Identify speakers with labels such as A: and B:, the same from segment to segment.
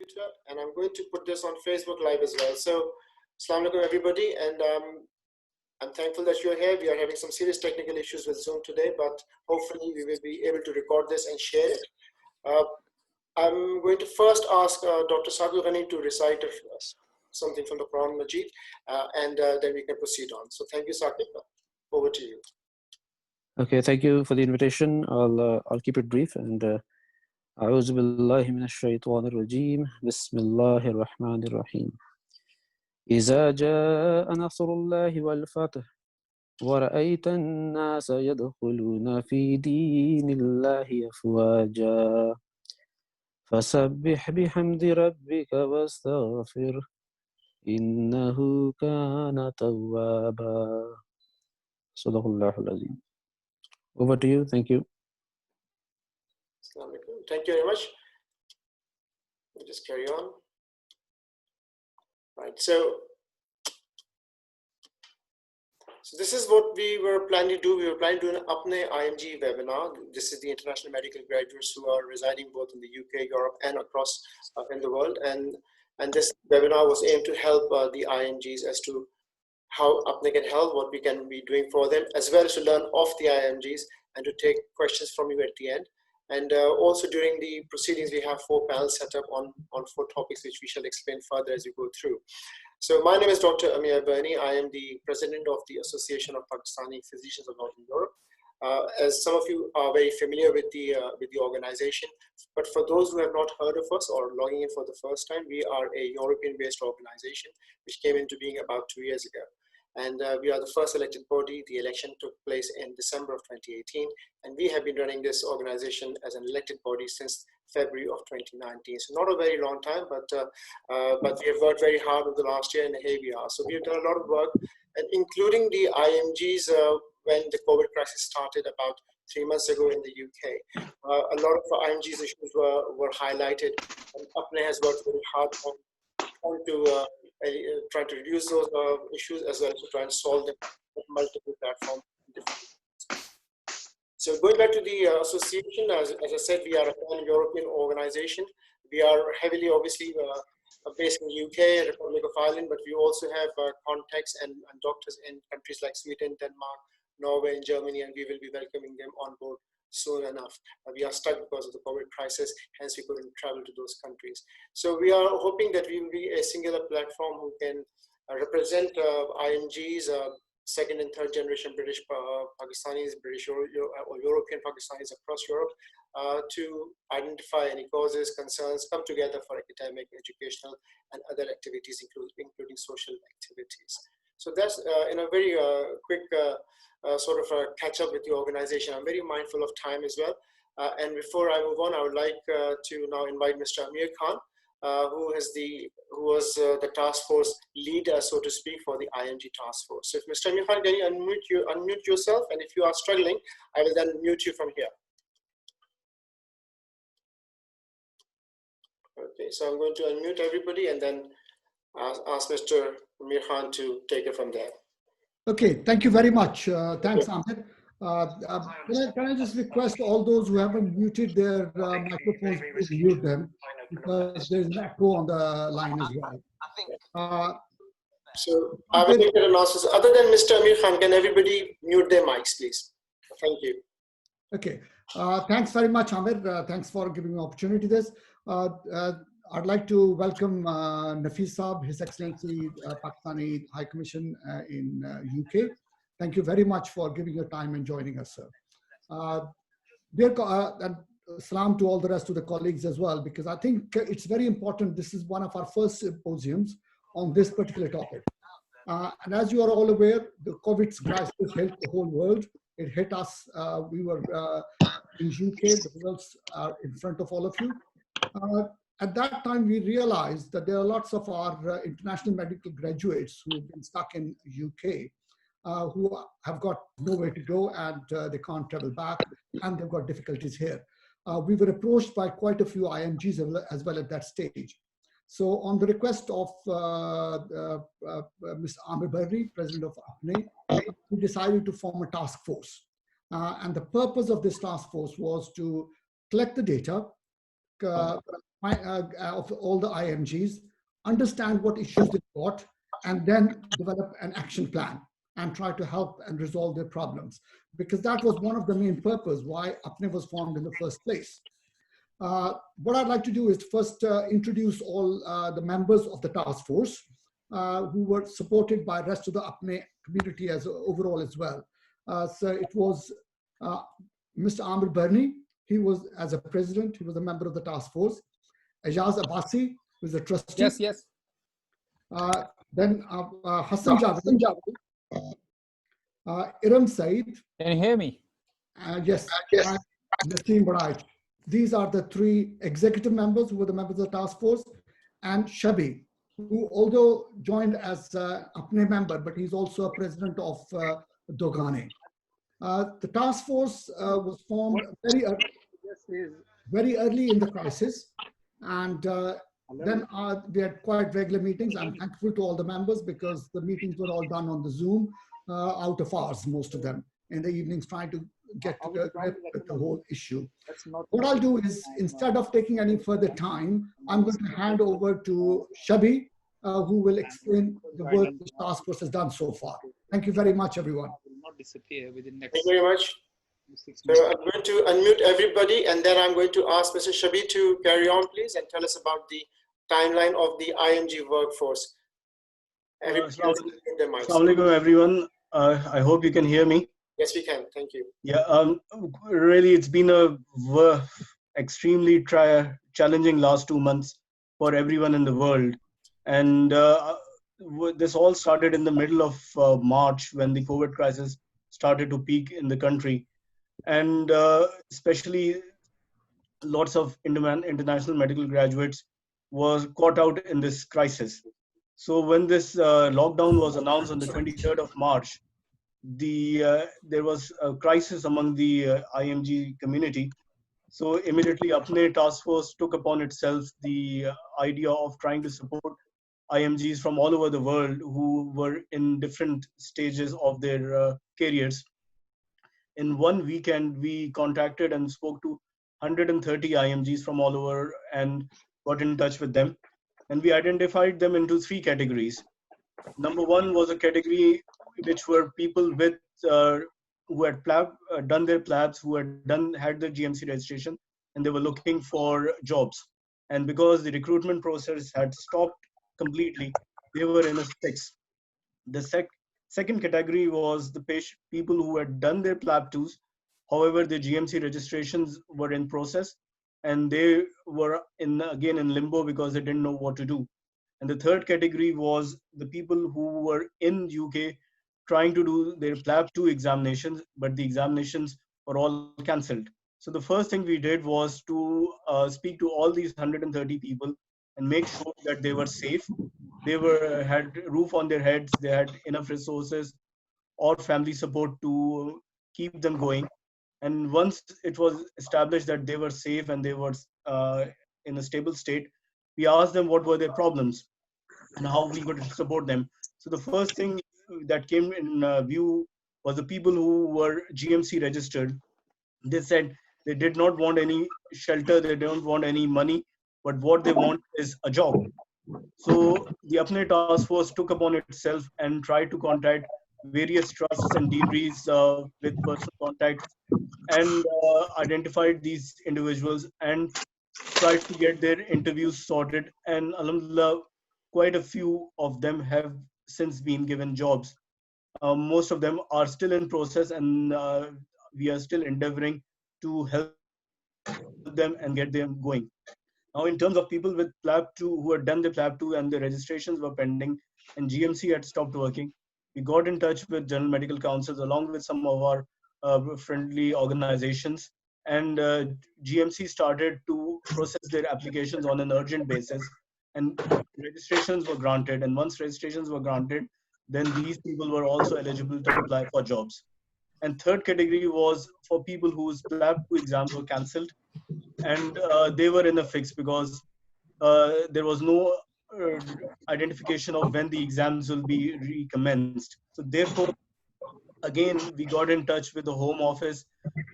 A: Twitter, and I'm going to put this on Facebook Live as well. So, Assalamu alaikum everybody, and I'm thankful that you're here. We are having some serious technical issues with Zoom today, but hopefully we will be able to record this and share it. I'm going to first ask Dr. Saqib Ghani to recite something from the Quran Majid, and then we can proceed on. So thank you, Saqib. Over to you.
B: Okay, thank you for the invitation. I'll keep it brief and أعوذ بالله من الشيطان الرجيم بسم الله الرحمن الرحيم إذا جاء نصر الله والفتح ورأيت الناس يدخلون في دين الله أفواجا فسبح بحمد ربك واستغفره إنه كان توابا صدق الله العظيم. Over to you. Thank you.
A: Thank you very much. We'll just carry on. Right. So this is what we were planning to do. We were planning to do an Apne IMG webinar. This is the international medical graduates who are residing both in the UK, Europe, and across in the world. And this webinar was aimed to help the IMGs as to how Apne can help, what we can be doing for them, as well as to learn off the IMGs and to take questions from you at the end. And also during the proceedings, we have 4 panels set up on 4 topics, which we shall explain further as we go through. So my name is Dr. Amir Berni. I am the president of the Association of Pakistani Physicians of Northern Europe. As some of you are very familiar with the organization, but for those who have not heard of us or logging in for the first time, we are a European-based organization which came into being about 2 years ago. And we are the first elected body. The election took place in December of 2018, and we have been running this organization as an elected body since February of 2019. So not a very long time, but we have worked very hard over the last year, and here we are. So we have done a lot of work, and including the IMGs when the COVID crisis started about 3 months ago in the UK. A lot of IMGs issues were highlighted, and Apne has worked very hard on trying to reduce those issues as well as to try and solve them with multiple platforms. So going back to the association, as I said, we are a pan-European organization. We are heavily, obviously, based in the UK, Republic of Ireland, but we also have contacts and doctors in countries like Sweden, Denmark, Norway, and Germany, and we will be welcoming them on board soon enough. We are stuck because of the COVID crisis, hence we couldn't travel to those countries. So we are hoping that we will be a singular platform who can represent IMGs, second and third generation British Pakistanis, British or European Pakistanis across Europe, to identify any causes, concerns, come together for academic, educational, and other activities, including social activities. So that's in a very quick sort of a catch up with the organization. I'm very mindful of time as well. And before I move on, I would like to now invite Mr. Amir Khan, who was the task force leader, so to speak, for the IMG task force. So if Mr. Amir Khan, can you unmute yourself? And if you are struggling, I will then mute you from here. Okay, so I'm going to unmute everybody and then ask Mr. Amir Khan to take it from there.
C: Okay, thank you very much. Thanks, Ahmed. Can I just request all those who haven't muted their microphones, please mute them, because there's an echo on the line as well.
A: So I will make an announcement. Other than Mr. Amir Khan, can everybody mute their mics, please? Thank you.
C: Okay, thanks very much, Ahmed. Thanks for giving me opportunity this. I'd like to welcome Nafis Saab, His Excellency Pakistani High Commission in UK. Thank you very much for giving your time and joining us, sir. And salam to all the rest of the colleagues as well, because I think it's very important. This is one of our first symposiums on this particular topic. And as you are all aware, the COVID crisis hit the whole world. It hit us. We were in UK. The results are in front of all of you. At that time, we realized that there are lots of our international medical graduates who have been stuck in UK, who have got nowhere to go and they can't travel back, and they've got difficulties here. We were approached by quite a few IMGs as well at that stage. So on the request of Mr. Amir Berni, President of Apne, we decided to form a task force. And the purpose of this task force was to collect the data, of all the IMGs, understand what issues they've got, and then develop an action plan and try to help and resolve their problems. Because that was one of the main purpose why APNE was formed in the first place. What I'd like to do is first introduce all the members of the task force who were supported by the rest of the APNE community as overall as well. So it was Mr. Amir Barni. He was, as a president, he was a member of the task force. Ajaz Abbasi, who is a trustee.
D: Yes, yes.
C: Then Hassan Javed, Iram Said.
D: Can you hear me?
C: Yes, and Naseem Baraj. These are the three executive members who were the members of the task force, and Shabi, who although joined as APNE member, but he's also a president of Dogane. The task force was formed very early in the crisis, and then we had quite regular meetings. I'm thankful to all the members because the meetings were all done on the Zoom out of hours, most of them, in the evenings, trying to get to the whole issue. What I'll do is, instead of taking any further time, I'm going to hand over to Shabi, who will explain the work the task force has done so far. Thank you very much, everyone.
D: Not disappear within next.
A: Thank you very much. So I'm going to unmute everybody, and then I'm going to ask Mr. Shabi to carry on, please, and tell us about the timeline of the IMG workforce.
E: Assalamu alaikum, everyone. I hope you can hear me.
A: Yes, we can. Thank you.
E: Yeah, really, it's been a extremely challenging last 2 months for everyone in the world. And this all started in the middle of March when the COVID crisis started to peak in the country. And especially lots of international medical graduates was caught out in this crisis. So when this lockdown was announced on the 23rd of March, there was a crisis among the IMG community. So immediately APNE task force took upon itself the idea of trying to support IMGs from all over the world who were in different stages of their careers. In one weekend, we contacted and spoke to 130 IMGs from all over and got in touch with them. And we identified them into 3 categories. Number one was a category which were people with who had done their PLABs, who had their GMC registration, and they were looking for jobs. And because the recruitment process had stopped completely, they were in a fix. The second category was the people who had done their PLAB2s. However, their GMC registrations were in process, and they were again in limbo because they didn't know what to do. And the third category was the people who were in UK trying to do their PLAB2 examinations, but the examinations were all cancelled. So the first thing we did was to speak to all these 130 people and make sure that they were safe. They had roof on their heads, they had enough resources or family support to keep them going. And once it was established that they were safe and they were in a stable state, we asked them what were their problems and how we could support them. So the first thing that came in view was the people who were GMC registered. They said they did not want any shelter, they don't want any money, but what they want is a job. So the APNE task force took upon itself and tried to contact various trusts and deaneries with personal contacts and identified these individuals and tried to get their interviews sorted. And alhamdulillah, quite a few of them have since been given jobs. Most of them are still in process, and we are still endeavoring to help them and get them going. Now, in terms of people with PLAB2 who had done the PLAB2 and the registrations were pending and GMC had stopped working, we got in touch with General Medical Councils along with some of our friendly organizations, and GMC started to process their applications on an urgent basis, and registrations were granted. And once registrations were granted, then these people were also eligible to apply for jobs. And third category was for people whose PLAB2 exams were cancelled, and they were in a fix because there was no identification of when the exams will be recommenced. So therefore, again, we got in touch with the Home Office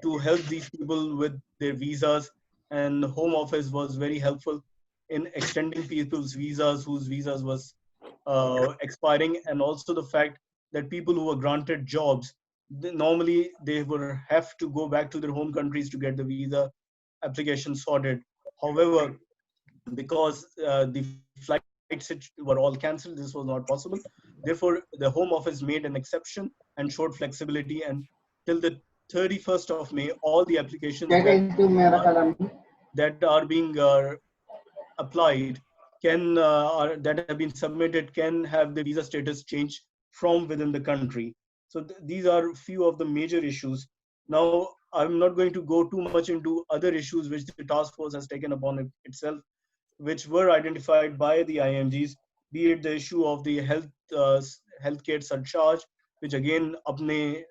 E: to help these people with their visas, and the Home Office was very helpful in extending people's visas whose visas was expiring, and also the fact that people who were granted jobs, normally they would have to go back to their home countries to get the visa application sorted. However, because the flights were all cancelled, this was not possible. Therefore, the Home Office made an exception and showed flexibility, and till the 31st of May, all the applications that are being applied that have been submitted can have the visa status changed from within the country. So these are few of the major issues. Now, I'm not going to go too much into other issues which the task force has taken upon itself, which were identified by the IMGs, be it the issue of the healthcare surcharge, which again APNE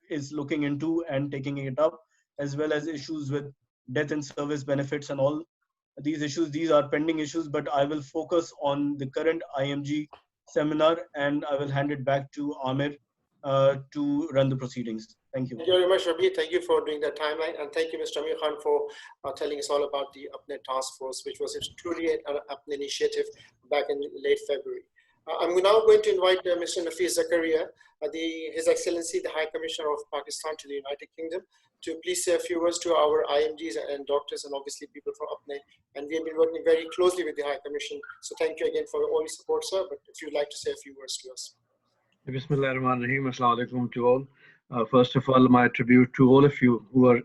E: is looking into and taking it up, as well as issues with death and service benefits and all these issues. These are pending issues, but I will focus on the current IMG seminar, and I will hand it back to Amir to run the proceedings. Thank you.
A: Thank you very much, Rabi. Thank you for doing that timeline. And thank you, Mr. Amir Khan, for telling us all about the UpNet task force, which was truly an UpNet initiative back in late February. I'm now going to invite Mr. Nafis Zakaria, His Excellency, the High Commissioner of Pakistan to the United Kingdom, to please say a few words to our IMGs and doctors and obviously people from UpNet. And we have been working very closely with the High Commission. So thank you again for all your support, sir. But if you'd like to say a few words to us.
F: Bismillah ar-Rahman ar-Rahim. Assalamu alaikum to all. First of all, my tribute to all of you who are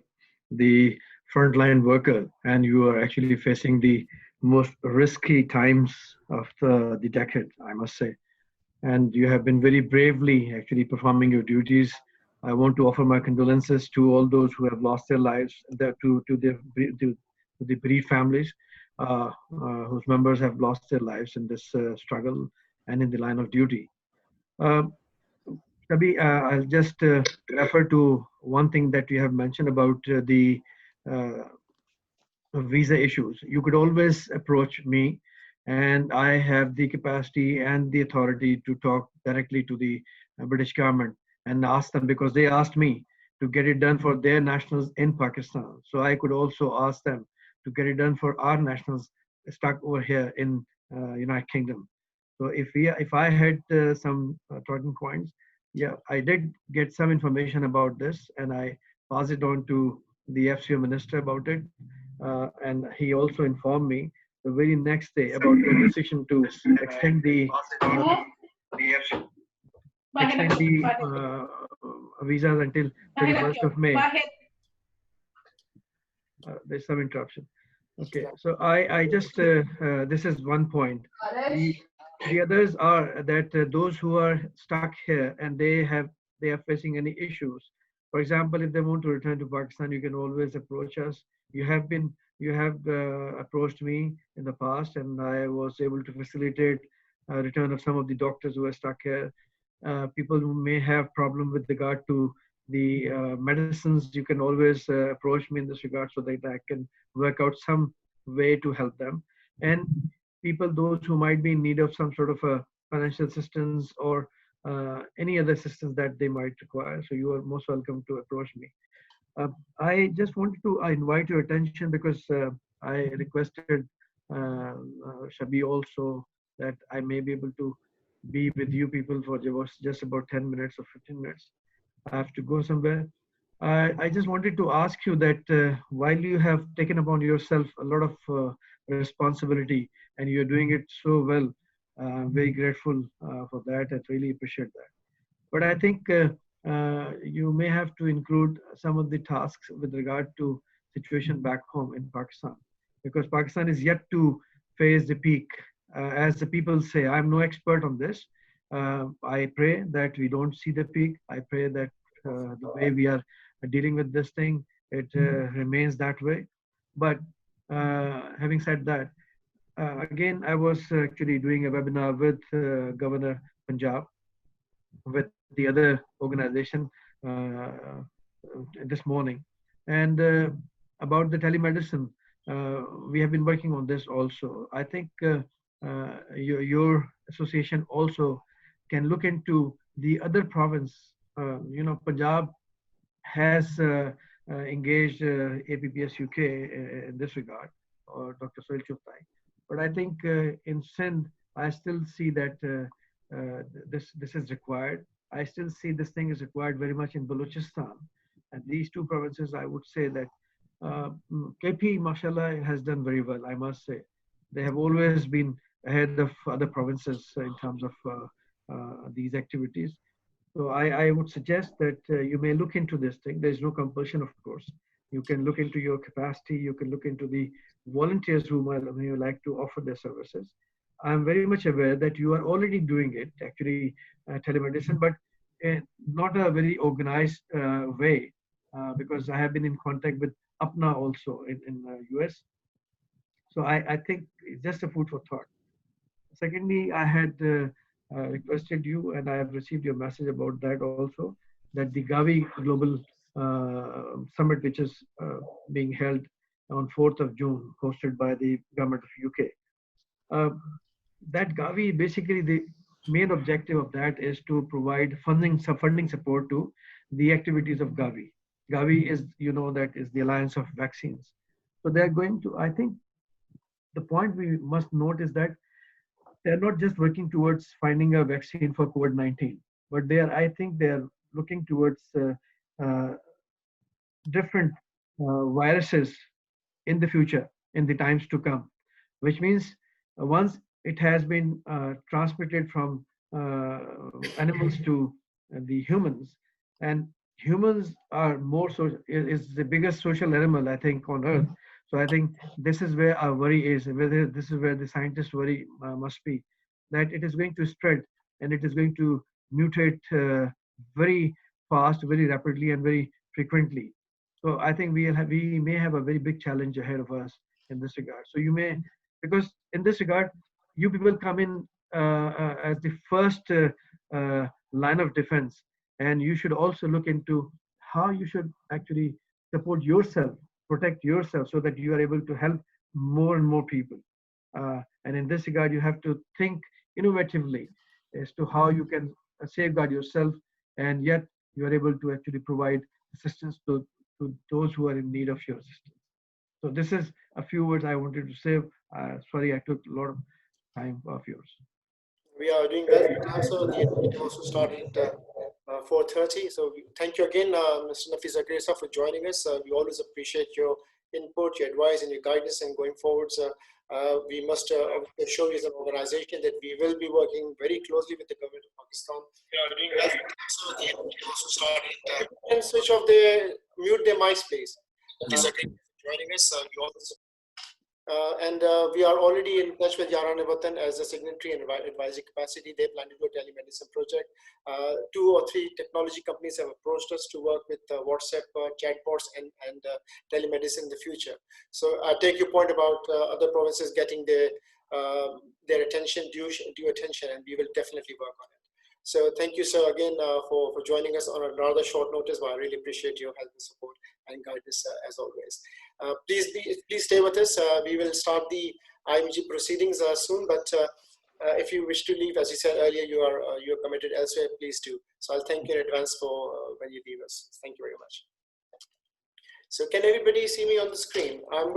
F: the frontline worker, and you are actually facing the most risky times of the decade, I must say. And you have been very bravely actually performing your duties. I want to offer my condolences to all those who have lost their lives, to the bereaved families whose members have lost their lives in this struggle and in the line of duty. Sabi, I'll just refer to one thing that you have mentioned about the visa issues. You could always approach me, and I have the capacity and the authority to talk directly to the British government and ask them, because they asked me to get it done for their nationals in Pakistan. So I could also ask them to get it done for our nationals stuck over here in United Kingdom. So if I had some talking points, yeah, I did get some information about this, and I passed it on to the FCO minister about it, and he also informed me the very next day about the decision to extend the visas until 31st of May. There's some interruption. Okay, so I just this is one point. The others are that those who are stuck here and they are facing any issues. For example, if they want to return to Pakistan, you can always approach us. You have approached me in the past, and I was able to facilitate return of some of the doctors who are stuck here. People who may have problem with regard to the medicines, you can always approach me in this regard so that I can work out some way to help them. And people, those who might be in need of some sort of a financial assistance or any other assistance that they might require. So you are most welcome to approach me. I just wanted to invite your attention because I requested Shabi also that I may be able to be with you people for just about 10 minutes or 15 minutes. I have to go somewhere. I just wanted to ask you that while you have taken upon yourself a lot of responsibility and you're doing it so well, I'm very grateful for that. I really appreciate that. But I think you may have to include some of the tasks with regard to situation back home in Pakistan, because Pakistan is yet to face the peak. As the people say, I'm no expert on this. I pray that we don't see the peak. I pray that the way we are dealing with this thing, it remains that way. But having said that, again, I was actually doing a webinar with Governor Punjab, with the other organization this morning. And about the telemedicine, we have been working on this also. I think your association also can look into the other province. Punjab has engaged APPS UK in this regard, or Dr. Sohail Chuftai. But I think in Sindh, I still see that this is required. I still see this thing is required very much in Balochistan. And these two provinces, I would say that KP, mashallah, has done very well, I must say. They have always been ahead of other provinces in terms of these activities. So I would suggest that you may look into this thing. There's no compulsion, of course. You can look into your capacity. You can look into the volunteers who may like to offer their services. I'm very much aware that you are already doing it, actually, telemedicine, but not a very organized way, because I have been in contact with Apna also in US. So I think it's just a food for thought. Secondly, I had requested you, and I have received your message about that also, that the Gavi Global Summit, which is being held on 4th of June, hosted by the government of UK. That Gavi, basically the main objective of that is to provide funding support to the activities of Gavi. Gavi is, that is the Alliance of Vaccines. So they're going to, I think, the point we must note is that they're not just working towards finding a vaccine for COVID-19, but I think they're looking towards different viruses in the future, in the times to come, which means once it has been transmitted from animals to the humans, and humans are is the biggest social animal, I think, on earth. So I think this is where our worry is, whether this is where the scientists' worry must be, that it is going to spread and it is going to mutate very fast, very rapidly, and very frequently. So I think we may have a very big challenge ahead of us in this regard. So you may, because in this regard, you people come in as the first line of defense, and you should also look into how you should actually support yourself, protect yourself, so that you are able to help more and more people. And in this regard, you have to think innovatively as to how you can safeguard yourself, and yet you are able to actually provide assistance to those who are in need of your assistance. So this is a few words I wanted to say. Sorry, I took a lot of time of yours.
A: We are doing well. So the meeting also started at 4:30. So thank you again, Mr. Nafis Agresa, for joining us. We always appreciate your input, your advice, and your guidance. And going forward, we must show you as an organization that we will be working very closely with the government of Pakistan. So the meeting also started. And switch off mute their mics, please. Joining us. We are already in touch with Yaran Watan as a signatory and advisory capacity. They plan to do a telemedicine project. 2 or 3 technology companies have approached us to work with WhatsApp chatbots and telemedicine in the future. So I take your point about other provinces getting their attention, due attention, and we will definitely work on it. So thank you, sir, again for joining us on a rather short notice, but I really appreciate your help and support and guidance as always. Please stay with us. We will start the IMG proceedings soon, but if you wish to leave, as you said earlier, you're committed elsewhere, please do. So I'll thank you in advance for when you leave us. Thank you very much. So can everybody see me on the screen? I'm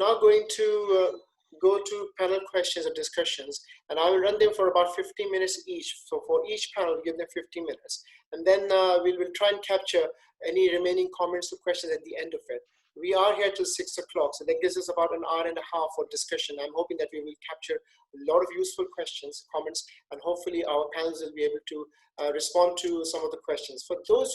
A: now going to go to panel questions or discussions, and I will run them for about 15 minutes each. So for each panel, give them 15 minutes. And then we will try and capture any remaining comments or questions at the end of it. We are here till 6 o'clock, so that gives us about an hour and a half for discussion. I'm hoping that we will capture a lot of useful questions, comments, and hopefully our panels will be able to respond to some of the questions. For those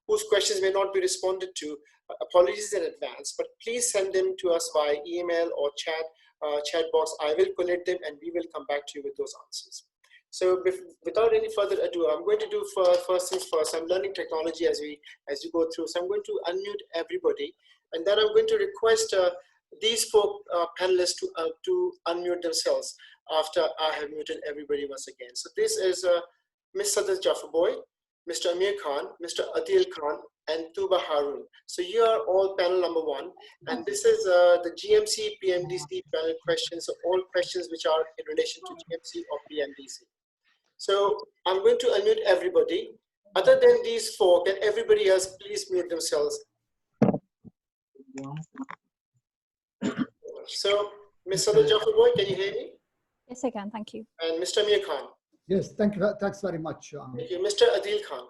A: whose questions may not be responded to, apologies in advance, but please send them to us by email or chat box. I will collect them and we will come back to you with those answers. So without any further ado, I'm going to do first things first. I'm learning technology as we go through. So I'm going to unmute everybody, and then I'm going to request these 4 panelists to unmute themselves after I have muted everybody once again. So this is Ms. Sadat Jafarboy, Mr. Amir Khan, Mr. Adil Khan, and Tuba Harun. So you are all panel number 1, and this is the GMC PMDC panel questions, so all questions which are in relation to GMC or PMDC. So I'm going to unmute everybody. Other than these 4, can everybody else please mute themselves? So Ms. Sadaf Jafarboy, can you hear me?
G: Yes, I can. Thank you.
A: And Mr. Amir Khan.
C: Yes, thank you. Thanks very much.
A: Thank you. Mr. Adil Khan.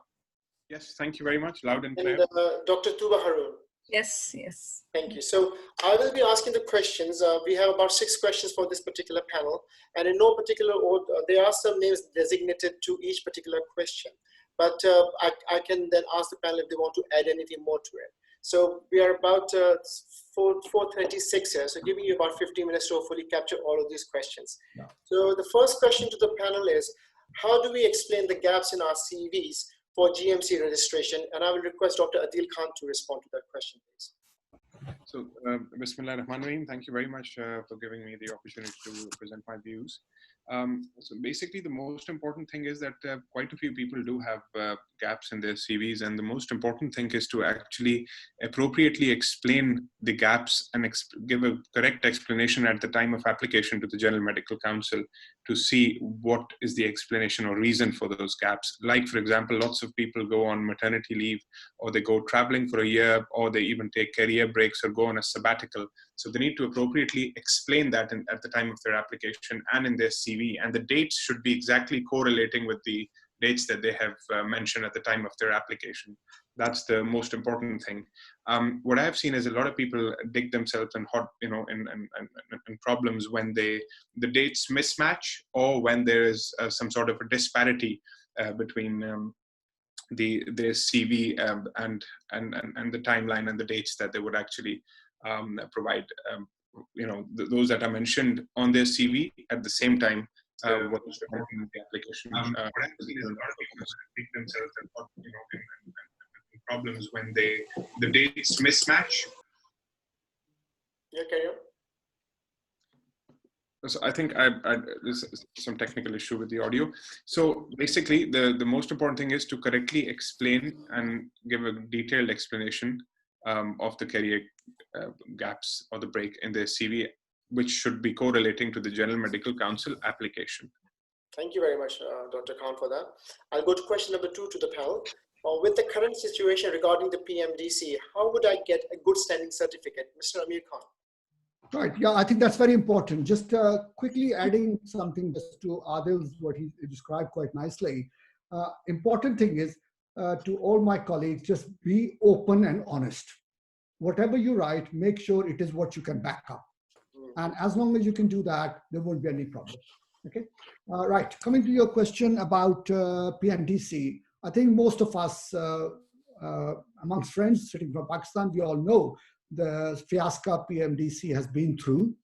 H: Yes, thank you very much. Loud and clear.
A: And Dr. Tuba Haroon.
I: Yes, yes.
A: Thank you. So I will be asking the questions. We have about 6 questions for this particular panel, and in no particular order, there are some names designated to each particular question. But I can then ask the panel if they want to add anything more to it. So we are about 4:36 here, so giving you about 15 minutes to hopefully capture all of these questions.
C: Yeah.
A: So the first question to the panel is, how do we explain the gaps in our CVs for GMC registration? And I will request Dr. Adil Khan to respond to that question, please.
H: So, Bismillah ar-Rahman ar-Rahim, thank you very much for giving me the opportunity to present my views. So basically, the most important thing is that quite a few people do have gaps in their CVs, and the most important thing is to actually appropriately explain the gaps and give a correct explanation at the time of application to the General Medical Council to see what is the explanation or reason for those gaps. Like, for example, lots of people go on maternity leave, or they go traveling for a year, or they even take career breaks or go on a sabbatical. So they need to appropriately explain that at the time of their application and in their CV, and the dates should be exactly correlating with the dates that they have mentioned at the time of their application. That's the most important thing. What I've seen is a lot of people dig themselves in in problems when the dates mismatch, or when there is some sort of a disparity between their CV and the timeline and the dates that they would actually provide. Those that are mentioned on their CV at the same time what is in the application. What I've seen is a lot of people dig themselves in problems when the dates mismatch.
A: Yeah, carry on.
H: So I think there's some technical issue with the audio. So basically, the most important thing is to correctly explain and give a detailed explanation of the career gaps or the break in their CV, which should be correlating to the General Medical Council application.
A: Thank you very much, Dr. Khan, for that. I'll go to question number 2 to the panel. With the current situation regarding the PMDC, how would I get a good standing certificate? Mr. Amir Khan.
C: Right. Yeah, I think that's very important. Just quickly adding something just to Adil's, what he described quite nicely. Important thing is to all my colleagues, just be open and honest. Whatever you write, make sure it is what you can back up. And as long as you can do that, there won't be any problem. Okay. Right. Coming to your question about PMDC, I think most of us amongst friends sitting from Pakistan, we all know the fiasco PMDC has been through,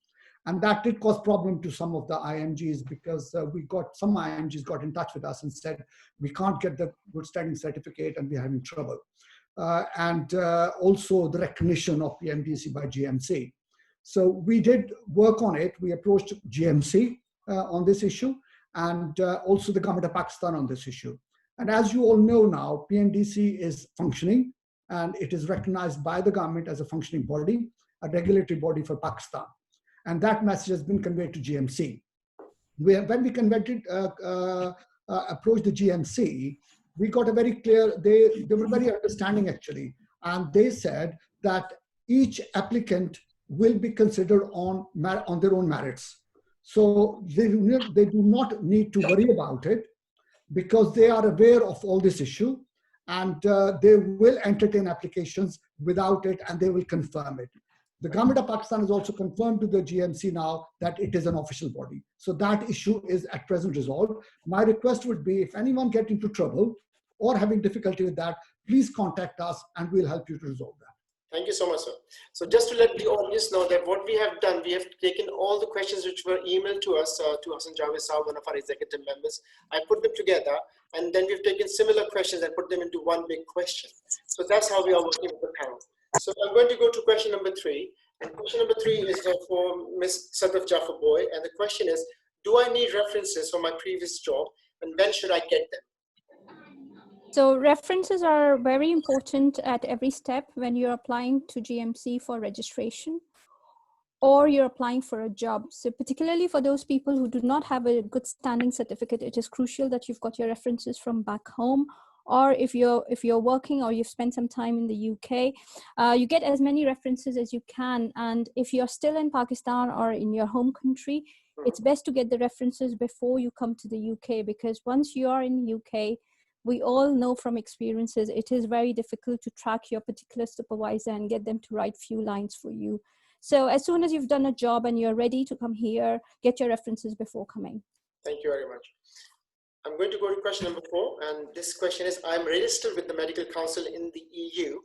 C: and that did cause problem to some of the IMGs, because some IMGs got in touch with us and said, we can't get the good standing certificate and we're having trouble. And also the recognition of PMDC by GMC. So we did work on it. We approached GMC on this issue, and also the government of Pakistan on this issue. And as you all know now, PMDC is functioning, and it is recognized by the government as a functioning body, a regulatory body for Pakistan. And that message has been conveyed to GMC. When we approached the GMC, we got a very clear, they were very understanding actually. And they said that each applicant will be considered on their own merits. So they do not need to worry about it, because they are aware of all this issue, and they will entertain applications without it, and they will confirm it. The government of Pakistan has also confirmed to the GMC now that it is an official body. So that issue is at present resolved. My request would be, if anyone gets into trouble or having difficulty with that, please contact us and we'll help you to resolve that.
A: Thank you so much, sir. So just to let the audience know that what we have done, we have taken all the questions which were emailed to us, to Hassan Javed Saab, one of our executive members. I put them together, and then we've taken similar questions and put them into one big question. So that's how we are working with the panel. So I'm going to go to question number 3. And question number 3 is for Ms. Sadaf Jafarboy. And the question is, do I need references for my previous job, and when should I get them?
G: So references are very important at every step when you're applying to GMC for registration, or you're applying for a job. So particularly for those people who do not have a good standing certificate, it is crucial that you've got your references from back home or if you're working or you've spent some time in the UK, you get as many references as you can. And if you're still in Pakistan or in your home country, it's best to get the references before you come to the UK, because once you are in the UK, we all know from experiences, it is very difficult to track your particular supervisor and get them to write few lines for you. So as soon as you've done a job and you're ready to come here, get your references before coming.
A: Thank you very much. I'm going to go to question number 4, and this question is, I'm registered with the Medical Council in the EU.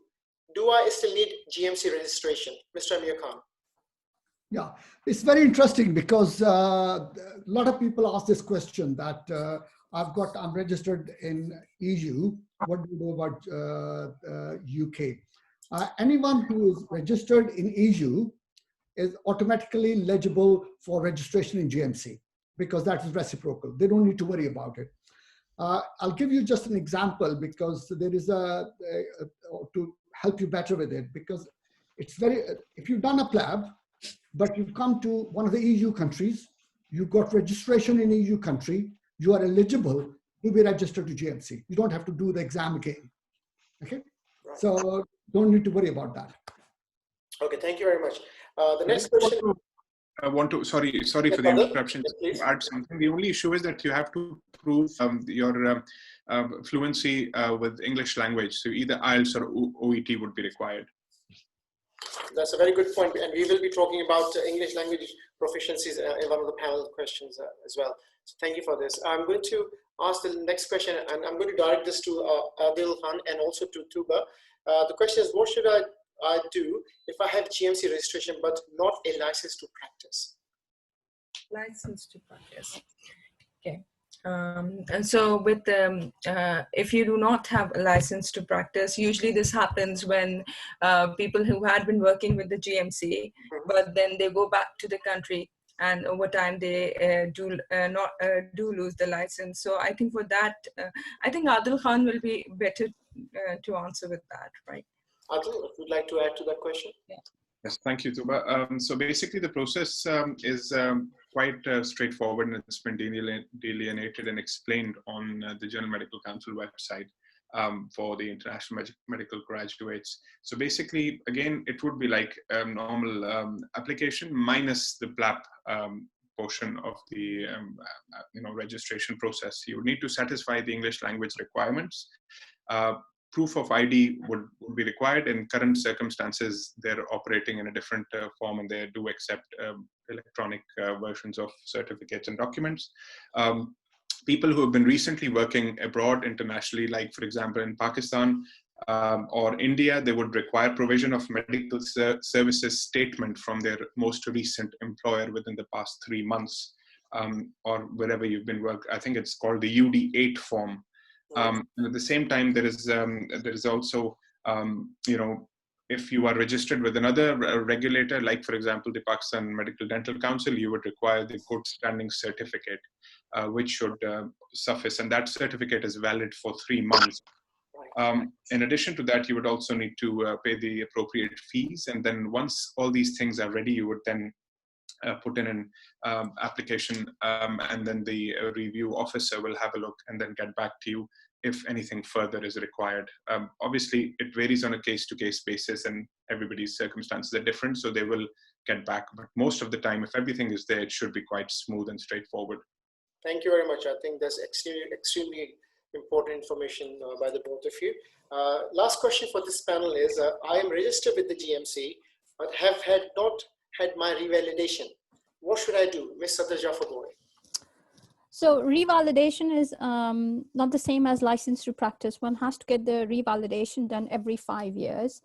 A: Do I still need GMC registration? Mr. Amir Khan.
C: Yeah, it's very interesting because a lot of people ask this question that I'm registered in EU. What do you know about UK? Anyone who is registered in EU is automatically eligible for registration in GMC because that is reciprocal. They don't need to worry about it. I'll give you just an example because there is to help you better with it, because it's if you've done a PLAB, but you've come to one of the EU countries, you got registration in EU country, you are eligible to be registered to GMC. You don't have to do the exam again. Okay, so don't need to worry about that.
A: Okay, thank you very much. The next question.
H: I want to, sorry for the interruption, to add something. The only issue is that you have to prove your fluency with English language. So either IELTS or OET would be required.
A: That's a very good point. And we will be talking about English language proficiencies in one of the panel questions as well. So thank you for this. I'm going to ask the next question, and I'm going to direct this to Adil Khan and also to Tuba. The question is, what should I do if I have GMC registration but not a license to practice?
I: License to practice. Okay. And so with if you do not have a license to practice, usually this happens when people who had been working with the GMC, but then they go back to the country, and over time they do lose the license. So I think for that, I think Adil Khan will be better to answer with that, right?
A: Adil, if you'd like to add to that question.
I: Yeah.
H: Yes, thank you, Tuba. So basically the process is quite straightforward, and it's been delineated and explained on the General Medical Council website for the international medical graduates. So basically, again, it would be like a normal application minus the PLAB portion of the registration process. You would need to satisfy the English language requirements. Proof of ID would be required. In current circumstances, they're operating in a different form, and they do accept electronic versions of certificates and documents. People who have been recently working abroad internationally, like for example in Pakistan or India, they would require provision of medical services statement from their most recent employer within the past 3 months, or wherever you've been working. I think it's called the UD8 form. At the same time, there is also, if you are registered with another regulator, like for example, the Pakistan Medical Dental Council, you would require the good standing certificate, which should suffice. And that certificate is valid for 3 months. In addition to that, you would also need to pay the appropriate fees. And then once all these things are ready, you would then put in an application, and then the review officer will have a look and then get back to you if anything further is required. Obviously, it varies on a case-to-case basis, and everybody's circumstances are different, so they will get back. But most of the time, if everything is there, it should be quite smooth and straightforward.
A: Thank you very much. I think that's extremely important information by the both of you. Last question for this panel is, I am registered with the GMC, but have not had my revalidation. What should I do? Ms. Sadr Jafarboy.
G: So revalidation is not the same as license to practice. One has to get the revalidation done every 5 years.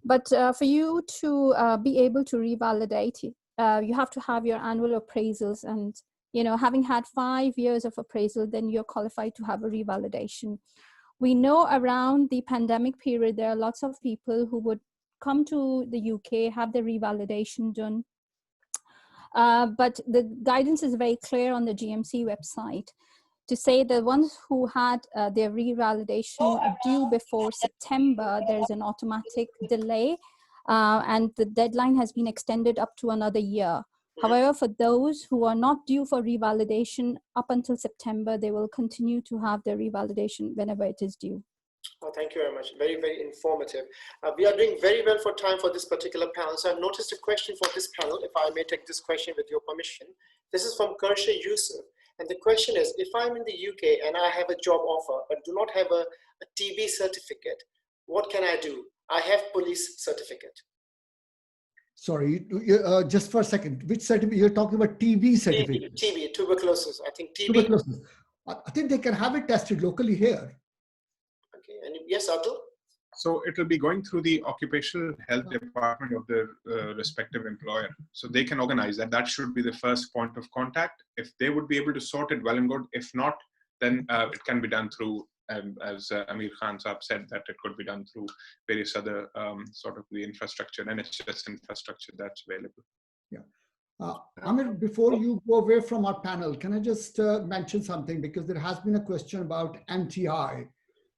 G: But for you to be able to revalidate, you have to have your annual appraisals, and having had 5 years of appraisal, then you're qualified to have a revalidation. We know around the pandemic period, there are lots of people who would come to the UK, have the revalidation done. But the guidance is very clear on the GMC website to say the ones who had their revalidation due before September, there's an automatic delay, and the deadline has been extended up to another year. However, for those who are not due for revalidation up until September, they will continue to have their revalidation whenever it is due.
A: Oh, thank you very much. Very, very informative. We are doing very well for time for this particular panel. So I've noticed a question for this panel, if I may take this question with your permission. This is from Kershay Yusuf. And the question is, if I'm in the UK and I have a job offer, but do not have a TB certificate, what can I do? I have police certificate.
C: Sorry, just for a second, which certificate? You're talking about TB certificate?
A: TB, tuberculosis. I think TB.
C: Tuberculosis. I think they can have it tested locally here.
A: Okay, and yes, Abdul?
H: So it will be going through the occupational health department of the respective employer. So they can organize that. That should be the first point of contact. If they would be able to sort it, well and good. If not, then it can be done through, as Amir Khan Saab said, that it could be done through various other sort of the infrastructure, NHS infrastructure that's available.
C: Yeah. Amir, before you go away from our panel, can I just mention something? Because there has been a question about MTI.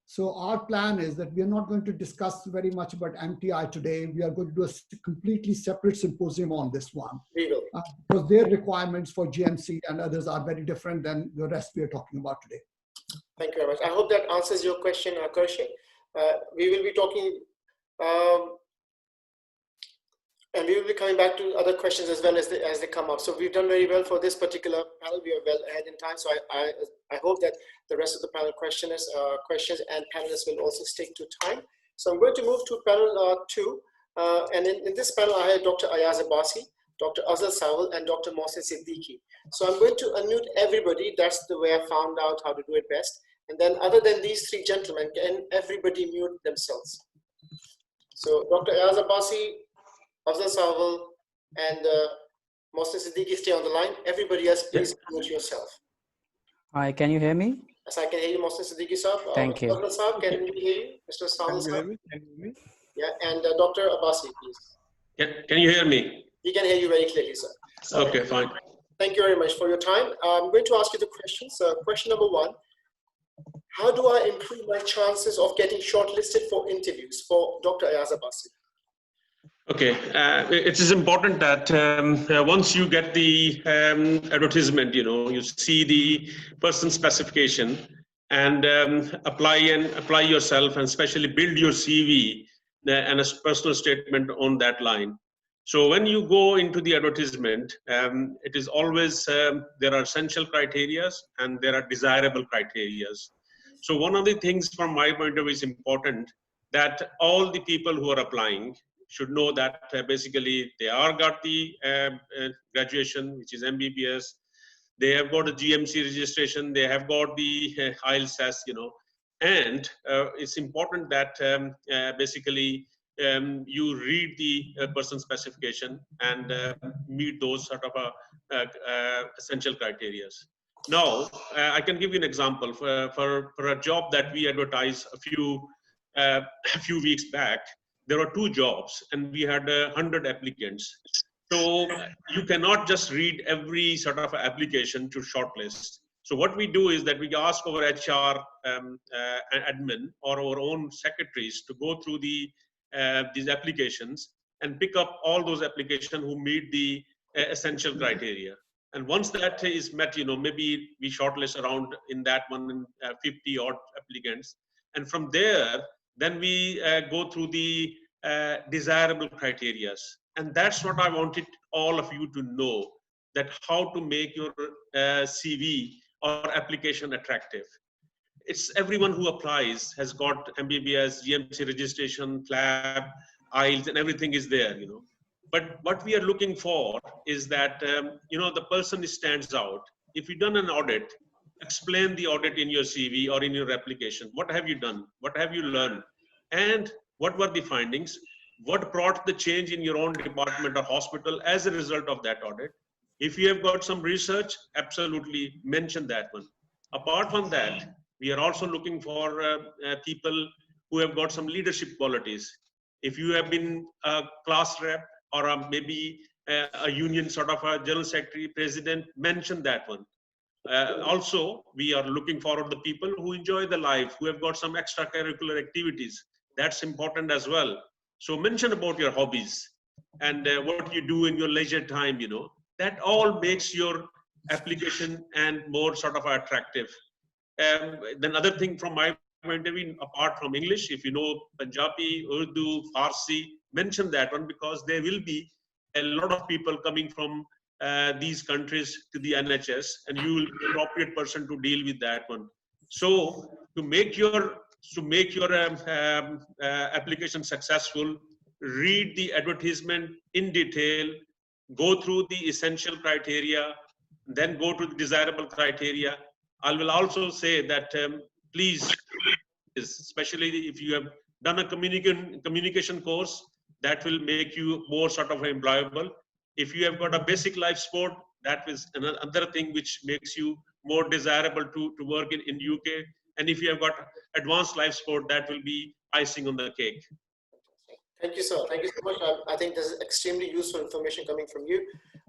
C: So our plan is that we are not going to discuss very much about MTI today. We are going to do a completely separate symposium on this one. Because their requirements for GMC and others are very different than the rest we are talking about today.
A: Thank you very much. I hope that answers your question, Kershay. We will be talking, and we will be coming back to other questions as well as they come up. So we've done very well for this particular panel. We are well ahead in time. So I hope that the rest of the panel questions and panelists will also stick to time. So I'm going to move to panel 2. And in this panel, I have Dr. Ayaz Abbasi, Dr. Afzal Sawal, and Dr. Mohsin Siddiqui. So I'm going to unmute everybody. That's the way I found out how to do it best. And then other than these three gentlemen, can everybody mute themselves? So Dr. Ayaz Abbasi, Afzal Sawal, and Mohsin Siddiqui, stay on the line. Everybody else, please mute yourself.
J: Hi, can you hear me?
A: Yes, I can hear you, Mohsin Siddiqui Saab.
J: Thank you.
A: Afzal Saab, can you hear you? Mr. Sawal Saab?
H: Can you hear me?
A: Yeah, and Dr. Abbasi, please.
K: Can you hear me?
A: We can hear you very clearly, sir.
K: Okay, fine.
A: Thank you very much for your time. I'm going to ask you the questions. Question number 1. How do I improve my chances of getting shortlisted for interviews for Dr. Ayaz Abbasi?
K: Okay, it is important that once you get the advertisement, you see the person specification and apply yourself, and especially build your CV and a personal statement on that line. So when you go into the advertisement, it is always, there are essential criteria and there are desirable criteria. So one of the things from my point of view is important that all the people who are applying should know that basically they are got the graduation, which is MBBS. They have got a GMC registration. They have got the IELTS, and it's important that basically you read the person specification and meet those sort of essential criteria. Now, I can give you an example for a job that we advertised a few weeks back. There were 2 jobs and we had 100 applicants. So you cannot just read every sort of application to shortlist. So what we do is that we ask our HR admin or our own secretaries to go through these applications and pick up all those applications who meet the essential criteria. And once that is met, maybe we shortlist around in that one 50 odd applicants. And from there, then we go through the desirable criteria. And that's what I wanted all of you to know, that how to make your CV or application attractive. It's everyone who applies has got MBBS, GMC registration, FLAB, IELTS, and everything is there, But what we are looking for is that, the person stands out. If you've done an audit, explain the audit in your CV or in your application. What have you done? What have you learned? And what were the findings? What brought the change in your own department or hospital as a result of that audit? If you have got some research, absolutely mention that one. Apart from that, we are also looking for people who have got some leadership qualities. If you have been a class rep or maybe a union sort of a general secretary, president, mention that one. Also, we are looking forward to the people who enjoy the life, who have got some extracurricular activities. That's important as well. So mention about your hobbies and what you do in your leisure time, that all makes your application and more sort of attractive. Then other thing from my point of view, apart from English, if you know Punjabi, Urdu, Farsi, mention that one, because there will be a lot of people coming from these countries to the NHS, and you will be the appropriate person to deal with that one. So to make your application successful, read the advertisement in detail, go through the essential criteria, then go to the desirable criteria. I will also say that please, especially if you have done a communication course, that will make you more sort of employable. If you have got a basic life support, that is another thing which makes you more desirable to work in UK. And if you have got advanced life support, that will be icing on the cake.
A: Thank you, sir. Thank you so much. I think this is extremely useful information coming from you.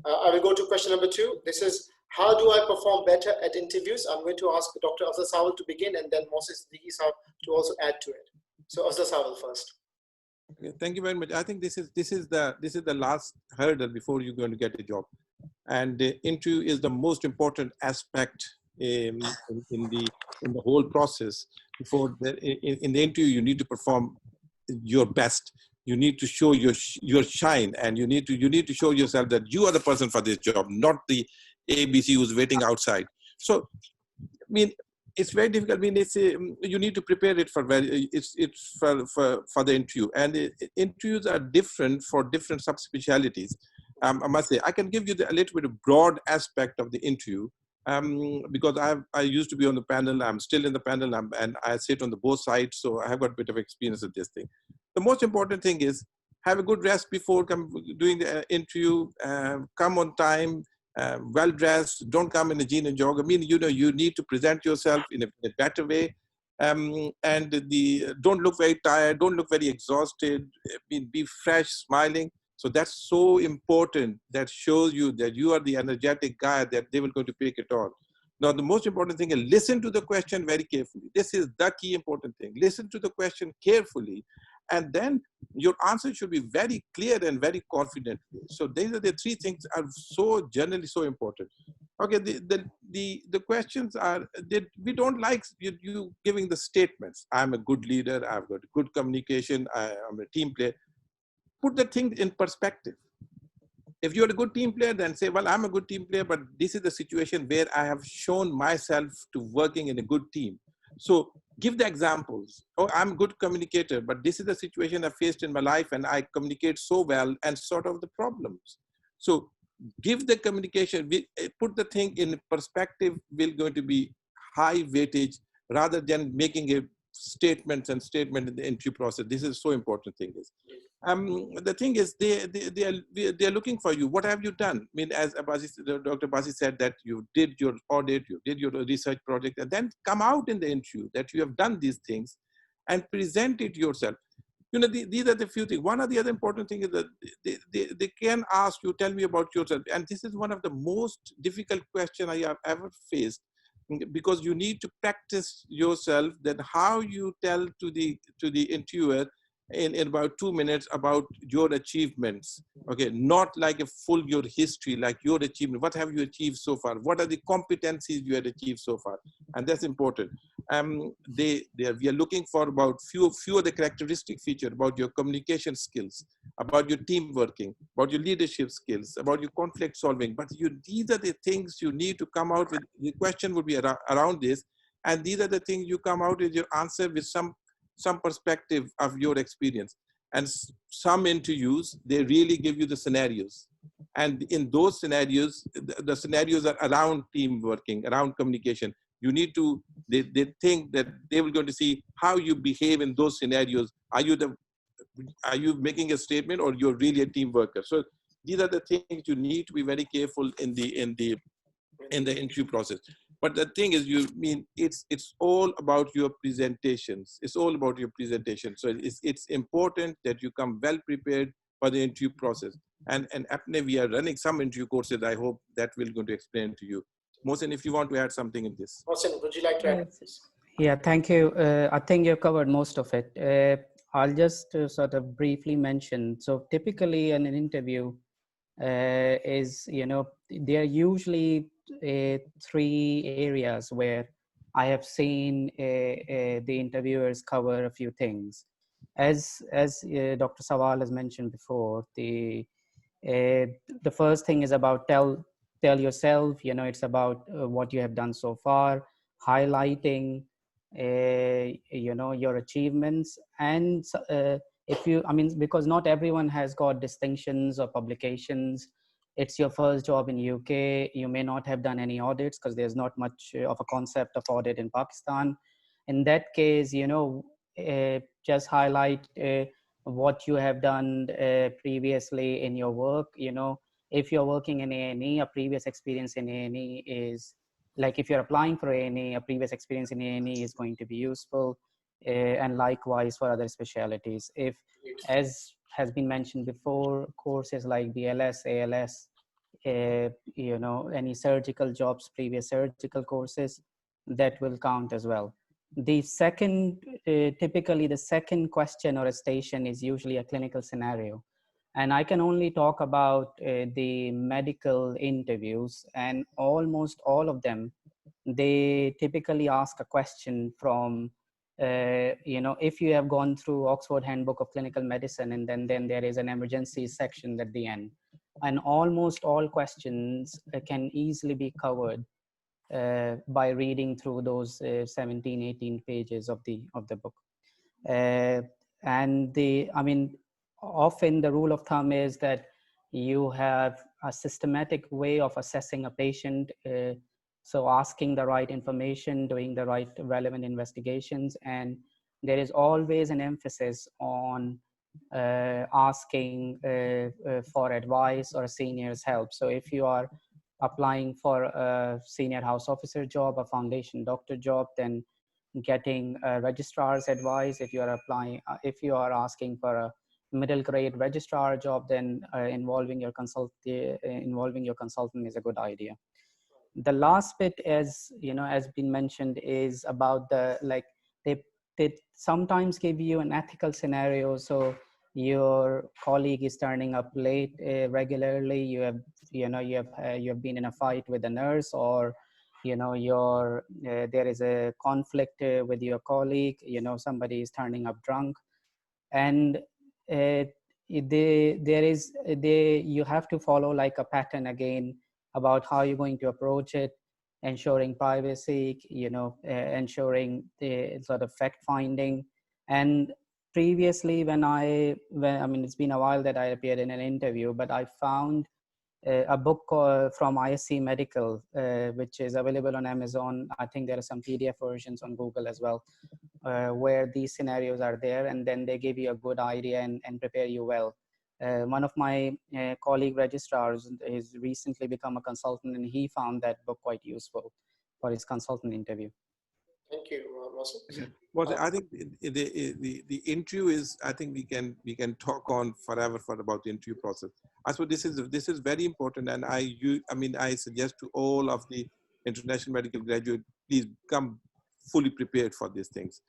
A: I will go to question number 2. This is, how do I perform better at interviews? I'm going to ask Dr. Afzal Sawal to begin, and then Moses Siddiqui Sahab to also add to it. So Afzal Sawal first.
L: Okay, thank you very much. I think this is the last hurdle before you're going to get a job, and the interview is the most important aspect in the whole process. Before in the interview, you need to perform your best. You need to show your shine, and you need to show yourself that you are the person for this job, not the ABC who's waiting outside. So, I mean, it's very difficult. I mean, it's you need to prepare it for for the interview, and interviews are different for different subspecialties. I must say, I can give you a little bit of broad aspect of the interview. Because I used to be on the panel, I'm still in the panel, and I sit on the both sides, so I have got a bit of experience with this thing. The most important thing is have a good rest before doing the interview, come on time, well dressed, don't come in a jean and jog. I mean, you know, you need to present yourself in a better way, and don't look very tired, don't look very exhausted. I mean, be fresh, smiling. So that's so important. That shows you that you are the energetic guy that they will going to pick it on. Now, the most important thing is listen to the question very carefully. This is the key important thing. Listen to the question carefully, and then your answer should be very clear and very confident. So these are the 3 things are so generally so important. Okay, the questions are that we don't like you giving the statements. I'm a good leader. I've got good communication. I'm a team player. Put the thing in perspective. If you're a good team player, then say, well, I'm a good team player, but this is the situation where I have shown myself to working in a good team. So give the examples. Oh, I'm a good communicator, but this is the situation I faced in my life, and I communicate so well, and sort of the problems. So give the communication, put the thing in perspective, will going to be high weightage rather than making a statement in the interview process. This is so important thing is. The thing is, they are looking for you. What have you done? I mean, as Dr. Basi said, that you did your audit, you did your research project, and then come out in the interview that you have done these things and present it yourself. You know, these are the few things. One of the other important thing is that they can ask you, tell me about yourself. And this is one of the most difficult questions I have ever faced, because you need to practice yourself that how you tell to the interviewer in about 2 minutes about your achievements. Okay, not like a full your history, like your achievement. What have you achieved so far? What are the competencies you had achieved so far? And that's important. We are looking for about few of the characteristic features about your communication skills, about your team working, about your leadership skills, about your conflict solving. But these are the things you need to come out with. The question would be around this, and these are the things you come out with your answer with some perspective of your experience. And some interviews, they really give you the scenarios. And in those scenarios, the scenarios are around team working, around communication. You need to, they think that they will going to see how you behave in those scenarios. Are you making a statement, or you're really a team worker? So these are the things you need to be very careful in the interview process. But the thing is, it's all about your presentations. It's all about your presentation. So it's important that you come well prepared for the interview process. And APNE, we are running some interview courses. I hope that will going to explain to you. Mohsen, if you want to add something in this.
A: Mohsen, would you like to add this?
J: Yeah, thank you. I think you covered most of it. I'll just sort of briefly mention. So typically in an interview, is, there are usually 3 areas where I have seen the interviewers cover a few things. As Dr. Sawal has mentioned before, the first thing is about tell yourself, it's about what you have done so far, highlighting your achievements. And if you, because not everyone has got distinctions or publications. It's your first job in UK. You may not have done any audits because there's not much of a concept of audit in Pakistan. In that case, just highlight what you have done previously in your work. If you're working in A&E, a previous experience in A&E is, like if you're applying for A&E, a previous experience in A&E is going to be useful, and likewise for other specialties. If, as has been mentioned before, courses like BLS, ALS, any surgical jobs, previous surgical courses, that will count as well. The second, typically the second question or a station is usually a clinical scenario. And I can only talk about the medical interviews, and almost all of them, they typically ask a question from, if you have gone through Oxford Handbook of Clinical Medicine, and then there is an emergency section at the end. And almost all questions can easily be covered by reading through those 17, 18 pages of the book. And often the rule of thumb is that you have a systematic way of assessing a patient. So asking the right information, doing the right relevant investigations, and there is always an emphasis on asking for advice or a senior's help. So if you are applying for a senior house officer job, a foundation doctor job, then getting a registrar's advice. If you are applying, if you are asking for a middle grade registrar job, then involving your consultant is a good idea. The last bit, as has been mentioned, is about they sometimes give you an ethical scenario. So your colleague is turning up late regularly. You have been in a fight with a nurse, or there is a conflict with your colleague. Somebody is turning up drunk, and you have to follow like a pattern again about how you're going to approach it, ensuring privacy, ensuring the sort of fact finding. And previously, it's been a while that I appeared in an interview, but I found a book from ISC Medical, which is available on Amazon. I think there are some PDF versions on Google as well, where these scenarios are there, and then they give you a good idea and prepare you well. One of my colleague registrars has recently become a consultant, and he found that book quite useful for his consultant interview.
A: Thank you, Mohsen.
L: Well, I think the interview is, I think we can talk on forever about the interview process. I suppose this is very important, and I suggest to all of the international medical graduates, please come fully prepared for these things.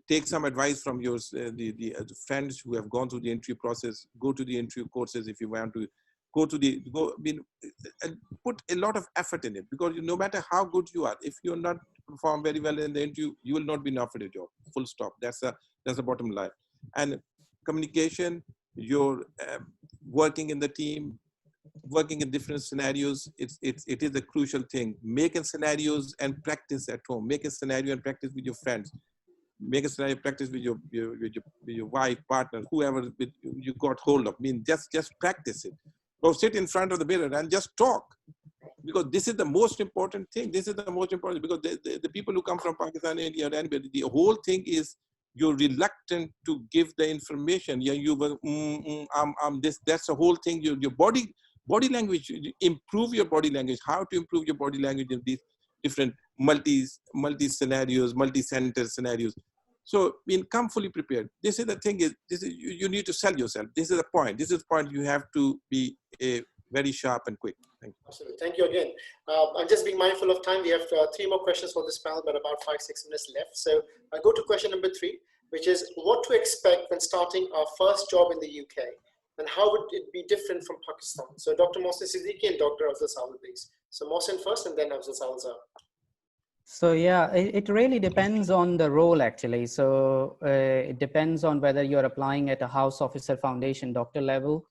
L: Take some advice from your the friends who have gone through the interview process. Go to the interview courses if you want to. And put a lot of effort in it, because no matter how good you are, if you're not perform very well in the interview, you will not be offered a job. Full stop. That's the bottom line. And communication, you're working in the team, working in different scenarios. It is a crucial thing. Making scenarios and practice at home. Make a scenario and practice with your friends. Make a scenario, practice with your wife, partner, whoever you got hold of. Just practice it. Or sit in front of the mirror and just talk, because this is the most important thing. This is the most important, because the people who come from Pakistan, India, or anybody, the whole thing is you're reluctant to give the information. Yeah, this. That's the whole thing. Your body language. Improve your body language. How to improve your body language in these different multi scenarios, multi-center scenarios. So come fully prepared. This is the thing, you need to sell yourself. This is the point. This is the point. You have to be very sharp and quick. Thank you.
A: Absolutely. Thank you again. I'm just being mindful of time. We have 3 more questions for this panel, but about 5-6 minutes left. So I'll go to question number 3, which is what to expect when starting our first job in the UK. and how would it be different from Pakistan? So Dr. Mohsin Siddiqui and Dr. Afzal Sawal, please. So Mohsin first and then Afzal Sawal.
J: So yeah, it really depends on the role actually. So it depends on whether you're applying at a house officer foundation doctor level,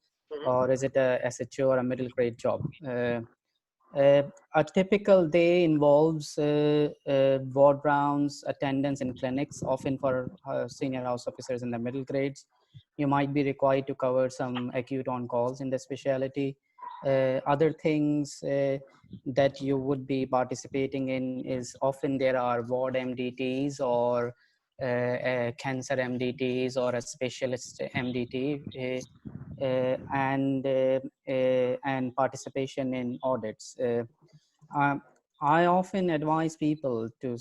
J: or is it a SHO or a middle grade job. A typical day involves ward rounds, attendance in clinics, often for senior house officers in the middle grades. You might be required to cover some acute on-calls in the specialty. Other things that you would be participating in is often there are ward MDTs or cancer MDTs or a specialist MDT and participation in audits. I often advise people to,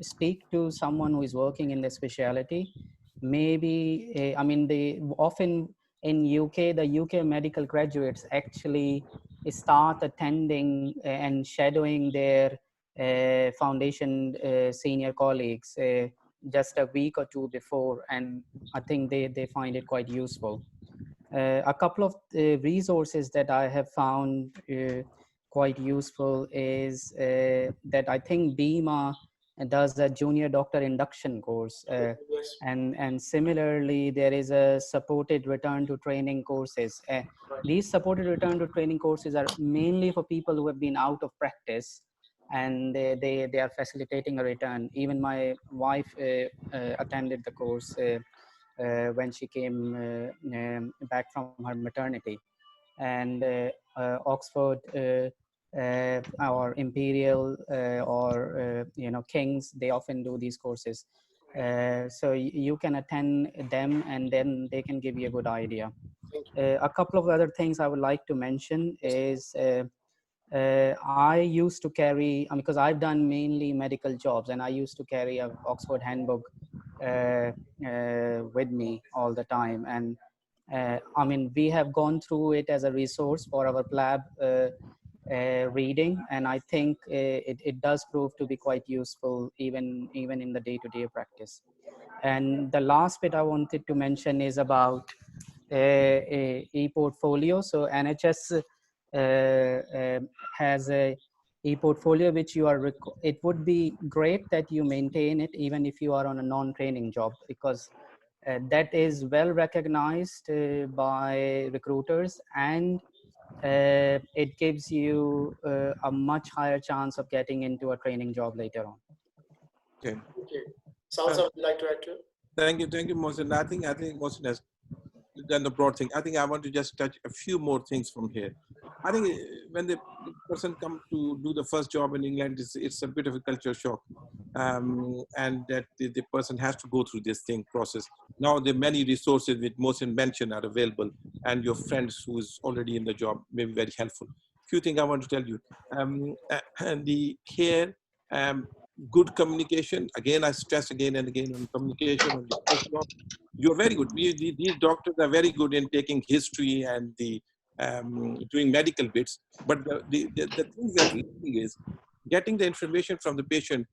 J: speak to someone who is working in the specialty. Maybe, I mean, they often in UK, the UK medical graduates actually start attending and shadowing their foundation senior colleagues just a week or two before, and I think they find it quite useful. A couple of resources that I have found quite useful is that I think BIMA does a junior doctor induction course, and similarly there is a supported return to training courses. These supported return to training courses are mainly for people who have been out of practice, and they are facilitating a return. Even my wife attended the course when she came back from her maternity. And Oxford or Imperial or King's, they often do these courses. So you can attend them and then they can give you a good idea. A couple of other things I would like to mention is I used to carry, because I've done mainly medical jobs, and I used to carry an Oxford handbook with me all the time. And I mean, we have gone through it as a resource for our PLAB reading, and I think it does prove to be quite useful even in the day-to-day practice. And the last bit I wanted to mention is about e-portfolio. So NHS has a e-portfolio which you are, it would be great that you maintain it even if you are on a non-training job, because that is well recognized by recruiters, and it gives you a much higher chance of getting into a training job later on.
L: Okay.
A: Sounds would you like to add to it?
L: Thank you, Mohsin. I think Mohsin has done the broad thing. I think I want to just touch a few more things from here. I think when the person comes to do the first job in England, it's a bit of a culture shock, and that the person has to go through this process. Now, the many resources which Mohsin mentioned are available, and your friends who is already in the job may be very helpful. Few things I want to tell you. Good communication. Again, I stress again and again on communication on the first job. You're very good. These doctors are very good in taking history and the doing medical bits. But the thing that is getting the information from the patient,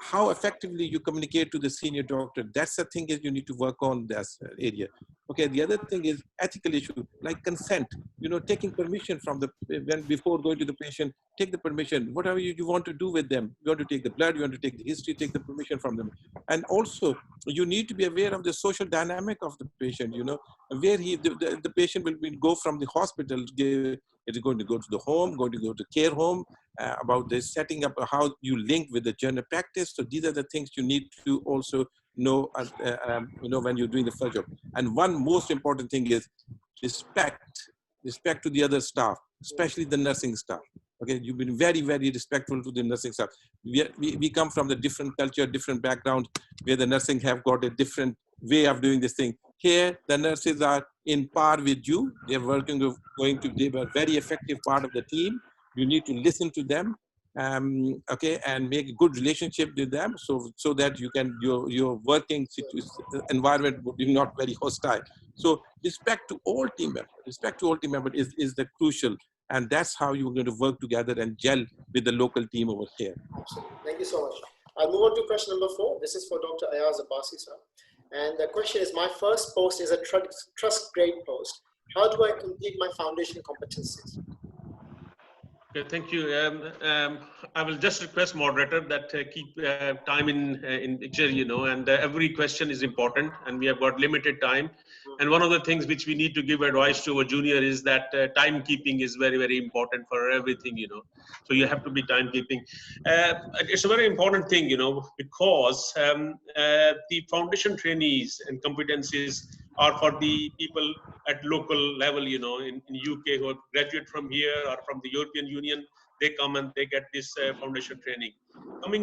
L: how effectively you communicate to the senior doctor. That's the thing is you need to work on this area. Okay. The other thing is ethical issue like consent. Taking permission from before going to the patient. Take the permission. Whatever you want to do with them. You want to take the blood. You want to take the history. Take the permission from them. And also, you need to be aware of the social dynamic of the patient. Where the patient will go from the hospital. Is going to go to the home, going to go to care home, about the setting up, how you link with the general practice. So these are the things you need to also know, when you're doing the first job. And one most important thing is respect to the other staff, especially the nursing staff. Okay, you've been very, very respectful to the nursing staff. We come from the different culture, different background, where the nursing have got a different way of doing this thing. Here, the nurses are in par with you. They're they were very effective part of the team. You need to listen to them, okay, and make a good relationship with them, so that you can your working environment would be not very hostile. So respect to all team members. Respect to all team members is the crucial, and that's how you're going to work together and gel with the local team over here.
A: Absolutely. Thank you so much. I'll move on to question number 4. This is for Dr. Ayaz Abbasi, sir. And the question is, my first post is a trust grade post. How do I complete my foundation competencies?
K: Okay, thank you. I will just request moderator that keep time in picture, you know, and every question is important, and we have got limited time. And one of the things which we need to give advice to our junior is that timekeeping is very, very important for everything, you know. So you have to be timekeeping. It's a very important thing, you know, because the foundation trainees and competencies are for the people at local level, you know, in UK who graduate from here or from the European Union, they come and they get this foundation training.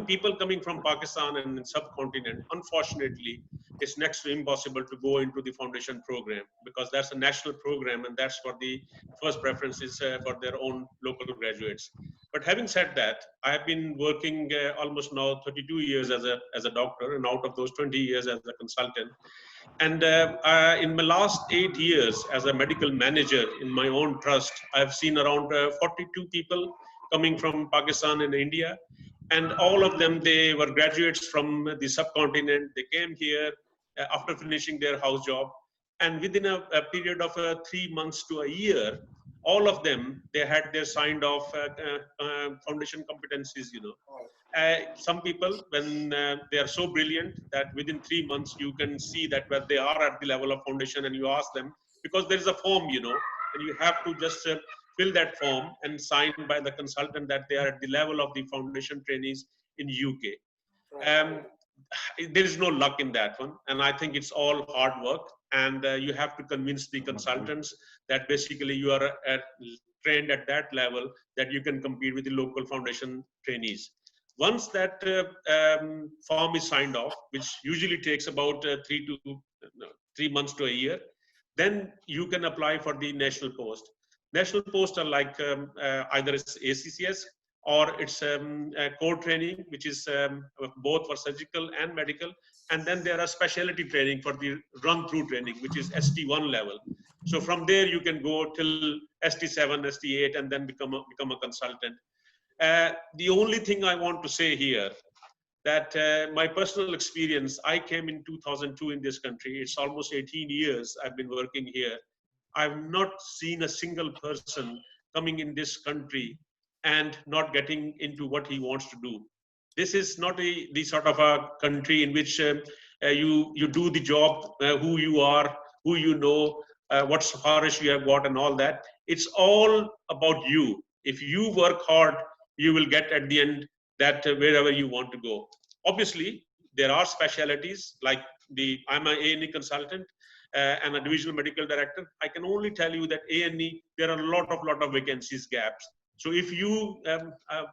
K: People coming from Pakistan and subcontinent, unfortunately, it's next to impossible to go into the foundation program because that's a national program and that's for the first preferences for their own local graduates. But having said that, I have been working almost now 32 years as a doctor, and out of those 20 years as a consultant. And in my last 8 years as a medical manager in my own trust, I've seen around 42 people coming from Pakistan and India. And all of them, they were graduates from the subcontinent. They came here after finishing their house job. And within a period of 3 months to a year, all of them, they had their signed off foundation competencies, you know. Some people, when they are so brilliant that within 3 months you can see that where they are at the level of foundation, and you ask them, because there is a form, you know, and you have to just fill that form and sign by the consultant that they are at the level of the foundation trainees in UK. There is no luck in that one, and I think it's all hard work, and you have to convince the consultants that basically you are trained at that level that you can compete with the local foundation trainees. Once that form is signed off, which usually takes about 3 months to a year, then you can apply for the national post. National posts are like either it's ACCS or it's core training, which is both for surgical and medical. And then there are specialty training for the run-through training, which is ST1 level. So from there you can go till ST7, ST8, and then become a consultant. The only thing I want to say here, that my personal experience, I came in 2002 in this country. It's almost 18 years I've been working here. I've not seen a single person coming in this country and not getting into what he wants to do. This is not the sort of a country in which you do the job, who you are, who you know, what safarish you have got and all that. It's all about you. If you work hard, you will get at the end that wherever you want to go. Obviously, there are specialties like I'm an A&E consultant and a divisional medical director. I can only tell you that A&E, there are a lot of vacancies, gaps. So if you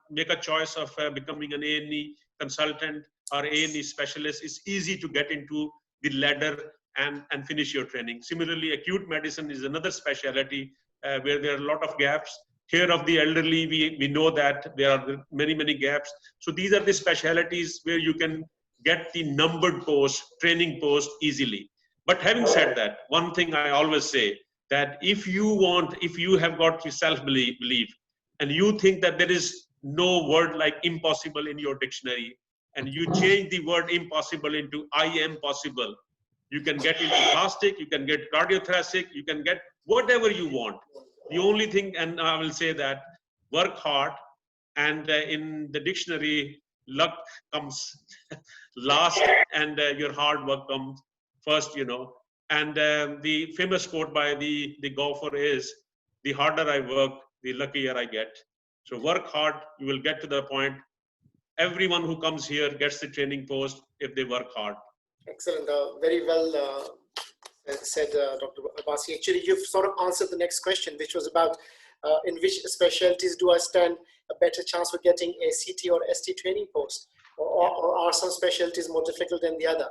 K: make a choice of becoming an A&E consultant or A&E specialist, it's easy to get into the ladder and finish your training. Similarly, acute medicine is another specialty where there are a lot of gaps. Care of the elderly, we know that there are many gaps. So these are the specialties where you can get the numbered post, training post easily. But having said that, one thing I always say, that if you have got your self-belief and you think that there is no word like impossible in your dictionary, and you change the word impossible into I am possible, you can get into plastic, you can get cardiothoracic, you can get whatever you want. The only thing, and I will say that, work hard, and in the dictionary, luck comes last, and your hard work comes first, you know. And the famous quote by the golfer is, the harder I work, the luckier I get. So work hard, you will get to the point. Everyone who comes here gets the training post if they work hard.
A: Excellent. Very well said, Dr. Abbasi. Actually, you've sort of answered the next question, which was about in which specialties do I stand a better chance for getting a CT or ST training post, or are some specialties more difficult than the other?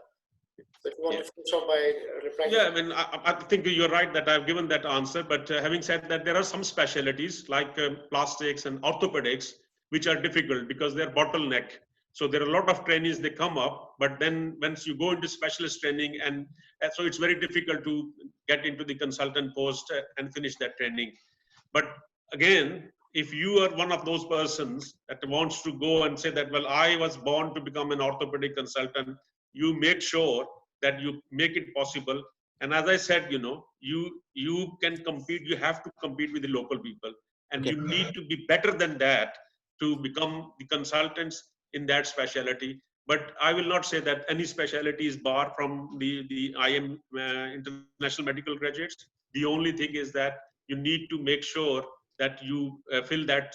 A: So if you want to finish off by replying.
K: Yeah, I mean, I think you're right that I've given that answer, but having said that, there are some specialties like plastics and orthopedics, which are difficult because they're bottleneck. So there are a lot of trainees, they come up, but then once you go into specialist training, and so it's very difficult to get into the consultant post and finish that training. But again, if you are one of those persons that wants to go and say that, well, I was born to become an orthopedic consultant, you make sure that you make it possible. And as I said, you can compete, you have to compete with the local people, and
L: Okay.
K: you need to be better than that to become the consultants in that specialty. But I will not say that any specialty is barred from the IM international medical graduates. The only thing is that you need to make sure that you fill that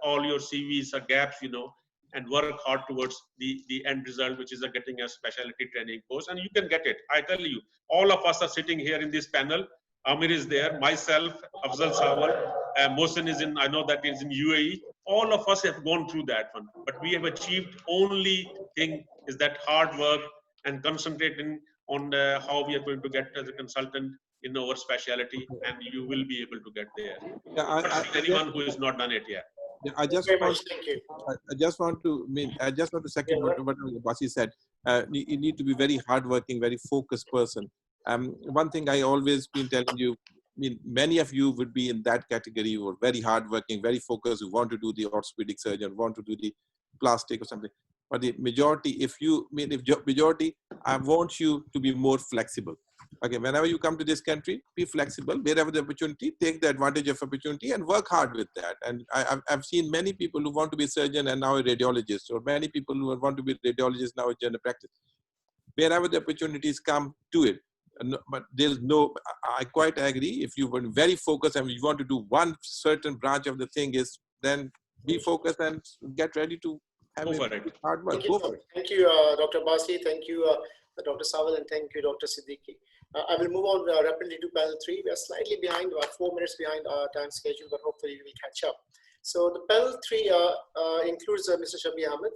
K: all your CVs are gaps, and work hard towards the end result, which is getting a specialty training course. And you can get it. I tell you, all of us are sitting here in this panel. Amir is there, myself, Afzal Sawar, Mohsen is in, I know that is in UAE. All of us have gone through that one, but we have achieved only thing is that hard work and concentrating on how we are going to get as a consultant in our specialty, and you will be able to get there.
L: Yeah,
K: Anyone who has not done it yet.
L: I just want to second what Basi said. You need to be very hardworking, very focused person. One thing I always been telling you, many of you would be in that category who are very hardworking, very focused, who want to do the orthopedic surgeon, want to do the plastic or something. But the majority, majority, I want you to be more flexible. Okay, whenever you come to this country, be flexible. Wherever the opportunity, take the advantage of opportunity and work hard with that. And I've seen many people who want to be a surgeon and now a radiologist, or many people who want to be a radiologist now a general practice. Wherever the opportunities come, to it. But there's no, I quite agree. If you were very focused and you want to do one certain branch of the thing, then be focused and get ready to have hard work. Go for it.
A: Thank you, Dr. Basi. Thank you, Dr. Sawal, and thank you, Dr. Siddiqui. I will move on rapidly to panel 3. We are slightly behind, about 4 minutes behind our time schedule, but hopefully we will catch up. So the panel 3 includes Mr. Shabih Ahmed,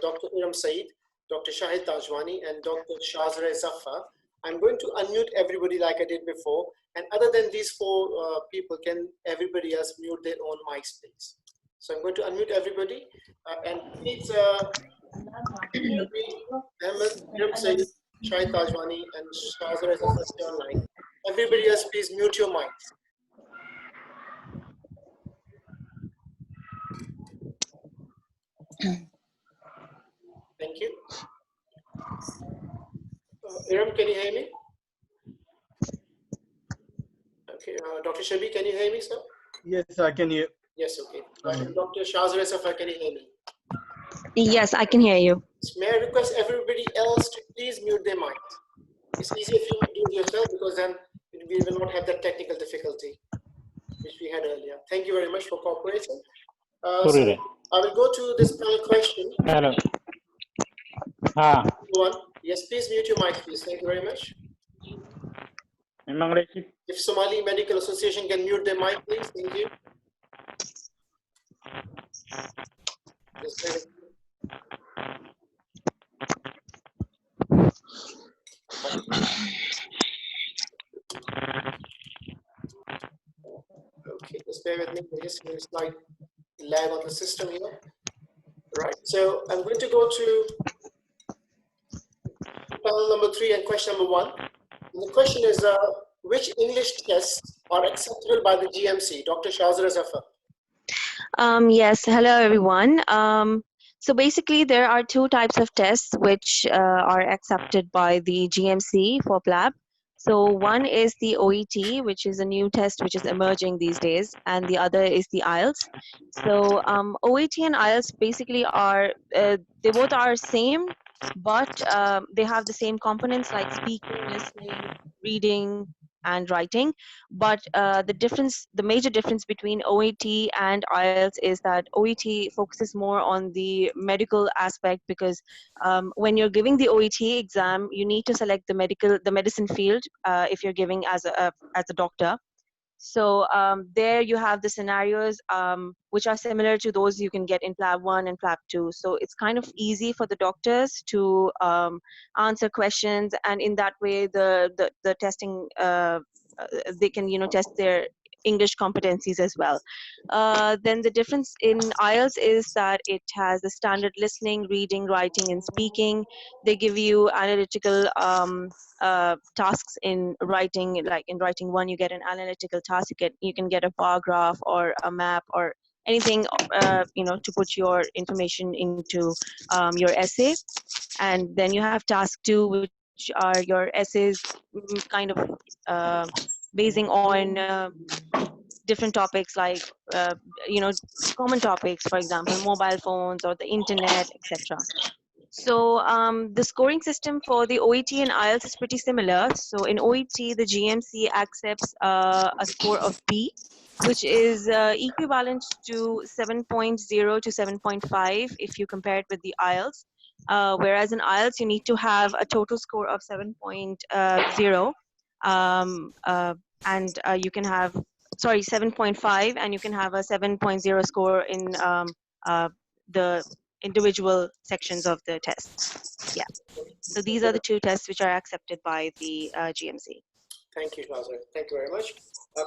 A: Dr. Iram Saeed, Dr. Shahid Tajwani, and Dr. Shazare Zafar. I'm going to unmute everybody like I did before. And other than these 4 people, can everybody else mute their own mics, please? So I'm going to unmute everybody. And please, Ahmed, Iram Saeed, Shahid Tajwani, and Shazare Zafar stay online. Everybody else, please mute your mics. Thank you. Iram, can you hear me? Okay, Dr. Shabih, can you hear me, sir?
E: Yes, I can hear.
A: Yes, okay. Dr. Shazare Zafar, can you hear me?
M: Yes, I can hear you.
A: May I request everybody else to please mute their mics? It's easier if you do it yourself, because then we will not have that technical difficulty which we had earlier. Thank you very much for cooperating. So I will go to this panel question.
N: Hello.
A: One. Yes, please mute your mic, please. Thank you very much. If Somali Medical Association can mute their mic, please. Thank you. Okay, just bear with me. Just a slight lag on the system here. Right. So I'm going to go to panel number 3 and question number 1. And the question is, which English tests are acceptable by the GMC? Dr. Shazara Zafar.
M: Yes, hello everyone. So basically there are 2 types of tests which are accepted by the GMC for PLAB. So one is the OET, which is a new test which is emerging these days, and the other is the IELTS. So OET and IELTS basically are, they both are same, but they have the same components like speaking, listening, reading, and writing. But the major difference between OET and IELTS is that OET focuses more on the medical aspect, because when you're giving the OET exam, you need to select the medicine field if you're giving as a doctor. So there you have the scenarios which are similar to those you can get in PLAB 1 and PLAB 2. So it's kind of easy for the doctors to answer questions, and in that way the testing, they can test their English competencies as well. Then the difference in IELTS is that it has the standard listening, reading, writing, and speaking. They give you analytical tasks in writing. Like in writing 1, you get an analytical task. You can get a bar graph or a map or anything, to put your information into your essay. And then you have task 2, which which are your essays, kind of basing on different topics like common topics, for example, mobile phones or the internet, etc. So the scoring system for the OET and IELTS is pretty similar. So in OET, the GMC accepts a score of B, which is equivalent to 7.0 to 7.5 if you compare it with the IELTS. Whereas in IELTS, you need to have a total score of 7.0, and you can have, 7.5, and you can have a 7.0 score in the individual sections of the test. Yeah. So these are the two tests which are accepted by the GMC.
A: Thank you, Shazia. Thank you very much.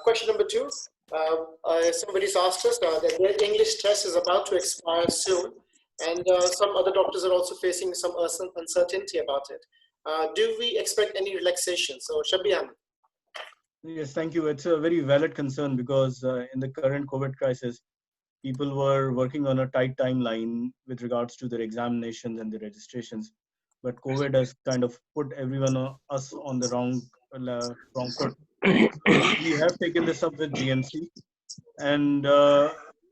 A: Question number 2. Somebody's asked us that their English test is about to expire soon, and some other doctors are also facing some uncertainty about it. Do we expect any relaxation? So, Shabbi Ahmed.
E: Yes, thank you. It's a very valid concern because in the current COVID crisis, people were working on a tight timeline with regards to their examinations and their registrations. But COVID has kind of put us on the wrong foot. We have taken this up with GMC, and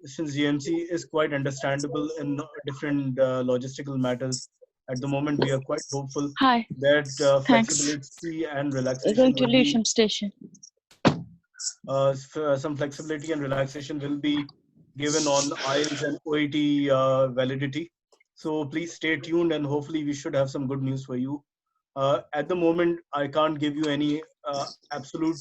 E: since GMC is quite understandable in different logistical matters, at the moment we are quite hopeful that flexibility and relaxation
N: Going to
E: will be,
N: Lewisham Station.
E: some flexibility and relaxation will be given on IELTS and OET validity. So please stay tuned, and hopefully we should have some good news for you. At the moment, I can't give you any absolute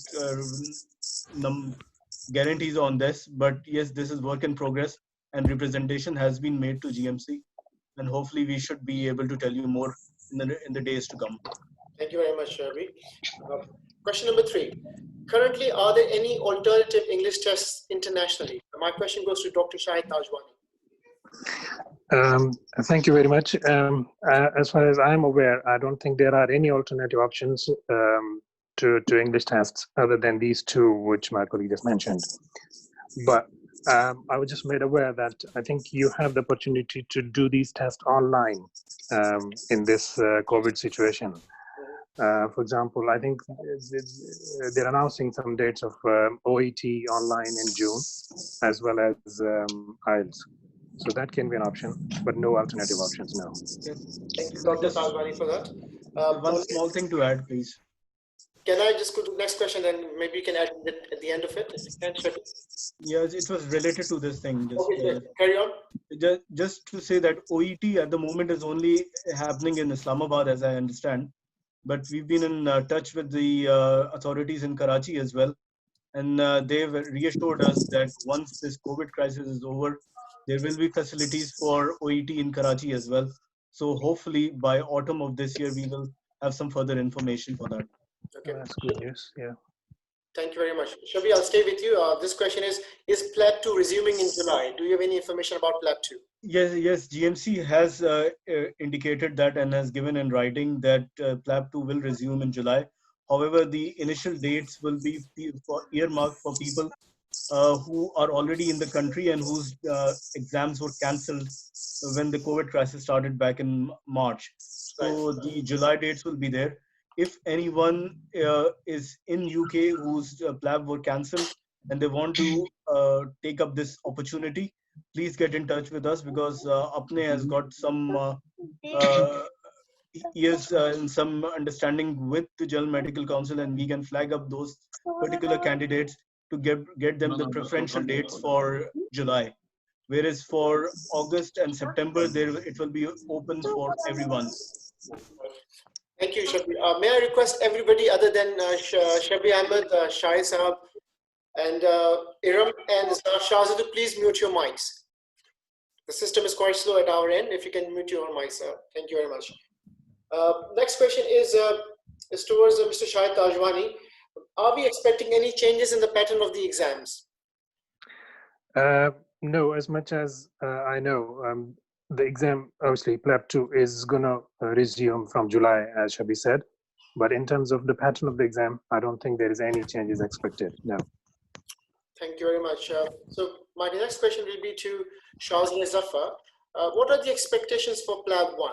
E: guarantees on this, but yes, this is work in progress, and representation has been made to GMC, and hopefully we should be able to tell you more in the days to come.
A: Thank you very much, Shabbi. Question number 3. Currently, are there any alternative English tests internationally? My question goes to Dr. Shahid Tajwani.
O: Thank you very much. As far as I'm aware, I don't think there are any alternative options to English tests other than these two, which my colleague just mentioned. But I was just made aware that I think you have the opportunity to do these tests online in this COVID situation. For example, I think they're announcing some dates of OET online in June, as well as IELTS. So that can be an option, but no alternative options now.
E: Yes.
A: Thank you, Dr. Tajwani, for that.
E: One small thing to add, please.
A: Can I just go to the next question, and maybe you can add it at the end of it?
E: Yes, it was related to this thing.
A: Okay, carry on.
E: Just to say that OET at the moment is only happening in Islamabad, as I understand. But we've been in touch with the authorities in Karachi as well. And they've reassured us that once this COVID crisis is over, there will be facilities for OET in Karachi as well. So hopefully by autumn of this year, we will have some further information for that.
A: Okay.
O: That's good news, yeah.
A: Thank you very much. Shabbi, I'll stay with you. This question is PLAB 2 resuming in July? Do you have any information about PLAB 2?
E: Yes, GMC has indicated that and has given in writing that PLAB 2 will resume in July. However, the initial dates will be earmarked for people who are already in the country and whose exams were cancelled when the COVID crisis started back in March. So the July dates will be there. If anyone is in UK whose PLAB were cancelled and they want to take up this opportunity, please get in touch with us, because Apne has got some years and some understanding with the General Medical Council, and we can flag up those particular candidates to get them the preferential dates for July. Whereas for August and September, it will be open for everyone.
A: Thank you, Shabbi. May I request everybody other than Shabbi Ahmed, Shahid Sahab, and Iram and Shahzad to please mute your mics. The system is quite slow at our end. If you can mute your mics, thank you very much. Next question is towards Mr. Shahid Tajwani. Are we expecting any changes in the pattern of the exams?
O: No, as much as I know, the exam, obviously, PLAB 2 is going to resume from July, as Shabbi said. But in terms of the pattern of the exam, I don't think there is any changes expected, no.
A: Thank you very much. So my next question will be to Shazia Zafar. What are the expectations for PLAB 1?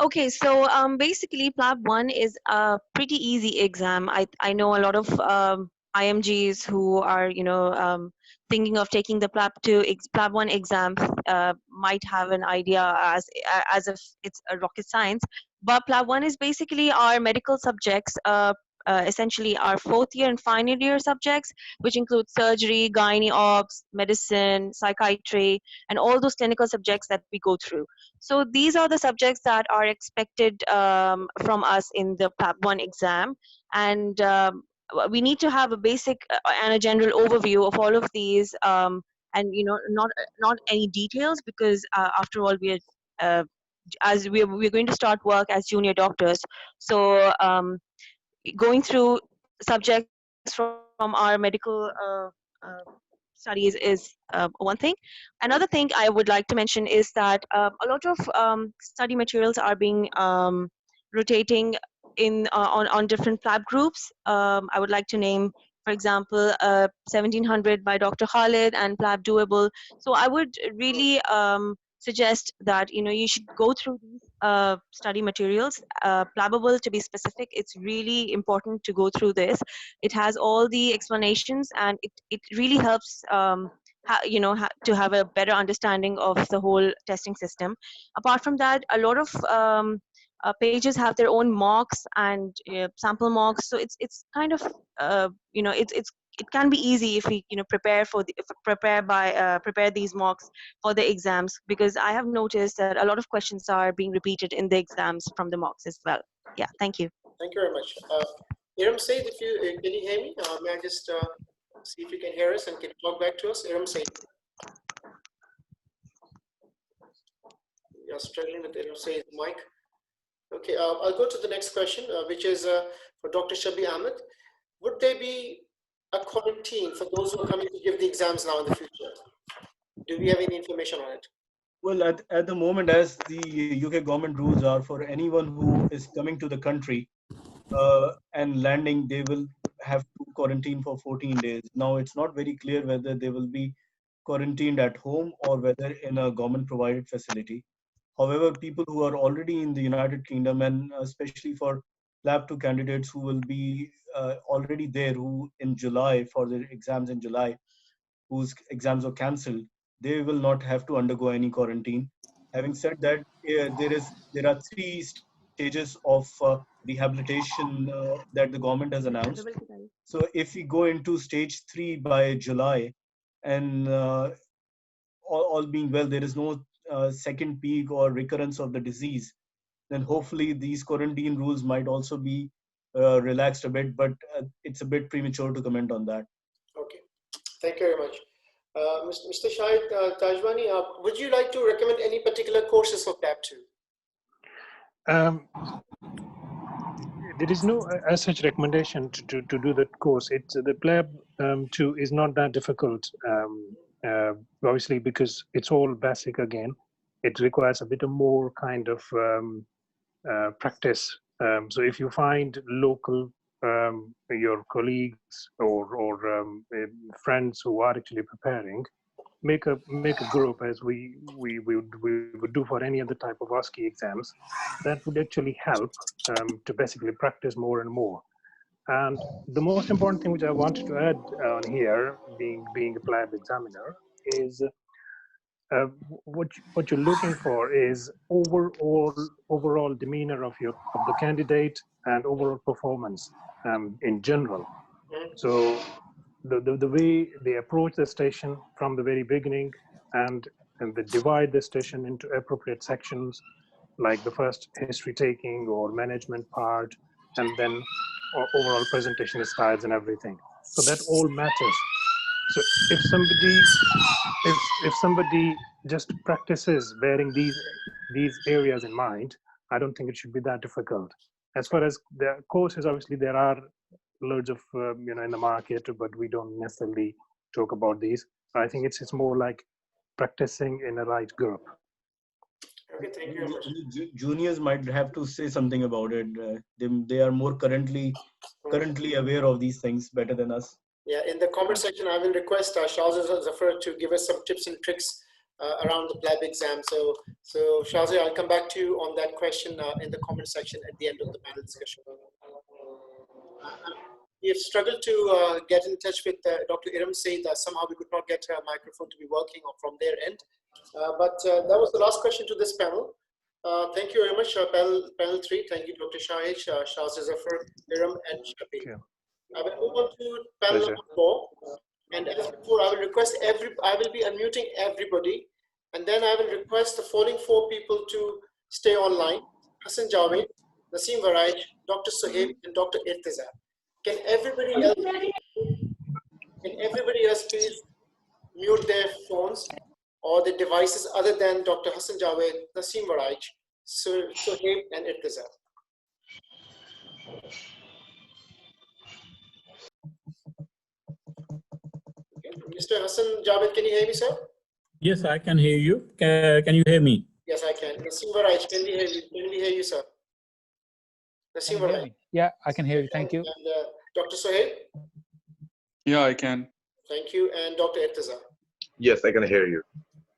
M: Okay, so basically PLAB 1 is a pretty easy exam. I know a lot of IMGs who are, thinking of taking the PLAB 1 exam might have an idea as if it's a rocket science. But PLAB 1 is basically our medical subjects, essentially our fourth year and final year subjects, which include surgery, gynae ops, medicine, psychiatry, and all those clinical subjects that we go through. So these are the subjects that are expected from us in the PLAB 1 exam. And we need to have a basic and a general overview of all of these, and not any details, because after all, we're going to start work as junior doctors. So going through subjects from our medical studies is one thing. Another thing I would like to mention is that a lot of study materials are being rotating on different PLAB groups. I would like to name, for example, 1700 by Dr. Khalid and PLAB Doable. So I would really suggest that you should go through these study materials. PLABable, to be specific, it's really important to go through this. It has all the explanations, and it really helps to have a better understanding of the whole testing system. Apart from that, a lot of pages have their own mocks and sample mocks, so it's kind of it can be easy if we prepare these mocks for the exams, because I have noticed that a lot of questions are being repeated in the exams from the mocks as well. Yeah, thank you.
A: Thank you very much. Iram Said, can you hear me? May I just see if you can hear us and can talk back to us? Iram Said. You're struggling with Iram Said's mic. Okay, I'll go to the next question, which is for Dr. Shabih Ahmed. Would there be a quarantine for those who are coming to give the exams now in the future? Do we have any information on it?
E: Well, at the moment, as the UK government rules are, for anyone who is coming to the country and landing, they will have to quarantine for 14 days. Now, it's not very clear whether they will be quarantined at home or whether in a government-provided facility. However, people who are already in the United Kingdom, and especially for PLAB 2 candidates who will be already there, who in July, for their exams in July, whose exams are cancelled, they will not have to undergo any quarantine. Having said that, there are 3 stages of rehabilitation that the government has announced. So if we go into stage 3 by July, and all being well, there is no second peak or recurrence of the disease, then hopefully these quarantine rules might also be relaxed a bit, but it's a bit premature to comment on that.
A: Okay, thank you very much. Mr. Shahid Tajwani, would you like to recommend any particular courses for PLAB 2?
O: There is no as such recommendation to do that course. It's the PLAB 2 is not that difficult, obviously, because it's all basic again. It requires a bit of more kind of practice. So if you find local your colleagues or friends who are actually preparing, make a group, as we would do for any other type of OSCE exams. That would actually help to basically practice more and more. And the most important thing which I wanted to add on here, being a PLAB examiner, is what you're looking for is overall demeanor of the candidate and overall performance in general. So the way they approach the station from the very beginning, and they divide the station into appropriate sections, like the first history taking or management part, and then overall presentation styles and everything. So that all matters. So if somebody just practices bearing these areas in mind, I don't think it should be that difficult. As far as the courses, obviously there are loads of in the market, but we don't necessarily talk about these. I think it's more like practicing in a right group.
A: Okay, thank you very much.
E: Juniors might have to say something about it. They are more currently aware of these things better than us.
A: Yeah, in the comment section, I will request Shahzad Zafar to give us some tips and tricks around the PLAB exam. So Shazia, I'll come back to you on that question in the comment section at the end of the panel discussion. We have struggled to get in touch with Dr. Iram Said. Somehow we could not get her microphone to be working from their end. But that was the last question to this panel. Thank you very much, panel 3. Thank you, Dr. Shahid, Shazia Zafar, Iram, and Shafi. I will move on to panel number 4. And as before, I will request I will be unmuting everybody. And then I will request the following 4 people to stay online: Hassan Javed, Naseem Waraj, Dr. Sohaib, and Dr. Irtiza. Can everybody else please mute their phones or the devices other than Dr. Hassan Javed, Naseem Waraj, Sohaib, and Irtiza? Okay. Mr. Hassan Javed, can you hear me, sir?
N: Yes, I can hear you. Can you hear me?
A: Yes, I can. Naseem Waraj, can we hear you? Can we hear you, sir? Naseem Waraj.
D: Yeah, I can hear you. Thank you.
A: And Dr. Sohaib?
P: Yeah, I can.
A: Thank you. And Dr. Irtiza?
P: Yes, I can hear you.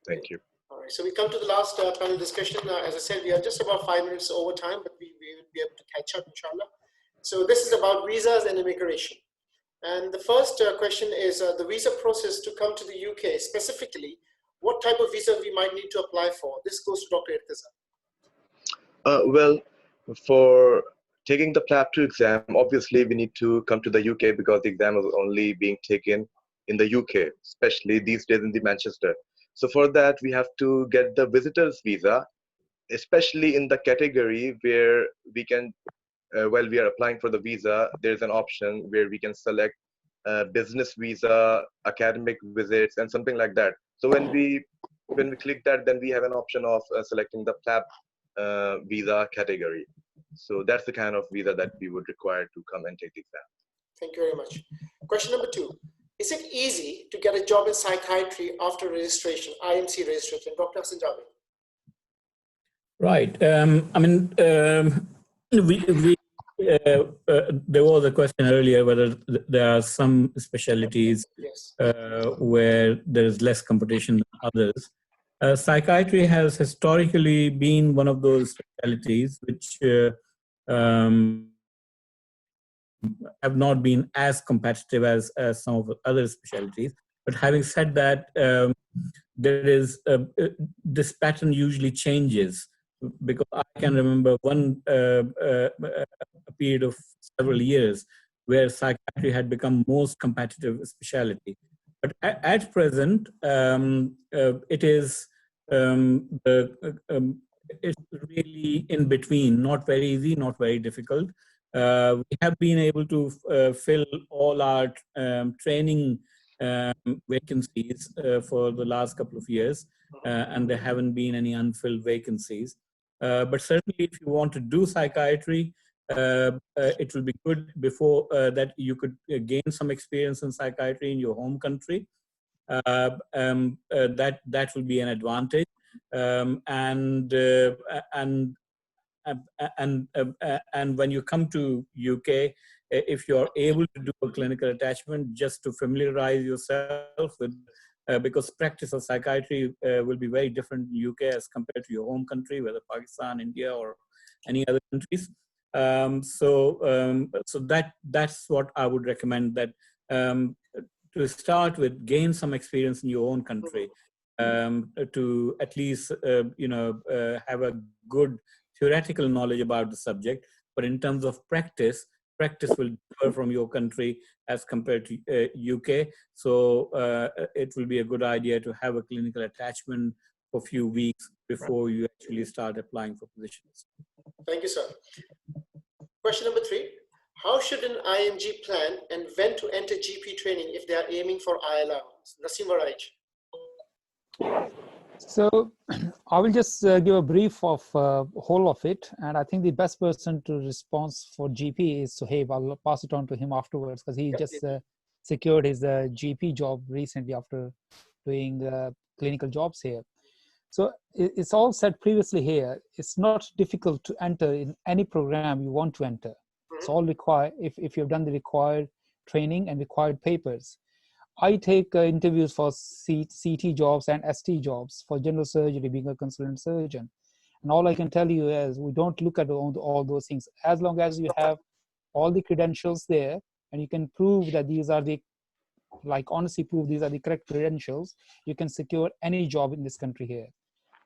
P: Thank you.
A: All right. So we come to the last panel discussion. As I said, we are just about 5 minutes over time, but we will be able to catch up, inshallah. So this is about visas and immigration. And the first question is the visa process to come to the UK, specifically, what type of visa we might need to apply for? This goes to Dr. Irtiza.
P: Well, for taking the PLAB 2 exam, obviously we need to come to the UK because the exam is only being taken in the UK, especially these days in the Manchester. So for that, we have to get the visitor's visa, especially in the category where we can, while we are applying for the visa, there's an option where we can select business visa, academic visits, and something like that. So when we click that, then we have an option of selecting the PLAB visa category. So that's the kind of visa that we would require to come and take the exam.
A: Thank you very much. Question number 2. Is it easy to get a job in psychiatry after registration, IMC registration? Dr. Hassan Javed.
N: Right. I mean, there was a question earlier whether there are some specialties where there is less competition than others. Psychiatry has historically been one of those specialties which have not been as competitive as some of the other specialties. But having said that, there is this pattern usually changes, because I can remember one period of several years where psychiatry had become most competitive specialty. But at present, it is it's really in between, not very easy, not very difficult. We have been able to fill all our training vacancies for the last couple of years, and there haven't been any unfilled vacancies. But certainly, if you want to do psychiatry, it will be good before that you could gain some experience in psychiatry in your home country. That will be an advantage. And when you come to UK, if you're able to do a clinical attachment just to familiarize yourself with, because practice of psychiatry will be very different in UK as compared to your home country, whether Pakistan, India, or any other countries. So that's what I would recommend, that to start with, gain some experience in your own country, to at least have a good theoretical knowledge about the subject. But in terms of practice will differ from your country as compared to UK. So it will be a good idea to have a clinical attachment for a few weeks before you actually start applying for positions.
A: Thank you, sir. Question number 3. How should an IMG plan and when to enter GP training if they are aiming for ILR? Naseem Waraj.
D: So I will just give a brief of whole of it, and I think the best person to respond for GP is Sohaib. I'll pass it on to him afterwards, because he just secured his GP job recently after doing clinical jobs here. So it's all said previously here. It's not difficult to enter in any program you want to enter. It's all required if you've done the required training and required papers. I take interviews for CT jobs and ST jobs for general surgery, being a consultant surgeon. And all I can tell you is we don't look at all those things. As long as you have all the credentials there and you can prove that these are the, like honestly prove these are the correct credentials, you can secure any job in this country here.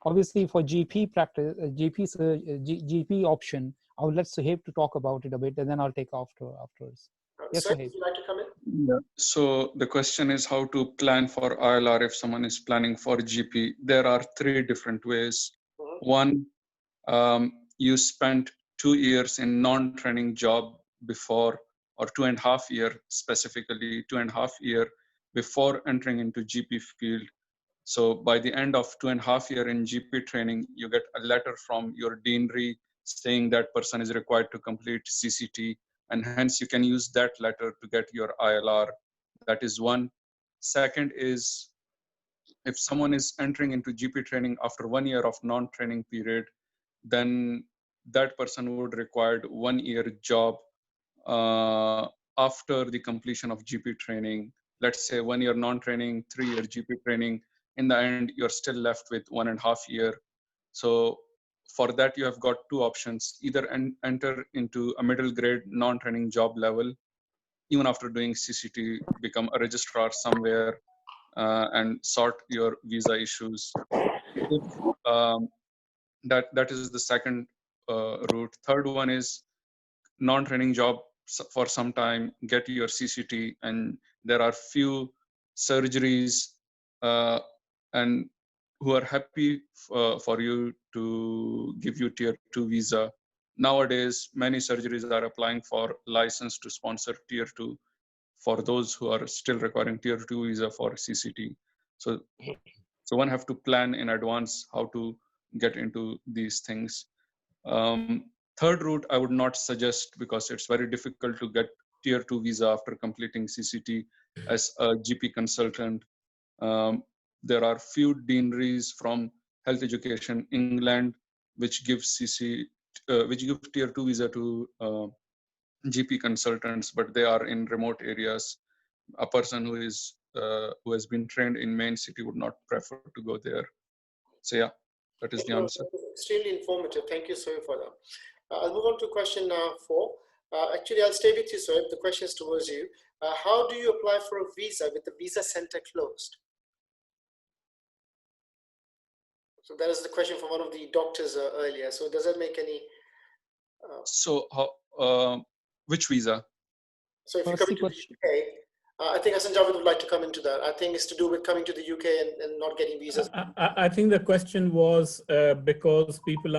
D: Obviously for GP practice, GP option, I would let Suhaib to talk about it a bit and then I'll take afterwards. Yes,
A: Sir,
D: Suhaib.
A: would you like to come in?
Q: Yeah. So the question is how to plan for ILR if someone is planning for GP. There are 3 different ways. One, you spent 2 years in non-training job before, or 2.5 years specifically, 2.5 years before entering into GP field. So by the end of 2.5 years in GP training, you get a letter from your deanery saying that person is required to complete CCT, and hence you can use that letter to get your ILR. That is one. Second is, if someone is entering into GP training after 1 year of non-training period, then that person would require 1 year job after the completion of GP training. Let's say 1 year non-training, 3 year GP training. In the end, you're still left with 1.5 years. So for that, you have got 2 options: either enter into a middle grade non-training job level, even after doing CCT, become a registrar somewhere and sort your visa issues. If, that is the second route. Third one is non-training job for some time, get your CCT, and there are few surgeries and who are happy for you to give you tier 2 visa. Nowadays, many surgeries are applying for license to sponsor tier 2 for those who are still requiring tier 2 visa for CCT. So one have to plan in advance how to get into these things. Third route, I would not suggest because it's very difficult to get tier 2 visa after completing CCT as a GP consultant. There are few deaneries from Health Education England which give which give tier 2 visa to GP consultants, but they are in remote areas. A person who has been trained in main city would not prefer to go there. So yeah, that is the answer.
A: Extremely informative. Thank you, sir, for that. I'll move on to question 4. Actually, I'll stay with you, sir. The question is towards you. How do you apply for a visa with the visa center closed? So that is the question from one of the doctors earlier. So does that make any?
Q: So which visa?
A: So if you come to the UK, I think Hassan Javed would like to come into that. I think it's to do with coming to the UK and not getting visas.
N: I think the question was because people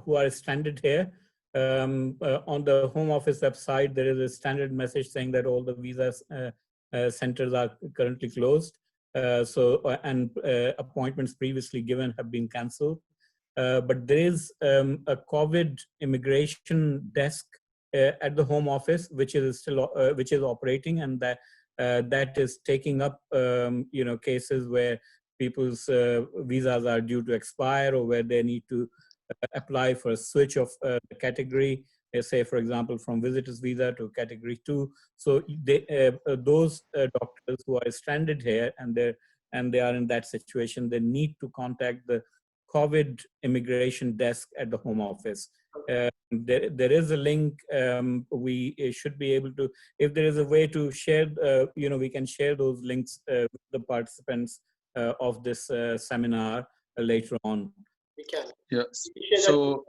N: who are stranded here. On the Home Office website, there is a standard message saying that all the visa centers are currently closed. And appointments previously given have been cancelled. But there is a COVID immigration desk at the Home Office, which is still which is operating, and that is taking up cases where people's visas are due to expire or where they need to apply for a switch of category, say for example from visitors visa to category 2. So those doctors who are stranded here and they are in that situation, they need to contact the COVID immigration desk at the Home Office. There is a link. We should be able to, if there is a way to share, we can share those links with the participants of this seminar later on.
A: We can.
Q: Yeah. So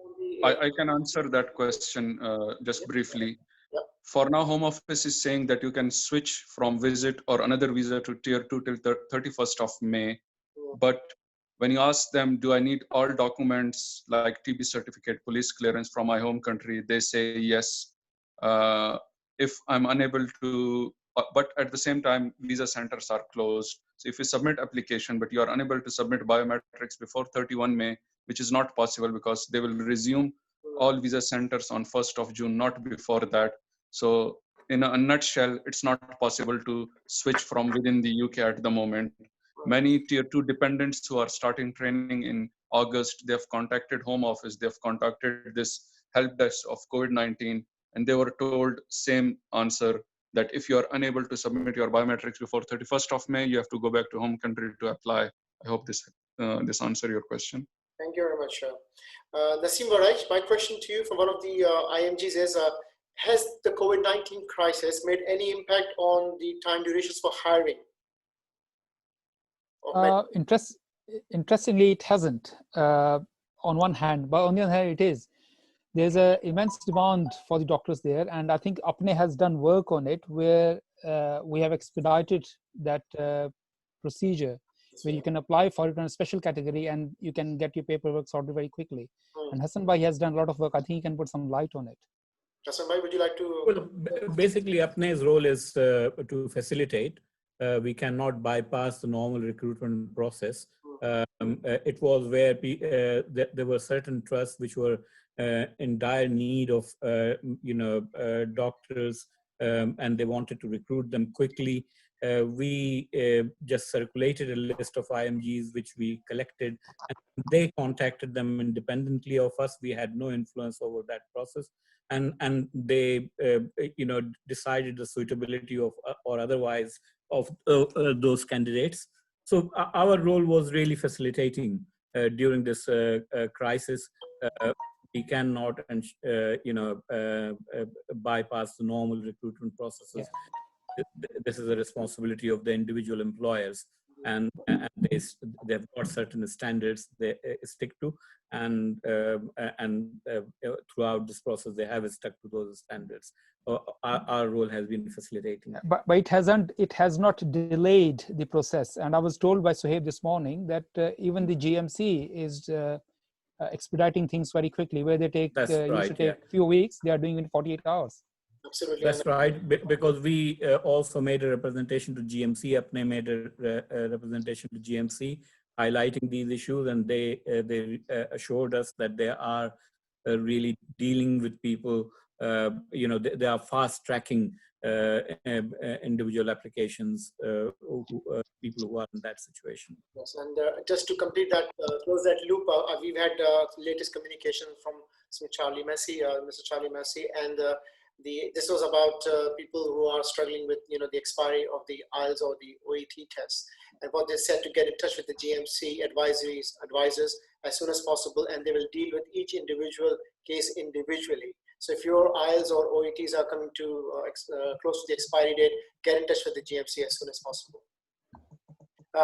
Q: I can answer that question just briefly.
A: Yeah.
Q: For now, Home Office is saying that you can switch from visit or another visa to tier 2 till 31st of May. But when you ask them, do I need all documents like TB certificate, police clearance from my home country? They say yes. If I'm unable to, but at the same time, visa centers are closed. So if you submit application, but you are unable to submit biometrics before 31 May, which is not possible because they will resume all visa centers on 1st of June, not before that. So in a nutshell, it's not possible to switch from within the UK at the moment. Many tier 2 dependents who are starting training in August, they have contacted Home Office, they have contacted this help desk of COVID-19, and they were told same answer. that if you are unable to submit your biometrics before 31st of May, you have to go back to home country to apply. I hope this answers your question.
A: Thank you very much. Naseem Waraj, my question to you from one of the IMGs is, has the COVID-19 crisis made any impact on the time durations for hiring?
D: Interestingly, it hasn't on one hand, but on the other hand, it is. There's an immense demand for the doctors there, and I think Apne has done work on it where we have expedited that procedure where you can apply for it in a special category and you can get your paperwork sorted very quickly. And Hassan Bhai has done a lot of work. I think he can put some light on it.
A: Hassan Bhai, would you like to?
N: Well, basically, Apne's role is to facilitate. We cannot bypass the normal recruitment process. It was where there were certain trusts which were in dire need of doctors, and they wanted to recruit them quickly. We just circulated a list of IMGs which we collected, and they contacted them independently of us. We had no influence over that process, and they decided the suitability of or otherwise of those candidates. So our role was really facilitating during this crisis. We cannot bypass the normal recruitment processes. This is a responsibility of the individual employers, and they've got certain standards they stick to, and throughout this process they have stuck to those standards. Our role has been facilitating.
D: But it has not delayed the process. And I was told by Suhaib this morning that even the GMC is expediting things very quickly, where they take used to take a few weeks, they are doing it in 48 hours.
A: Absolutely.
N: That's right, because we also made a representation to GMC. Apne made a representation to GMC highlighting these issues, and they assured us that they are really dealing with people. They are fast tracking individual applications, people who are in that situation.
A: Yes, and just to complete that, close that loop, we've had latest communication from Mr. Charlie Massey, and this was about people who are struggling with the expiry of the IELTS or the OET tests, and what they said to get in touch with the GMC advisors as soon as possible, and they will deal with each individual case individually. So if your IELTS or OETs are coming to close to the expiry date, get in touch with the GMC as soon as possible.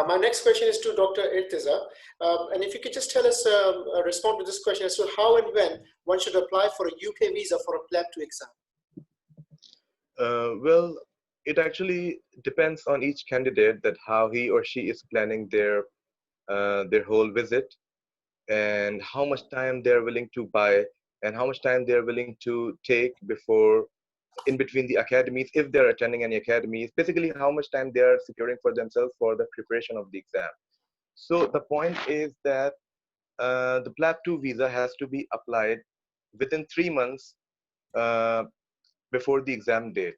A: My next question is to Dr. Irtiza, and if you could just tell us, respond to this question as to how and when one should apply for a UK visa for a PLAB 2 exam.
P: Well, it actually depends on each candidate that how he or she is planning their whole visit, and how much time they're willing to buy, and how much time they're willing to take before, in between the academies, if they're attending any academies, basically how much time they're securing for themselves for the preparation of the exam. So the point is that the PLAB 2 visa has to be applied within 3 months before the exam date,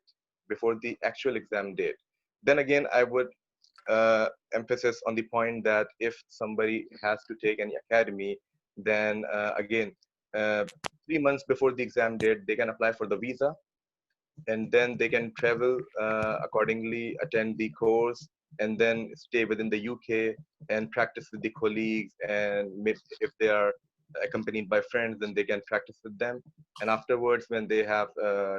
P: before the actual exam date. Then again, I would emphasis on the point that if somebody has to take any academy, then again, 3 months before the exam date, they can apply for the visa, and then they can travel accordingly, attend the course, and then stay within the UK and practice with the colleagues, and if they are accompanied by friends, then they can practice with them, and afterwards when they have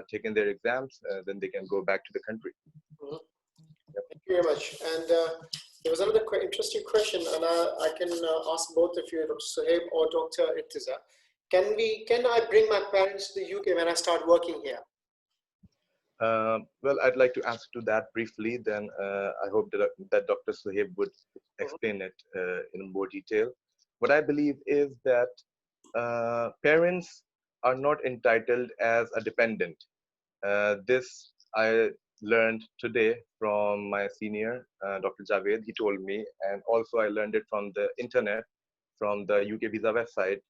P: taken their exams, then they can go back to the country.
A: Mm-hmm. Yep. Thank you very much. And there was another interesting question, and I can ask both of you, Dr. Suhaib or Dr. Irtiza. Can I bring my parents to the UK when I start working here?
P: Well, I'd like to answer to that briefly, then I hope that Dr. Suhaib would explain it in more detail. What I believe is that parents are not entitled as a dependent. This I learned today from my senior, Dr. Javed. He told me, and also I learned it from the internet, from the UK visa website,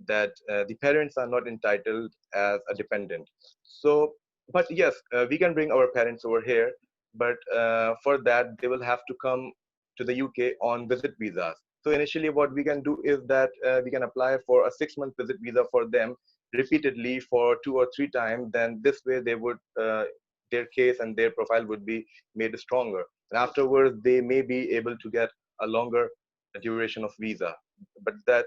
P: that the parents are not entitled as a dependent. So, but yes, we can bring our parents over here, but for that, they will have to come to the UK on visit visas. So initially what we can do is that we can apply for a 6-month visit visa for them repeatedly for 2 or 3 times. Then this way they would their case and their profile would be made stronger. And afterwards, they may be able to get a longer duration of visa, but that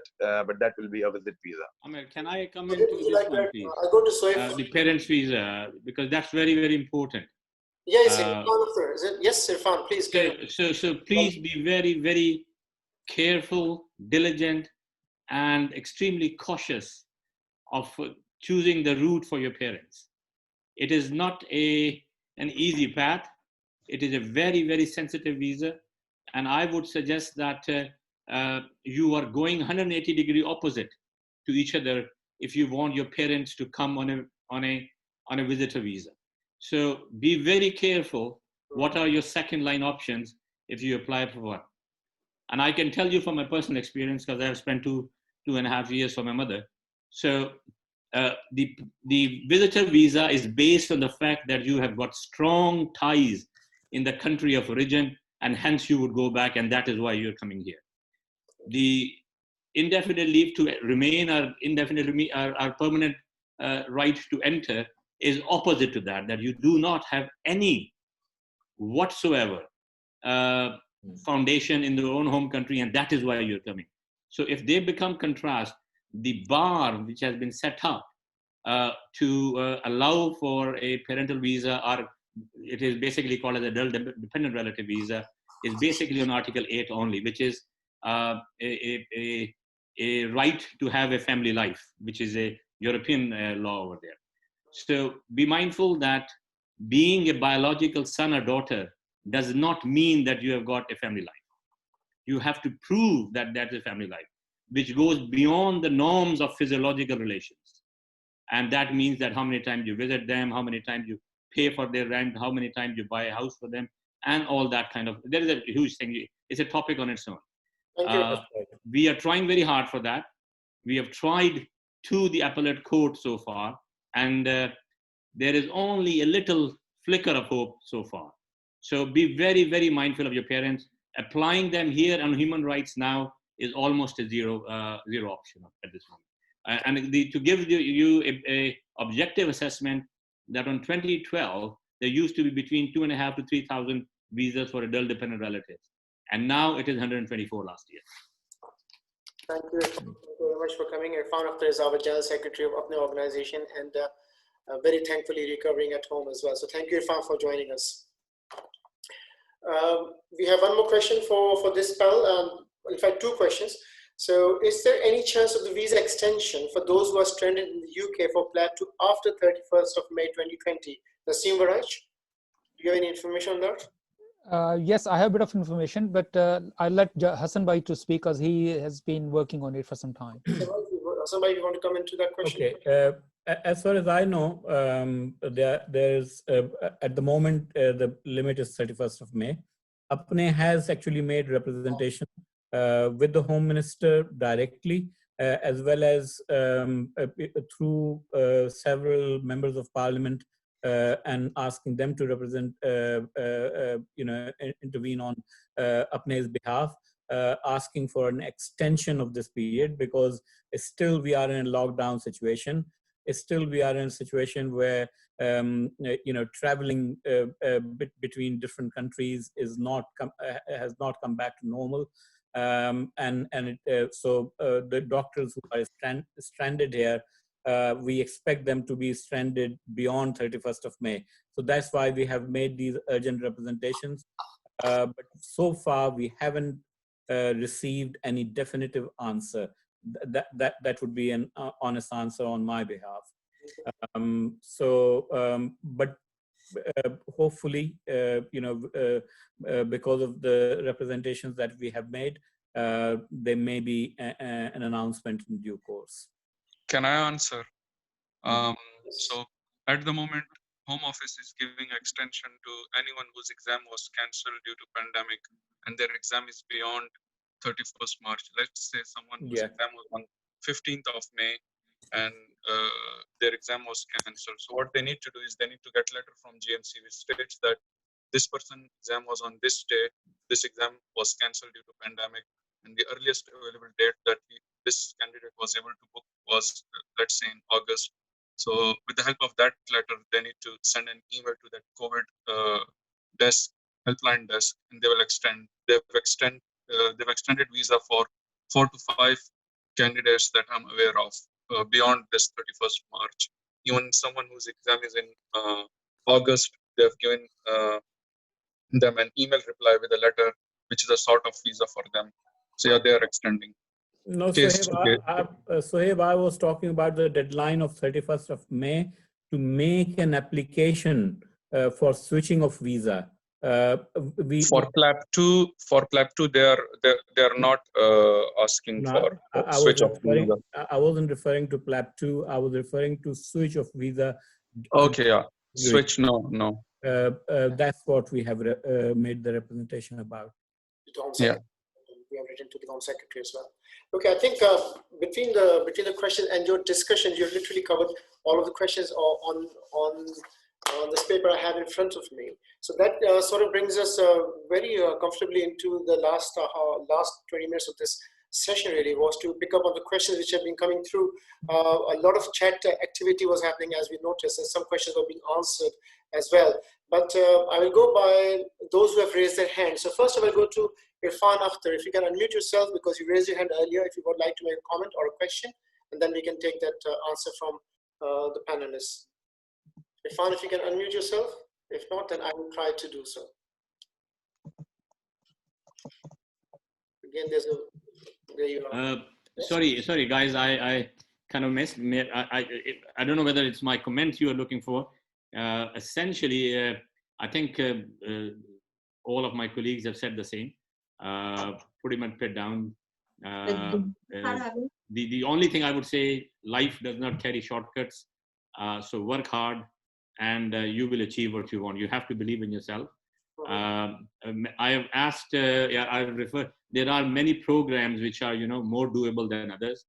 P: will be a visit visa.
R: Amir, can I come
A: So
R: into
A: would you
R: this
A: like
R: one,
A: that?
R: please?
A: I'll go to Soif.
R: The parents' visa, because that's very, very important.
A: Yes, Irfan, is it? Yes, Irfan, please.
R: So please be very, very careful, diligent, and extremely cautious of choosing the route for your parents. It is not an easy path. It is a very, very sensitive visa. And I would suggest that you are going 180-degree opposite to each other if you want your parents to come on a visitor visa. So be very careful. What are your second line options if you apply for one? And I can tell you from my personal experience, because I have spent two and a half years for my mother. So the visitor visa is based on the fact that you have got strong ties in the country of origin, and hence you would go back, and that is why you're coming here. The indefinite leave to remain or our permanent right to enter is opposite to that, that you do not have any whatsoever foundation in their own home country, and that is why you're coming. So if they become contrast, the bar which has been set up to allow for a parental visa, or it is basically called as a dependent relative visa, is basically on Article 8 only, which is a right to have a family life, which is a European law over there. So be mindful that being a biological son or daughter does not mean that you have got a family life. You have to prove that that is a family life, which goes beyond the norms of physiological relations. And that means that how many times you visit them, how many times you pay for their rent, how many times you buy a house for them, and all that kind of, there is a huge thing. It's a topic on its own. We are trying very hard for that. We have tried to the appellate court so far, and there is only a little flicker of hope so far. So be very, very mindful of your parents. Applying them here on human rights now is almost a zero option at this moment. And to give you a objective assessment, that on 2012, there used to be between 2,500 to 3,000 visas for adult dependent relatives. And now it is 124 last year.
A: Thank you. Thank you very much for coming. Irfan Akhtar is our General Secretary of Apne organization, and very thankfully recovering at home as well. So thank you, Irfan, for joining us. We have one more question for this panel. In fact, two questions. So is there any chance of the visa extension for those who are stranded in the UK for PLAB to after 31st of May 2020? Naseem Waraj, do you have any information on that?
D: Yes, I have a bit of information, but I'll let Hassan Bhai to speak because he has been working on it for some time.
A: Somebody want to come into that question?
N: Okay. As far as I know, there's at the moment the limit is 31st of May. Apne has actually made representation with the Home Minister directly, as well as through several members of Parliament, and asking them to represent, intervene on Apne's behalf, asking for an extension of this period, because still we are in a lockdown situation. Still we are in a situation where traveling between different countries is has not come back to normal. So the doctors who are stranded here, we expect them to be stranded beyond 31st of May. So that's why we have made these urgent representations. But so far we haven't received any definitive answer. That would be an honest answer on my behalf. But hopefully, because of the representations that we have made, there may be an announcement in due course.
Q: Can I answer? So at the moment, Home Office is giving extension to anyone whose exam was cancelled due to pandemic and their exam is beyond 31st March. Let's say someone whose exam was on 15th of May and their exam was cancelled. So what they need to do is they need to get a letter from GMC which states that this person's exam was on this day, this exam was cancelled due to pandemic, and the earliest available date that this candidate was able to book was, let's say, in August. So with the help of that letter, they need to send an email to that COVID desk, helpline desk, and they will extend. They've extended visa for 4 to 5 candidates that I'm aware of beyond this 31st March. Even someone whose exam is in August, they have given them an email reply with a letter, which is a sort of visa for them. So yeah, they are extending.
N: No,
Q: Case
N: Sohaib, I was talking about the deadline of 31st of May to make an application for switching of visa.
Q: For PLAB 2, they are not asking for switch of visa.
N: I wasn't referring to PLAB 2. I was referring to switch of visa.
Q: Okay, yeah. Switch, no.
N: That's what we have made the representation about.
Q: Yeah.
A: We have written to the Home Secretary as well. Okay, I think between the question and your discussion, you literally covered all of the questions on this paper I have in front of me. So that sort of brings us very comfortably into the last 20 minutes of this session. Really was to pick up on the questions which have been coming through. A lot of chat activity was happening, as we noticed, and some questions were being answered as well. But I will go by those who have raised their hands. So first I will go to Irfan Akhtar. If you can unmute yourself, because you raised your hand earlier, if you would like to make a comment or a question, and then we can take that answer from the panelists. Irfan, if you can unmute yourself. If not, then I will try to do so. Again, there you are.
R: Sorry, guys, I kind of missed. I don't know whether it's my comment you are looking for. Essentially, I think all of my colleagues have said the same. Pretty much put down. The only thing I would say, life does not carry shortcuts. So work hard, and you will achieve what you want. You have to believe in yourself. I have asked. I refer. There are many programs which are, more doable than others.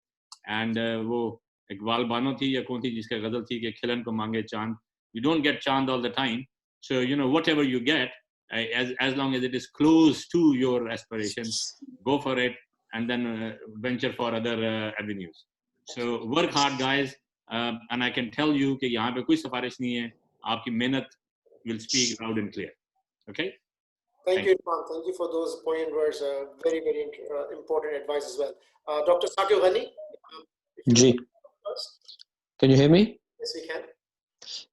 R: And वो इकबाल बानो थी या कौन थी जिसका गजल थी कि खिलन को मांगे चांद. You don't get chand all the time. So whatever you get, as long as it is close to your aspirations, go for it, and then venture for other avenues. So work hard, guys, and I can tell you कि यहाँ पे कोई सिफारिश नहीं है. आपकी मेहनत will speak loud and clear. Okay.
A: Thank you, Irfan. Thank you for those poignant words. Very, very important advice as well. Dr. Saqib Ghani.
B: Ji. Can you hear me?
A: Yes, we can.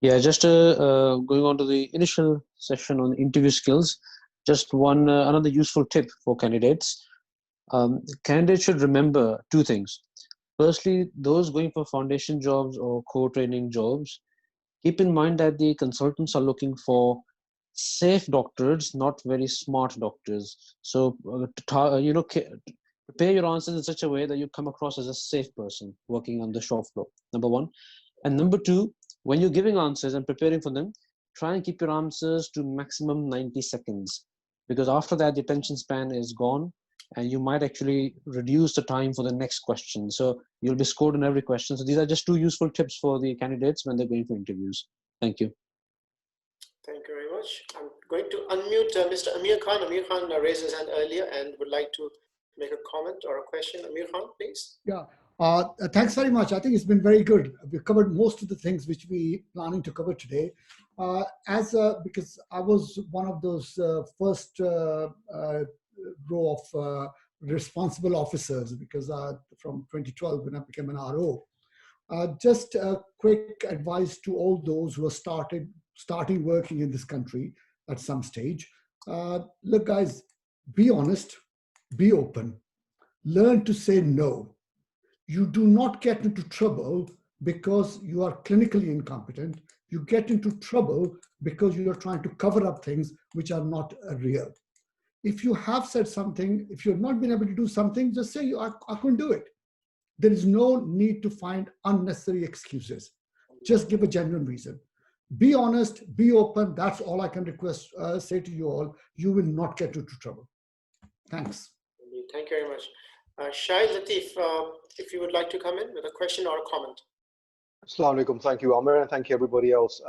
B: Yeah, just going on to the initial session on interview skills, just another useful tip for candidates. Candidates should remember two things. Firstly, those going for foundation jobs or core training jobs, keep in mind that the consultants are looking for safe doctors, not very smart doctors. So, prepare your answers in such a way that you come across as a safe person working on the shop floor, number one. And number two, when you're giving answers and preparing for them, try and keep your answers to maximum 90 seconds. Because after that, the attention span is gone and you might actually reduce the time for the next question. So you'll be scored on every question. So these are just two useful tips for the candidates when they're going for interviews. Thank you.
A: Thank you very much. I'm going to unmute Mr. Amir Khan. Amir Khan raised his hand earlier and would like to make a comment or a question. Amir Khan, please.
C: Yeah. Thanks very much. I think it's been very good. We've covered most of the things which we planning to cover today. Because I was one of those first row of responsible officers, because from 2012 when I became an RO. Just a quick advice to all those who are starting working in this country at some stage. Look, guys, be honest, be open, learn to say no. You do not get into trouble because you are clinically incompetent. You get into trouble because you are trying to cover up things which are not real. If you have said something, if you've not been able to do something, just say, I couldn't do it. There is no need to find unnecessary excuses. Just give a genuine reason. Be honest, be open. That's all I can say to you all. You will not get into trouble. Thanks.
A: Thank you very much. Shahid Latif, if you would like to come in with a question or a comment.
S: Assalamu alaikum. Thank you, Amir, and thank you everybody else.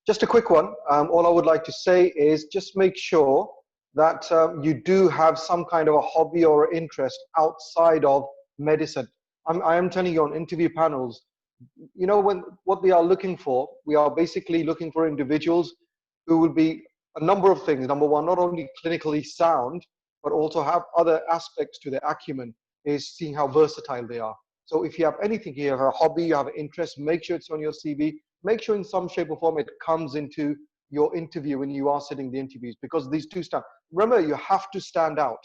S: Just a quick one. All I would like to say is just make sure that you do have some kind of a hobby or interest outside of medicine. I am telling you on interview panels, you know, when what they are looking for, we are basically looking for individuals who will be a number of things. Number one, not only clinically sound, but also have other aspects to their acumen, is seeing how versatile they are. So if you have anything, you have a hobby, you have an interest, make sure it's on your CV, make sure in some shape or form it comes into your interview when you are sitting the interviews, because these two stand. Remember, you have to stand out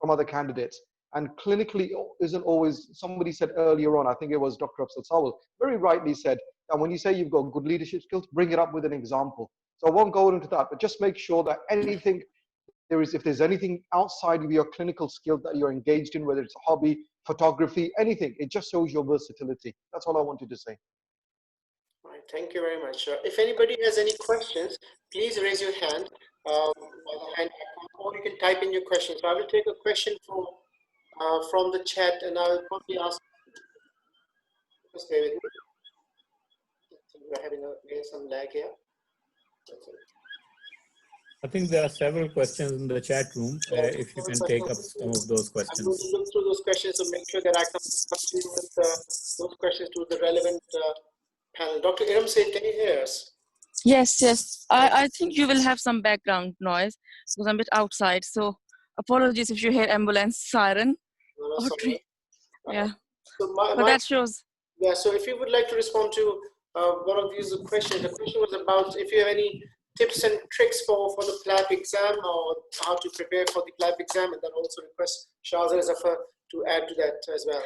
S: from other candidates. And clinically isn't always, somebody said earlier on, I think it was Dr. Afzal Sawal, very rightly said, that when you say you've got good leadership skills, bring it up with an example. So I won't go into that, but just make sure that anything there is, if there's anything outside of your clinical skill that you're engaged in, whether it's a hobby, photography, anything, it just shows your versatility. That's all I wanted to say.
A: All right, thank you very much. If anybody has any questions, please raise your hand, or you can type in your questions. So I will take a question from the chat, and I'll probably ask. Just bear with me. We're having some lag here.
N: I think there are several questions in the chat room. If you can take up some of those questions.
A: I'm going to look through those questions to make sure that I come to you with those questions to the relevant panel. Dr. Iram Said, can you hear us?
T: Yes, yes. I think you will have some background noise because I'm a bit outside. So apologies if you hear ambulance siren.
A: No, sorry.
T: Yeah.
A: So
T: but that shows.
A: Yeah, so if you would like to respond to one of these questions, the question was about if you have any tips and tricks for the PLAB exam, or how to prepare for the PLAB exam, and then also request Shahzad Zafar to add to that as well.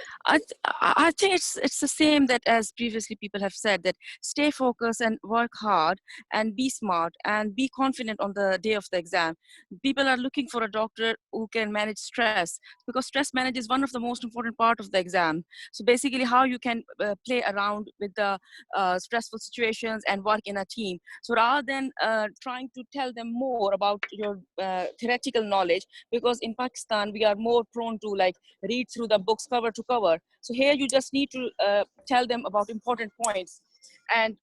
T: I think it's the same that as previously people have said, that stay focused and work hard and be smart and be confident on the day of the exam. People are looking for a doctor who can manage stress, because stress management is one of the most important part of the exam. So basically how you can play around with the stressful situations and work in a team. So rather than trying to tell them more about your theoretical knowledge, because in Pakistan we are more prone to like read through the books cover to cover. So here you just need to tell them about important points and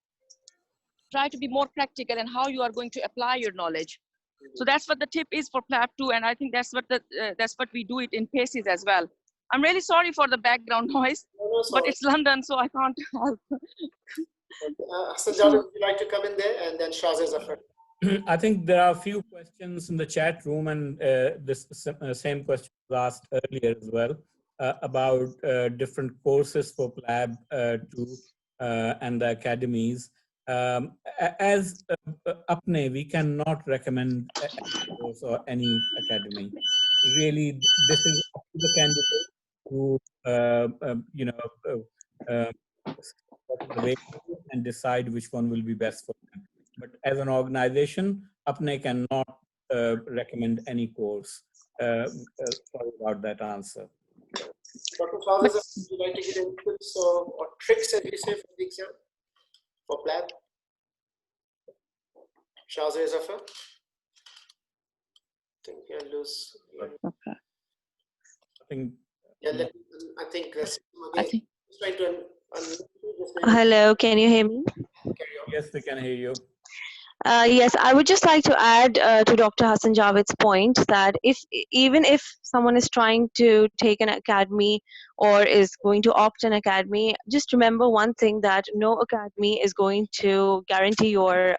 T: try to be more practical and how you are going to apply your knowledge. So that's what the tip is for PLAB 2, and I think that's what we do it in PACES as well. I'm really sorry for the background noise, but it's London, so I can't help.
A: Sajjad, would you like to come in there, and then Shahzad Zafar?
N: I think there are a few questions in the chat room, and this same question was asked earlier as well about different courses for PLAB 2 and the academies. As APNE, we cannot recommend any course or any academy. Really, this is up to the candidate to and decide which one will be best for them. But as an organization, APNE cannot recommend any course. Sorry about that answer.
A: Dr. Shahzad, would you like to give any tips or tricks, as you say, for the exam, for PLAB? Shahzad Zafar? I think I lose.
T: Okay.
A: I think that's again. Trying to
M: Hello, can you hear me?
N: Yes, we can hear you.
M: Yes, I would just like to add to Dr. Hassan Javed's point that even if someone is trying to take an academy or is going to opt an academy, just remember one thing, that no academy is going to guarantee your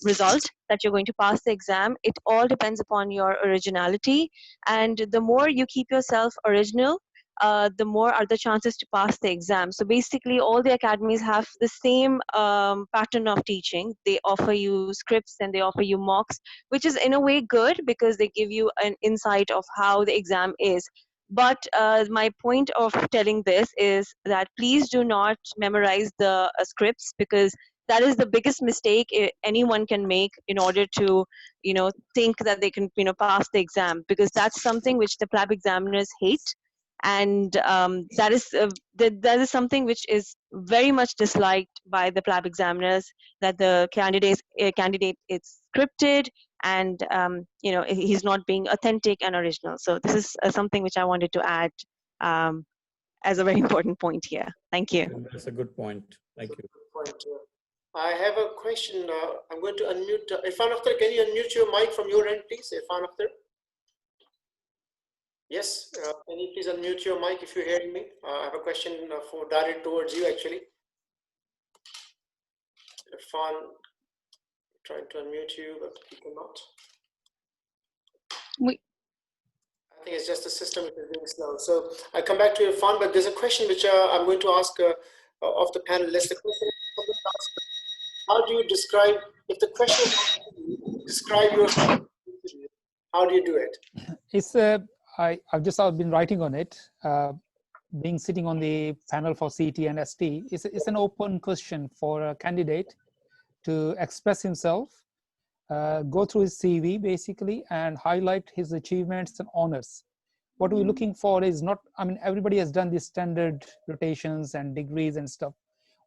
M: result, that you're going to pass the exam. It all depends upon your originality, and the more you keep yourself original, the more are the chances to pass the exam. So basically all the academies have the same pattern of teaching. They offer you scripts and they offer you mocks, which is in a way good because they give you an insight of how the exam is. But my point of telling this is that please do not memorize the scripts, because that is the biggest mistake anyone can make in order to, think that they can, pass the exam, because that's something which the PLAB examiners hate. And that is something which is very much disliked by the PLAB examiners, that the candidate is scripted and he's not being authentic and original. So this is something which I wanted to add as a very important point here. Thank you.
N: That's a good point. Thank you.
A: I have a question. I'm going to unmute. Irfan Akhtar, can you unmute your mic from your end, please? Irfan Akhtar. Yes, can you please unmute your mic if you're hearing me? I have a question directed towards you, actually. Irfan, trying to unmute you, but you cannot. I think it's just the system which is being slow. So I come back to Irfan, but there's a question which I'm going to ask of the panelists. The question is, how do you describe, if the question is describe yourself, how do you do it?
D: It's I've just been writing on it. Being sitting on the panel for CT and ST, it's an open question for a candidate to express himself, go through his CV basically, and highlight his achievements and honors. What we're looking for is not, I mean, everybody has done these standard rotations and degrees and stuff.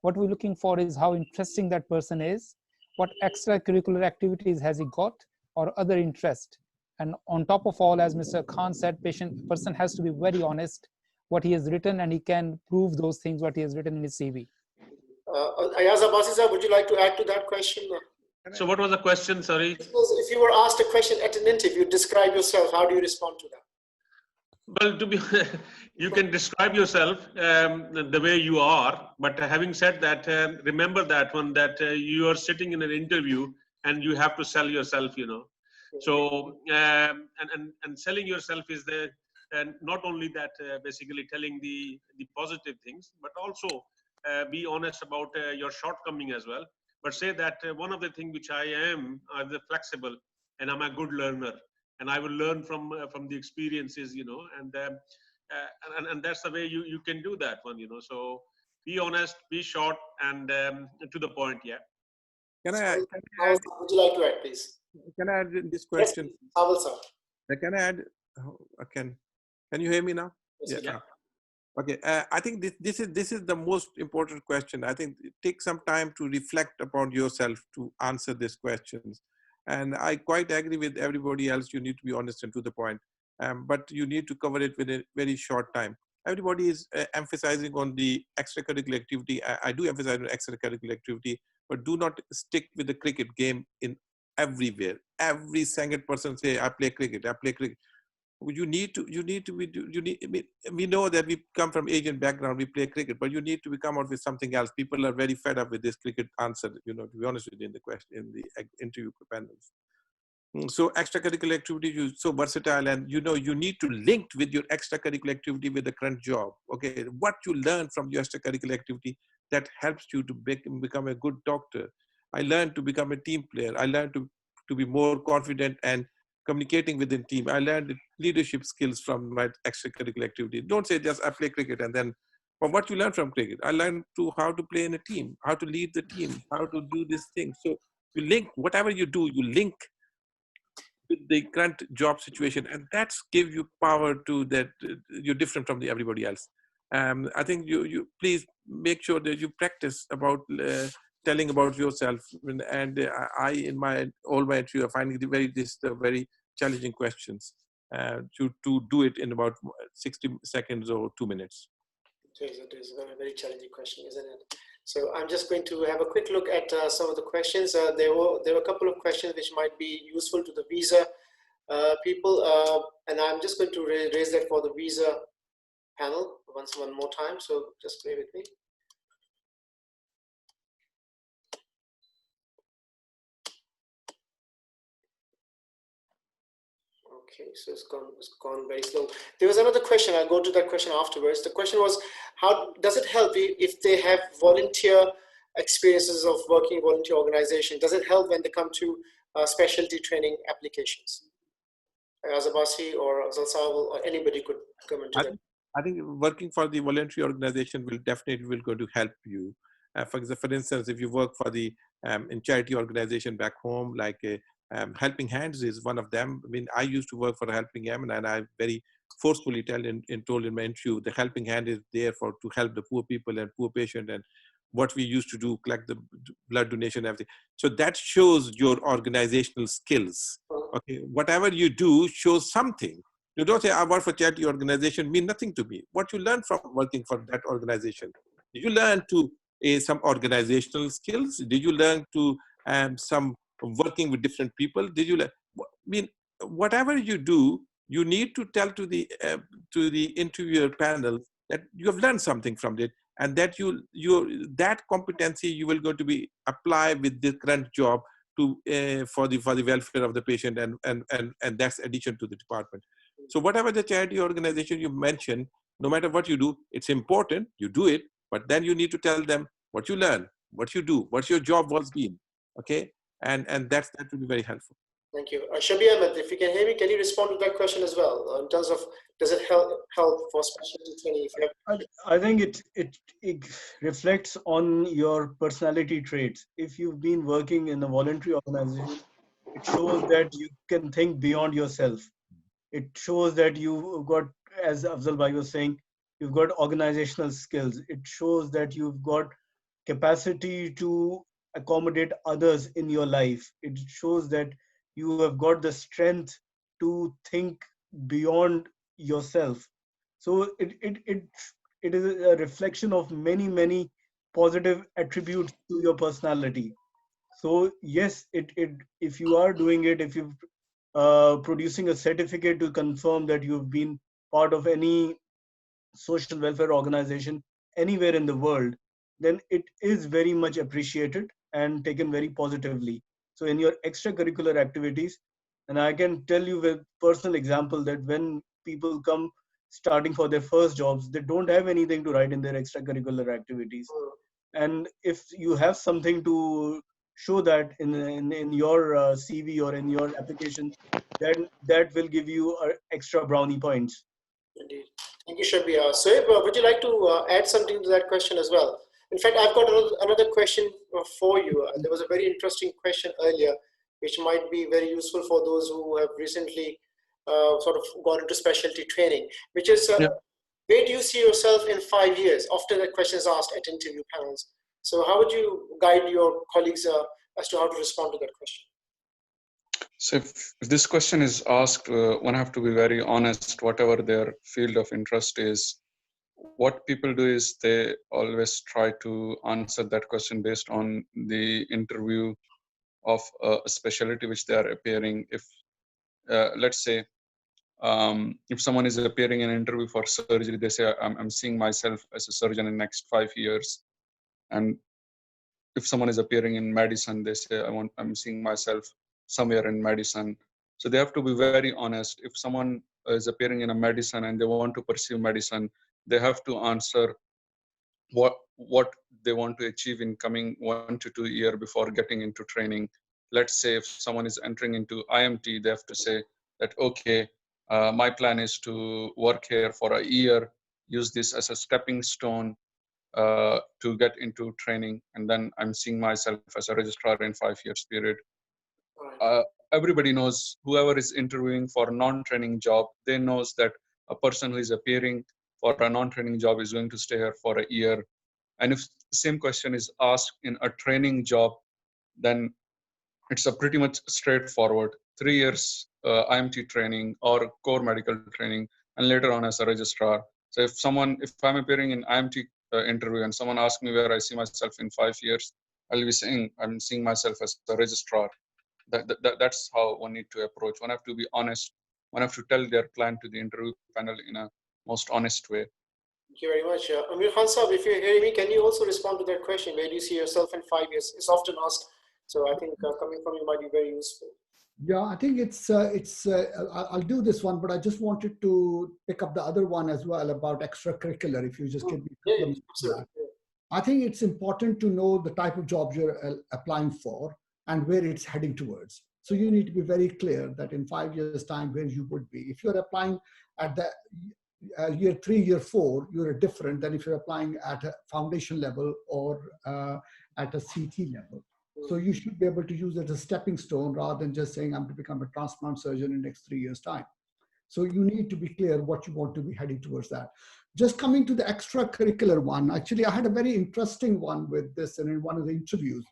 D: What we're looking for is how interesting that person is, what extracurricular activities has he got, or other interest. And on top of all, as Mr. Khan said, person has to be very honest what he has written, and he can prove those things what he has written in his CV.
A: Ayaz Abbasi sir, would you like to add to that question?
K: So what was the question, sorry?
A: If you were asked a question at an interview, describe yourself, how do you respond to that?
K: Well, to be, you can describe yourself the way you are, but having said that, remember that one, that you are sitting in an interview and you have to sell yourself, you know. So, and selling yourself is the, not only that basically telling the positive things, but also be honest about your shortcoming as well. But say that one of the things which I am the flexible, and I'm a good learner, and I will learn from the experiences, you know, and that's the way you can do that one, you know. So be honest, be short, and to the point. Yeah.
L: Can I add,
A: would you like to add, please?
L: Can I add this question?
A: Yes, sir.
L: Can I add? Can you hear me now?
A: Yes,
L: yeah. Okay. I think this is the most important question. I think take some time to reflect upon yourself to answer these questions. And I quite agree with everybody else. You need to be honest and to the point, but you need to cover it within a very short time. Everybody is emphasizing on the extracurricular activity. I do emphasize on extracurricular activity, but do not stick with the cricket game in everywhere. Every single person say, I play cricket, I play cricket. We know that we come from Asian background, we play cricket, but you need to come out with something else. People are very fed up with this cricket answer, you know, to be honest with you, in the question, in the interview panels. So extracurricular activity is so versatile, and you know, you need to link with your extracurricular activity with the current job. Okay, what you learn from your extracurricular activity that helps you to become a good doctor. I learned to become a team player. I learned to be more confident and communicating within team. I learned leadership skills from my extracurricular activity. Don't say just I play cricket and then, but what you learn from cricket, I learned how to play in a team, how to lead the team, how to do this thing. So you link, whatever you do, you link with the current job situation, and that's give you power to that you're different from everybody else. I think you please make sure that you practice about telling about yourself, and I in all my interview are finding very challenging questions to do it in about 60 seconds or 2 minutes.
A: It is a very challenging question, isn't it? So I'm just going to have a quick look at some of the questions. There were a couple of questions which might be useful to the visa people, and I'm just going to raise that for the visa panel one more time. So just bear with me. Okay, so it's gone very slow. There was another question. I'll go to that question afterwards. The question was, how does it help if they have volunteer experiences of working in volunteer organization? Does it help when they come to specialty training applications? Azabasi or Zalsawal or anybody could come into that.
L: I think working for the voluntary organization will definitely going to help you. For instance, if you work for the in charity organization back home, like Helping Hands is one of them. I mean, I used to work for Helping Hand, and I very forcefully told in my interview, the Helping Hand is there to help the poor people and poor patient, and what we used to do, collect the blood donation, everything. So that shows your organizational skills. Okay, whatever you do shows something. You don't say, I work for charity organization, mean nothing to me. What you learn from working for that organization? Did you learn some organizational skills? Did you learn to some working with different people? Did you learn? I mean, whatever you do, you need to tell to the interviewer panel that you have learned something from it, and that that competency you will go to be apply with the current job to for the welfare of the patient, and that's addition to the department. So whatever the charity organization you mentioned, no matter what you do, it's important you do it, but then you need to tell them what you learn, what you do, what's your job was been, okay, and that will be very helpful.
A: Thank you. Shabir Ahmed, if you can hear me, can you respond to that question as well? In terms of, does it help for specialty training? If you have...
E: I think it reflects on your personality traits. If you've been working in a voluntary organization, it shows that you can think beyond yourself. It shows that you've got, as Afzal Bhai was saying, you've got organizational skills. It shows that you've got capacity to accommodate others in your life. It shows that you have got the strength to think beyond yourself. So it is a reflection of many positive attributes to your personality. So yes, if you are doing it, if you're producing a certificate to confirm that you've been part of any social welfare organization anywhere in the world, then it is very much appreciated and taken very positively. So in your extracurricular activities, and I can tell you with personal example that when people come starting for their first jobs, they don't have anything to write in their extracurricular activities. And if you have something to show that in your CV or in your application, then that will give you extra brownie points.
A: Indeed. Thank you, Shabir. Soeb, would you like to add something to that question as well? In fact, I've got another question for you. There was a very interesting question earlier, which might be very useful for those who have recently sort of gone into specialty training, which is, where do you see yourself in 5 years? Often that question is asked at interview panels. So how would you guide your colleagues as to how to respond to that question?
Q: So if this question is asked, one have to be very honest, whatever their field of interest is. What people do is they always try to answer that question based on the interview of a specialty which they are appearing. If let's say if someone is appearing in an interview for surgery, they say I'm seeing myself as a surgeon in the next 5 years. And if someone is appearing in medicine, they say I'm seeing myself somewhere in medicine. So they have to be very honest. If someone is appearing in a medicine and they want to pursue medicine, they have to answer what they want to achieve in coming 1 to 2 years before getting into training. Let's say if someone is entering into IMT, they have to say that, okay, my plan is to work here for a year, use this as a stepping stone to get into training, and then I'm seeing myself as a registrar in 5 years period. Everybody knows, whoever is interviewing for a non-training job, they knows that a person who is appearing for a non-training job is going to stay here for a year. And if the same question is asked in a training job, then it's a pretty much straightforward 3 years IMT training or core medical training, and later on as a registrar. So if I'm appearing in IMT interview and someone asks me where I see myself in 5 years, I'll be saying I'm seeing myself as a registrar. That's how one need to approach. One have to be honest. One have to tell their plan to the interview panel in a most honest way.
A: Thank you very much. Amir Khan Saab, if you're hearing me, can you also respond to that question? Where do you see yourself in 5 years? It's often asked. So I think coming from you might be very useful.
C: Yeah, I think I'll do this one, but I just wanted to pick up the other one as well about extracurricular, if you just give me I think it's important to know the type of jobs you're applying for and where it's heading towards. So you need to be very clear that in 5 years' time, where you would be. If you're applying at the year 3, year 4, you're different than if you're applying at a foundation level or at a CT level. So you should be able to use it as a stepping stone rather than just saying I'm to become a transplant surgeon in the next 3 years' time. So you need to be clear what you want to be heading towards that. Just coming to the extracurricular one, actually I had a very interesting one with this, and in one of the interviews,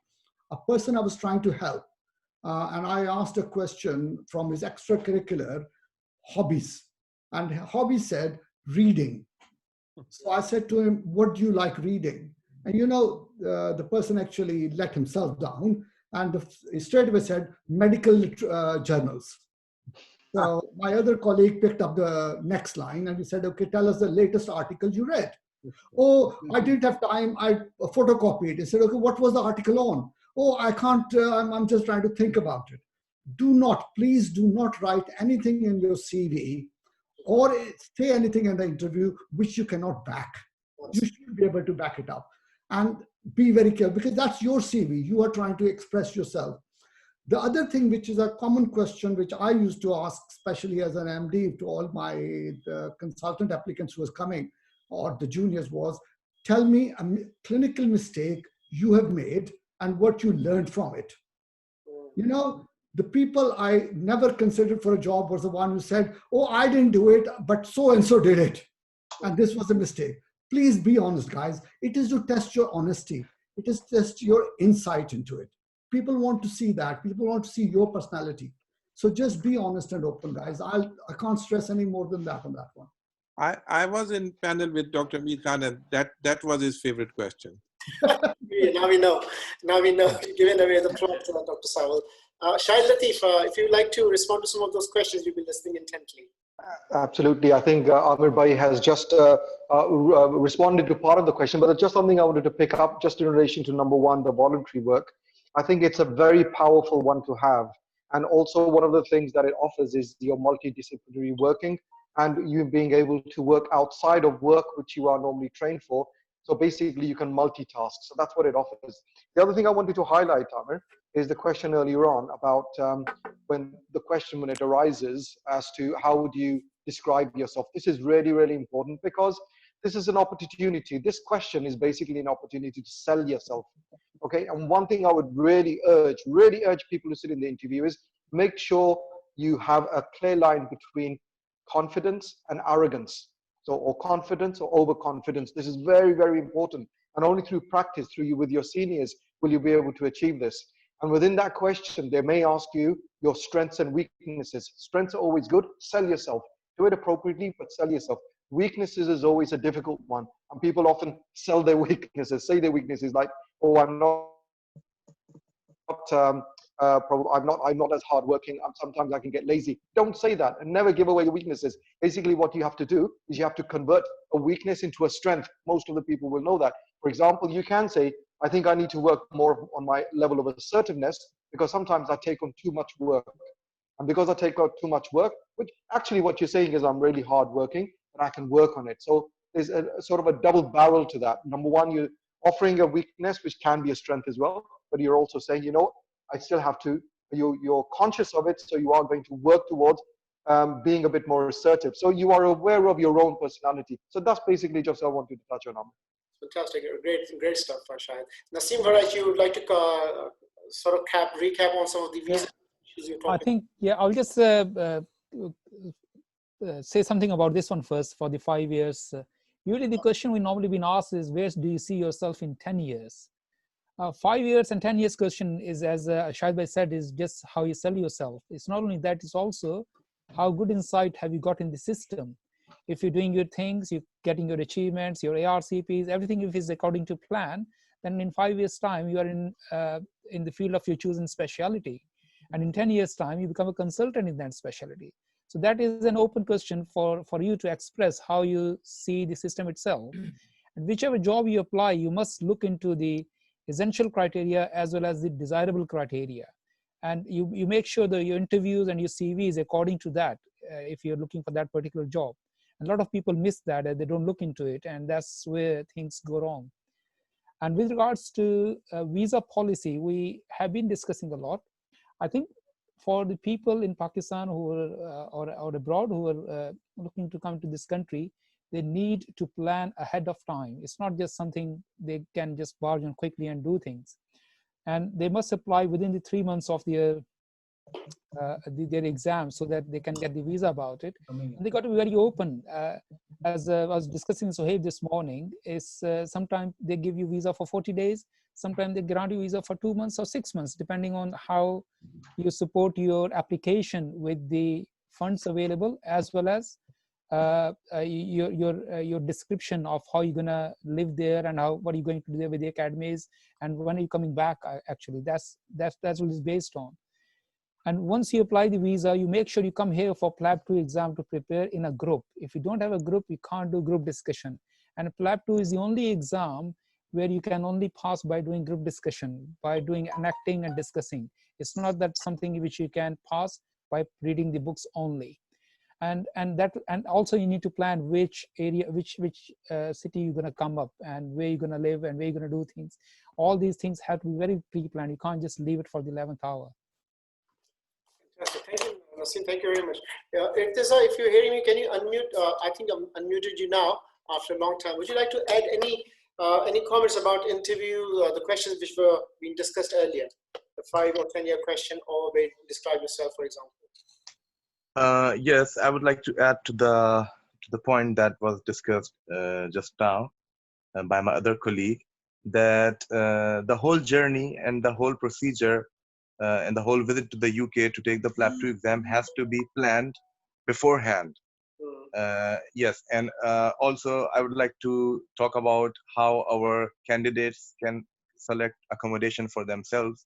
C: a person I was trying to help, and I asked a question from his extracurricular hobbies, and hobby said reading. So I said to him, what do you like reading? And you know, the person actually let himself down and he straight away said medical journals. So my other colleague picked up the next line and he said, okay, tell us the latest article you read. Oh, I didn't have time. I photocopied. They said, okay, what was the article on? Oh, I can't, I'm just trying to think about it. Do not, please do not write anything in your CV or say anything in the interview which you cannot back. You should be able to back it up. And be very careful, because that's your CV. You are trying to express yourself. The other thing, which is a common question, which I used to ask, especially as an MD to all my consultant applicants who was coming, or the juniors, was, tell me a clinical mistake you have made and what you learned from it. You know, the people I never considered for a job was the one who said, oh, I didn't do it, but so-and-so did it. And this was a mistake. Please be honest, guys. It is to test your honesty. It is to test your insight into it. People want to see that. People want to see your personality. So just be honest and open, guys. I can't stress any more than that on that one.
L: I was in panel with Dr. Amir Khan, and that was his favorite question.
A: Now we know. Now we know. Giving away the plot to Dr. Sawal. Shahid Latif, if you'd like to respond to some of those questions, you've been listening intently.
S: Absolutely. I think Amir Bhai has just responded to part of the question, but there's just something I wanted to pick up just in relation to number one, the voluntary work. I think it's a very powerful one to have. And also one of the things that it offers is your multidisciplinary working and you being able to work outside of work, which you are normally trained for. So basically you can multitask. So that's what it offers. The other thing I wanted to highlight, Amir, is the question earlier on about when it arises as to how would you describe yourself. This is really, really important because this is an opportunity. This question is basically an opportunity to sell yourself. Okay, and one thing I would really urge people to sit in the interview is make sure you have a clear line between confidence and arrogance. So, or confidence or overconfidence. This is very, very important. And only through practice, with your seniors, will you be able to achieve this. And within that question, they may ask you your strengths and weaknesses. Strengths are always good. Sell yourself. Do it appropriately, but sell yourself. Weaknesses is always a difficult one. And people often sell their weaknesses, say their weaknesses like, oh, I'm not as hardworking. Sometimes I can get lazy. Don't say that and never give away your weaknesses. Basically, what you have to do is you have to convert a weakness into a strength. Most of the people will know that. For example, you can say, I think I need to work more on my level of assertiveness because sometimes I take on too much work. And because I take on too much work, which actually what you're saying is I'm really hardworking, but I can work on it. So there's a sort of a double barrel to that. Number one, you're offering a weakness, which can be a strength as well, but you're also saying, you know, I still have to, you're conscious of it, so you are going to work towards being a bit more assertive. So you are aware of your own personality. So that's basically just what I wanted to touch on.
A: Fantastic, great stuff, Shahid. Naseem Faraj, you would like to sort of recap on some of the visa issues you're talking
D: I think, yeah, I'll just say something about this one first for the 5 years. Usually the question we normally been asked is, where do you see yourself in 10 years? 5 years and 10 years question is, as Shahid Bhai said, is just how you sell yourself. It's not only that, it's also how good insight have you got in the system. If you're doing your things, you're getting your achievements, your ARCPs, everything if is according to plan, then in 5 years time, you are in the field of your chosen specialty. And in 10 years time, you become a consultant in that specialty. So that is an open question for you to express how you see the system itself. And whichever job you apply, you must look into the essential criteria as well as the desirable criteria. And you make sure that your interviews and your CV is according to that if you're looking for that particular job. And a lot of people miss that and they don't look into it, and that's where things go wrong. And with regards to visa policy, we have been discussing a lot. I think for the people in Pakistan who are, or abroad who are looking to come to this country, they need to plan ahead of time. It's not just something they can just barge in quickly and do things. And they must apply within the 3 months of their exam so that they can get the visa about it. And they got to be very open. As I was discussing with Sohaib this morning, is sometimes they give you visa for 40 days, sometimes they grant you visa for 2 months or 6 months, depending on how you support your application with the funds available, as well as your description of how you're gonna live there and what are you going to do there with the academies and when are you coming back. Actually, that's what it's based on. And once you apply the visa, you make sure you come here for PLAB 2 exam to prepare in a group. If you don't have a group, you can't do group discussion. And PLAB 2 is the only exam where you can only pass by doing group discussion, by doing enacting and discussing. It's not that something which you can pass by reading the books only. And also you need to plan which area, which city you're going to come up, and where you're going to live, and where you're going to do things. All these things have to be very pre-planned. You can't just leave it for the 11th hour.
A: Thank you, Naseem. Thank you very much. If you're hearing me, can you unmute? I think I'm unmuted you now after a long time. Would you like to add any comments about interview, the questions which were being discussed earlier, the 5 or 10-year question, or way to describe yourself, for example?
P: Yes, I would like to add to the point that was discussed just now by my other colleague, that the whole journey and the whole procedure and the whole visit to the UK to take the PLAB 2 exam has to be planned beforehand. Yes, and also I would like to talk about how our candidates can select accommodation for themselves.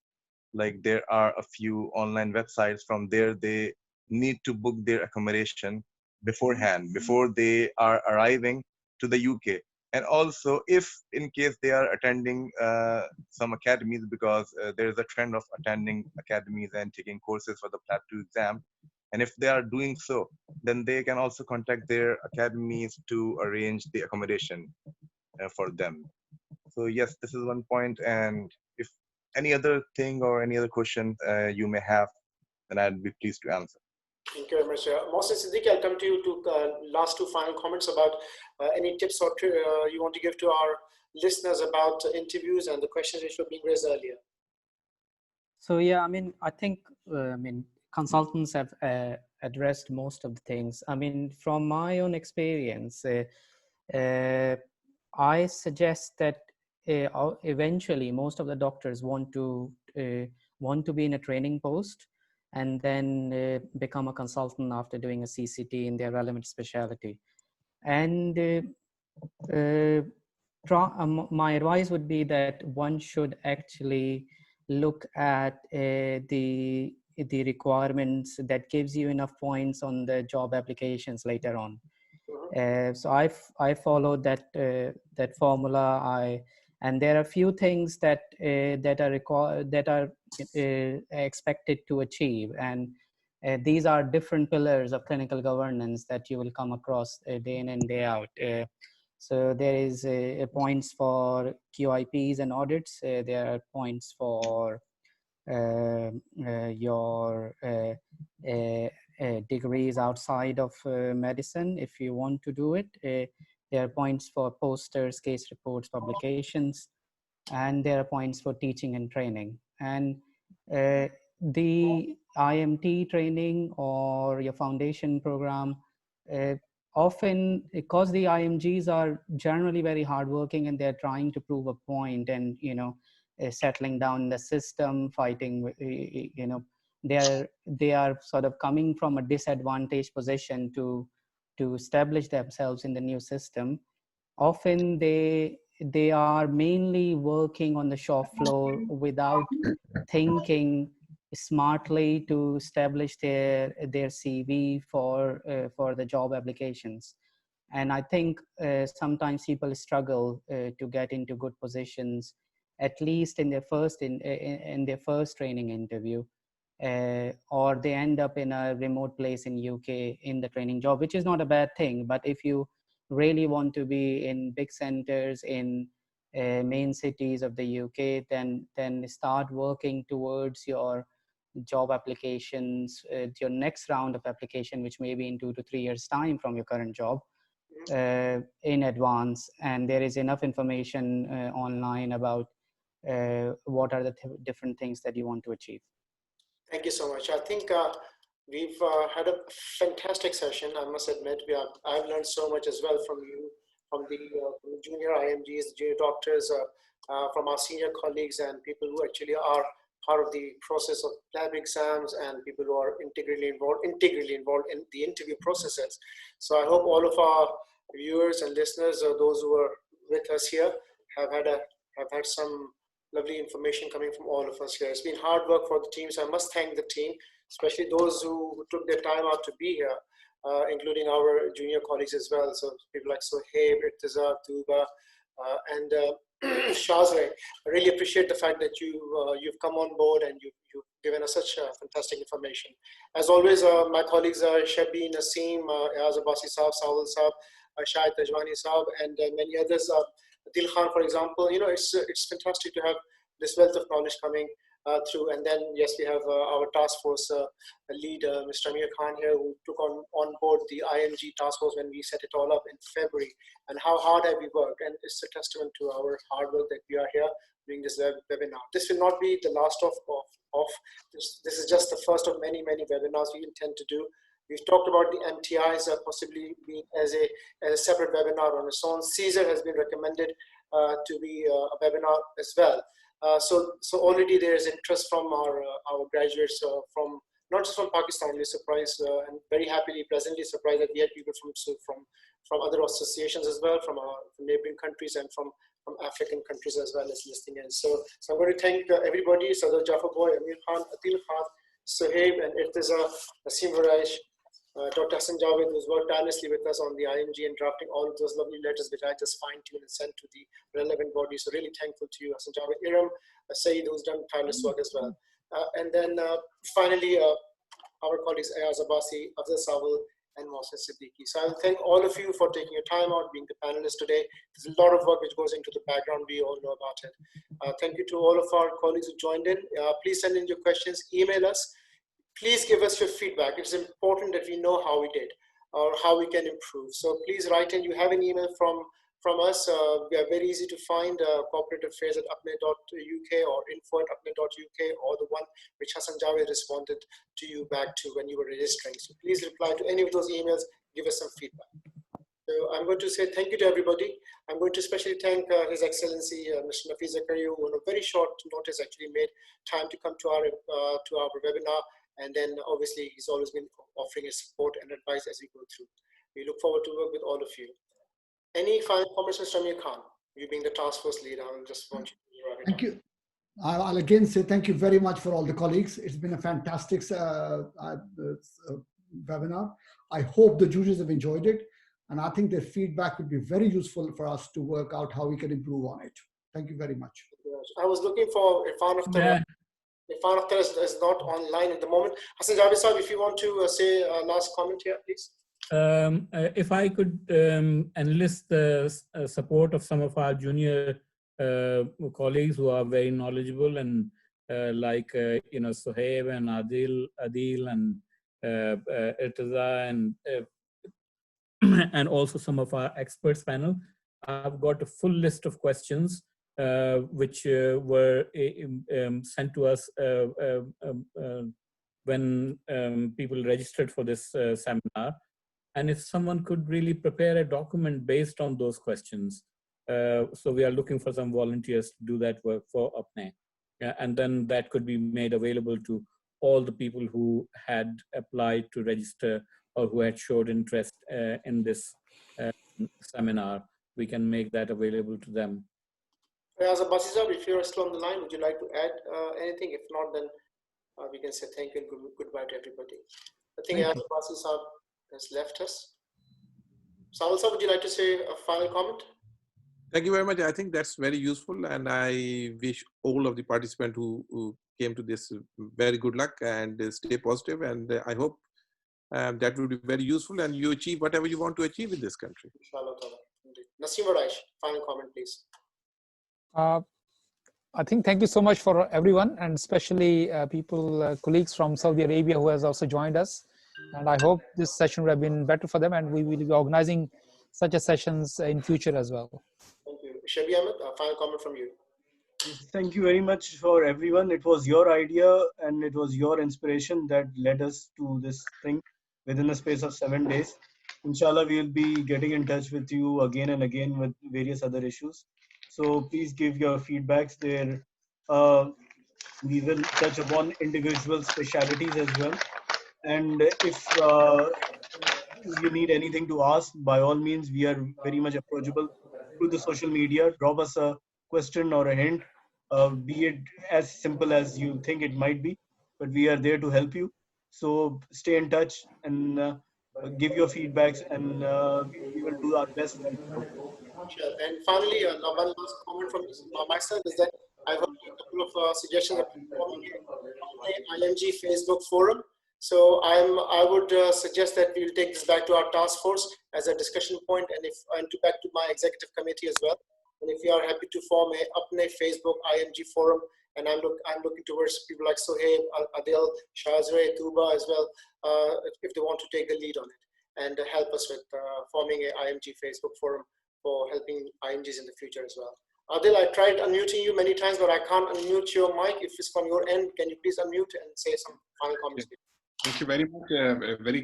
P: Like, there are a few online websites. From there they need to book their accommodation beforehand, before they are arriving to the UK. And also, if in case they are attending some academies, because there is a trend of attending academies and taking courses for the PLAB 2 exam, and if they are doing so, then they can also contact their academies to arrange the accommodation for them. So yes, this is one point. And if any other thing or any other question you may have, then I'd be pleased to answer.
A: Thank you very much. Mohsin Siddiqui, I'll come to you to last 2 final comments about any tips or you want to give to our listeners about interviews and the questions which were being raised earlier.
J: So yeah, I mean, I think consultants have addressed most of the things. I mean, from my own experience, I suggest that eventually most of the doctors want to be in a training post, and then become a consultant after doing a CCT in their relevant specialty. And my advice would be that one should actually look at the requirements that gives you enough points on the job applications later on. So I followed that formula. And there are a few things that are expected to achieve, and these are different pillars of clinical governance that you will come across day in and day out. So there is points for QIPs and audits. There are points for your degrees outside of medicine, if you want to do it. There are points for posters, case reports, publications, and there are points for teaching and training. And the IMT training or your foundation program, often, because the IMGs are generally very hardworking and they're trying to prove a point and, settling down the system, fighting, they are sort of coming from a disadvantaged position to establish themselves in the new system. Often they are mainly working on the shop floor without thinking smartly to establish their CV for the job applications. And I think sometimes people struggle to get into good positions, at least in their first training interview. Or they end up in a remote place in UK in the training job, which is not a bad thing. But if you really want to be in big centers, in main cities of the UK, then start working towards your job applications, your next round of application, which may be in 2 to 3 years time from your current job, in advance. And there is enough information online about what are the different things that you want to achieve.
A: Thank you so much. I think we've had a fantastic session. I must admit, I've learned so much as well from you, from the junior IMGs, junior doctors, from our senior colleagues, and people who actually are part of the process of PLAB exams, and people who are integrally involved in the interview processes. So I hope all of our viewers and listeners, or those who are with us here, have had some lovely information coming from all of us here. It's been hard work for the team, so I must thank the team, especially those who took their time out to be here. including our junior colleagues as well. So people like Sohaib, Irtiza, Tuba, and Shazwe. I really appreciate the fact that you've come on board and you've given us such fantastic information. As always, my colleagues are Shabi, Naseem, Ayaz Abbasi Saab, Sawal Saab, Shahid Tajwani Saab, and many others. Dil Khan, for example, it's fantastic to have this wealth of knowledge coming through. And then, yes, we have our task force lead, Mr. Amir Khan here, who took on board the IMG task force when we set it all up in February. And how hard have we worked? And it's a testament to our hard work that we are here doing this webinar. This will not be the last of this is just the first of many, many webinars we intend to do. We've talked about the MTIs possibly being as a separate webinar on its own. Caesar has been recommended to be a webinar as well. So already there is interest from our graduates from not just from Pakistan. We're surprised and very happily, pleasantly surprised that we had people from other associations as well, from neighboring countries and from African countries as well as listening in. So I'm going to thank everybody: Sadar Jafar Boy, Amir Khan, Atil Khan, Sohaib, and Irtiza, Naseem Varaish, Dr. Hassan Javed, who's worked tirelessly with us on the IMG and drafting all of those lovely letters, which I just fine-tuned and sent to the relevant bodies. So really thankful to you, Hassan Javed. Iram Saeed, who's done tireless work as well. And then finally, our colleagues Ayaz Abbasi, Afzal Sawal, and Mohsen Siddiqui. So I will thank all of you for taking your time out, being the panelists today. There's a lot of work which goes into the background. We all know about it. Thank you to all of our colleagues who joined in. Please send in your questions, email us. Please give us your feedback. It's important that we know how we did or how we can improve. So please write in. You have an email from us. We are very easy to find, corporate affairs at apne.uk or info@apne.uk, or the one which Hassan Javed responded to you back to when you were registering. So please reply to any of those emails, give us some feedback. So I'm going to say thank you to everybody. I'm going to especially thank His Excellency Mr. Nafeez Zakaria, who on a very short notice actually made time to come to our webinar. And then obviously he's always been offering his support and advice as we go through. We look forward to work with all of you. Any final comments, Mr. Amir Khan? You being the task force leader, I just want you to wrap it up.
C: Thank you. I'll again say thank you very much for all the colleagues. It's been a fantastic webinar. I hope the judges have enjoyed it. And I think their feedback would be very useful for us to work out how we can improve on it. Thank you very much.
A: I was looking for Irfan Akhtar. Irfan Akhtar is not online at the moment. Hassan Javed Saab, if you want to say a last comment here, please.
N: If I could enlist the support of some of our junior colleagues who are very knowledgeable and like Sohaib and Adil and Irtiza and also some of our experts panel, I've got a full list of questions which were sent to us when people registered for this seminar. And if someone could really prepare a document based on those questions. So we are looking for some volunteers to do that work for Apne. And then that could be made available to all the people who had applied to register or who had showed interest in this seminar. We can make that available to them.
A: As a Basizab, if you're still on the line, would you like to add anything? If not, then we can say thank you and goodbye to everybody. I think as a Basizab has left us. Sawal sir, would you like to say a final comment?
L: Thank you very much. I think that's very useful, and I wish all of the participants who came to this very good luck and stay positive. And I hope that will be very useful, and you achieve whatever you want to achieve in this country.
A: Inshallah. Naseem Varaish, final comment, please.
D: I think thank you so much for everyone, and especially colleagues from Saudi Arabia who has also joined us. And I hope this session would have been better for them, and we will be organizing such a sessions in future as well.
A: Thank you. Shabi Ahmed, a final comment from you.
E: Thank you very much for everyone. It was your idea and it was your inspiration that led us to this thing within a space of 7 days. Inshallah, we will be getting in touch with you again and again with various other issues. So please give your feedbacks there. We will touch upon individual specialities as well. And if you need anything to ask, by all means, we are very much approachable through the social media. Drop us a question or a hint, be it as simple as you think it might be, but we are there to help you. So stay in touch, and give your feedbacks, and we will do our best.
A: Sure. And finally, one last comment from myself is that I've heard a couple of suggestions of forming an IMG Facebook forum. So I would suggest that we will take this back to our task force as a discussion point, and back to my executive committee as well. And if you are happy to form a Apne Facebook IMG forum, and I'm looking towards people like Sohaib, Adil, Shazre, Tuba as well, if they want to take the lead on it and help us with forming a IMG Facebook forum for helping IMGs in the future as well. Adil, I tried unmuting you many times, but I can't unmute your mic. If it's from your end, can you please unmute and say some final comments?
H: Thank you very much. A very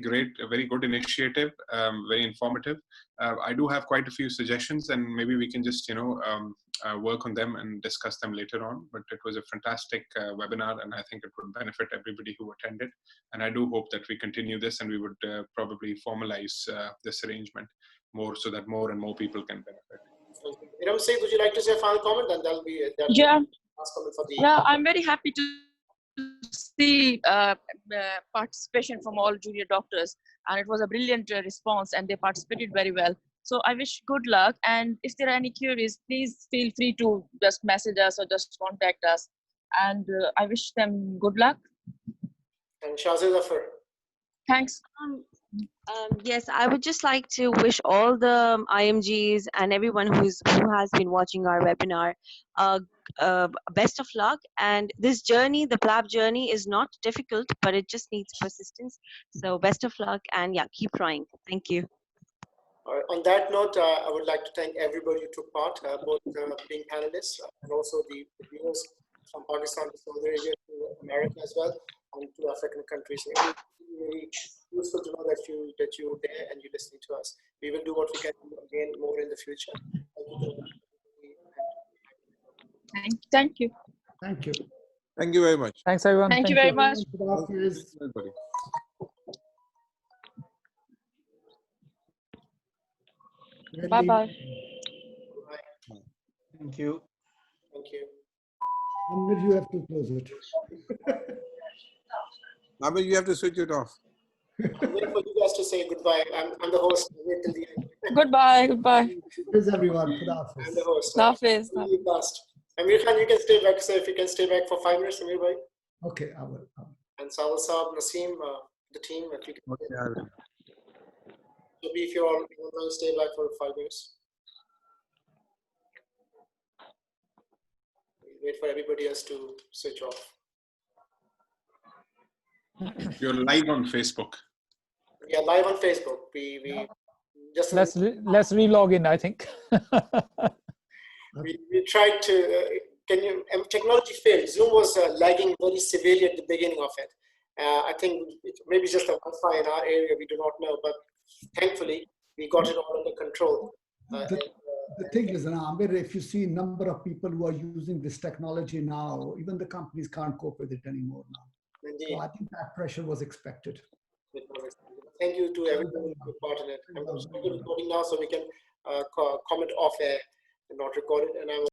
H: good initiative, very informative. I do have quite a few suggestions, and maybe we can just, work on them and discuss them later on. But it was a fantastic webinar, and I think it would benefit everybody who attended. And I do hope that we continue this, and we would probably formalize this arrangement more so that more and more people can benefit.
A: Iram Saeed, would you like to say a final comment? And that'll be
T: yeah.
A: last comment for the.
T: Yeah, I'm very happy to see participation from all junior doctors, and it was a brilliant response, and they participated very well. So I wish good luck, and if there are any queries, please feel free to just message us or just contact us, and I wish them good luck.
A: And Shazia Zafar.
T: Thanks.
M: Yes, I would just like to wish all the IMGs and everyone who has been watching our webinar best of luck. And this journey, the PLAB journey, is not difficult, but it just needs persistence. So best of luck, and yeah, keep trying. Thank you.
A: On that note, I would like to thank everybody who took part, both being panelists and also the viewers from Pakistan to Saudi Arabia to America as well, and to African countries. Really useful to know that you're there and you're listening to us. We will do what we can do again more in the future.
T: Thank you.
C: Thank you.
L: Thank you very much.
D: Thanks, everyone.
T: Thank you very much.
L: Everybody.
T: Bye-bye.
E: Thank you.
A: Thank you.
C: And you have to close it.
L: Amir, you have to switch it off.
A: I'm waiting for you guys to say goodbye. I'm the host. Wait till the end.
T: Goodbye. Goodbye.
C: Here's everyone.
A: I'm the host.
T: Hafiz.
A: Amir Khan, you can stay back. So if you can stay back for 5 minutes, Amir bhai.
C: Okay, I will.
A: And Sawal Saab, Naseem, the team, if you can.
L: Okay, I will.
A: Maybe if you all want to stay back for 5 minutes. We'll wait for everybody else to switch off.
H: You're live on Facebook.
A: Yeah, live on Facebook. We just
D: let's re-log in, I think.
A: we tried to. Technology failed. Zoom was lagging very severely at the beginning of it. I think maybe just the Wi-Fi in our area. We do not know, but thankfully we got it all under control.
C: The thing is, Amir, if you see number of people who are using this technology now, even the companies can't cope with it anymore now.
A: Indeed.
C: So I think that pressure was expected.
A: Thank you to everyone who took part in it. I'm recording now, so we can comment off air and not record it. And I will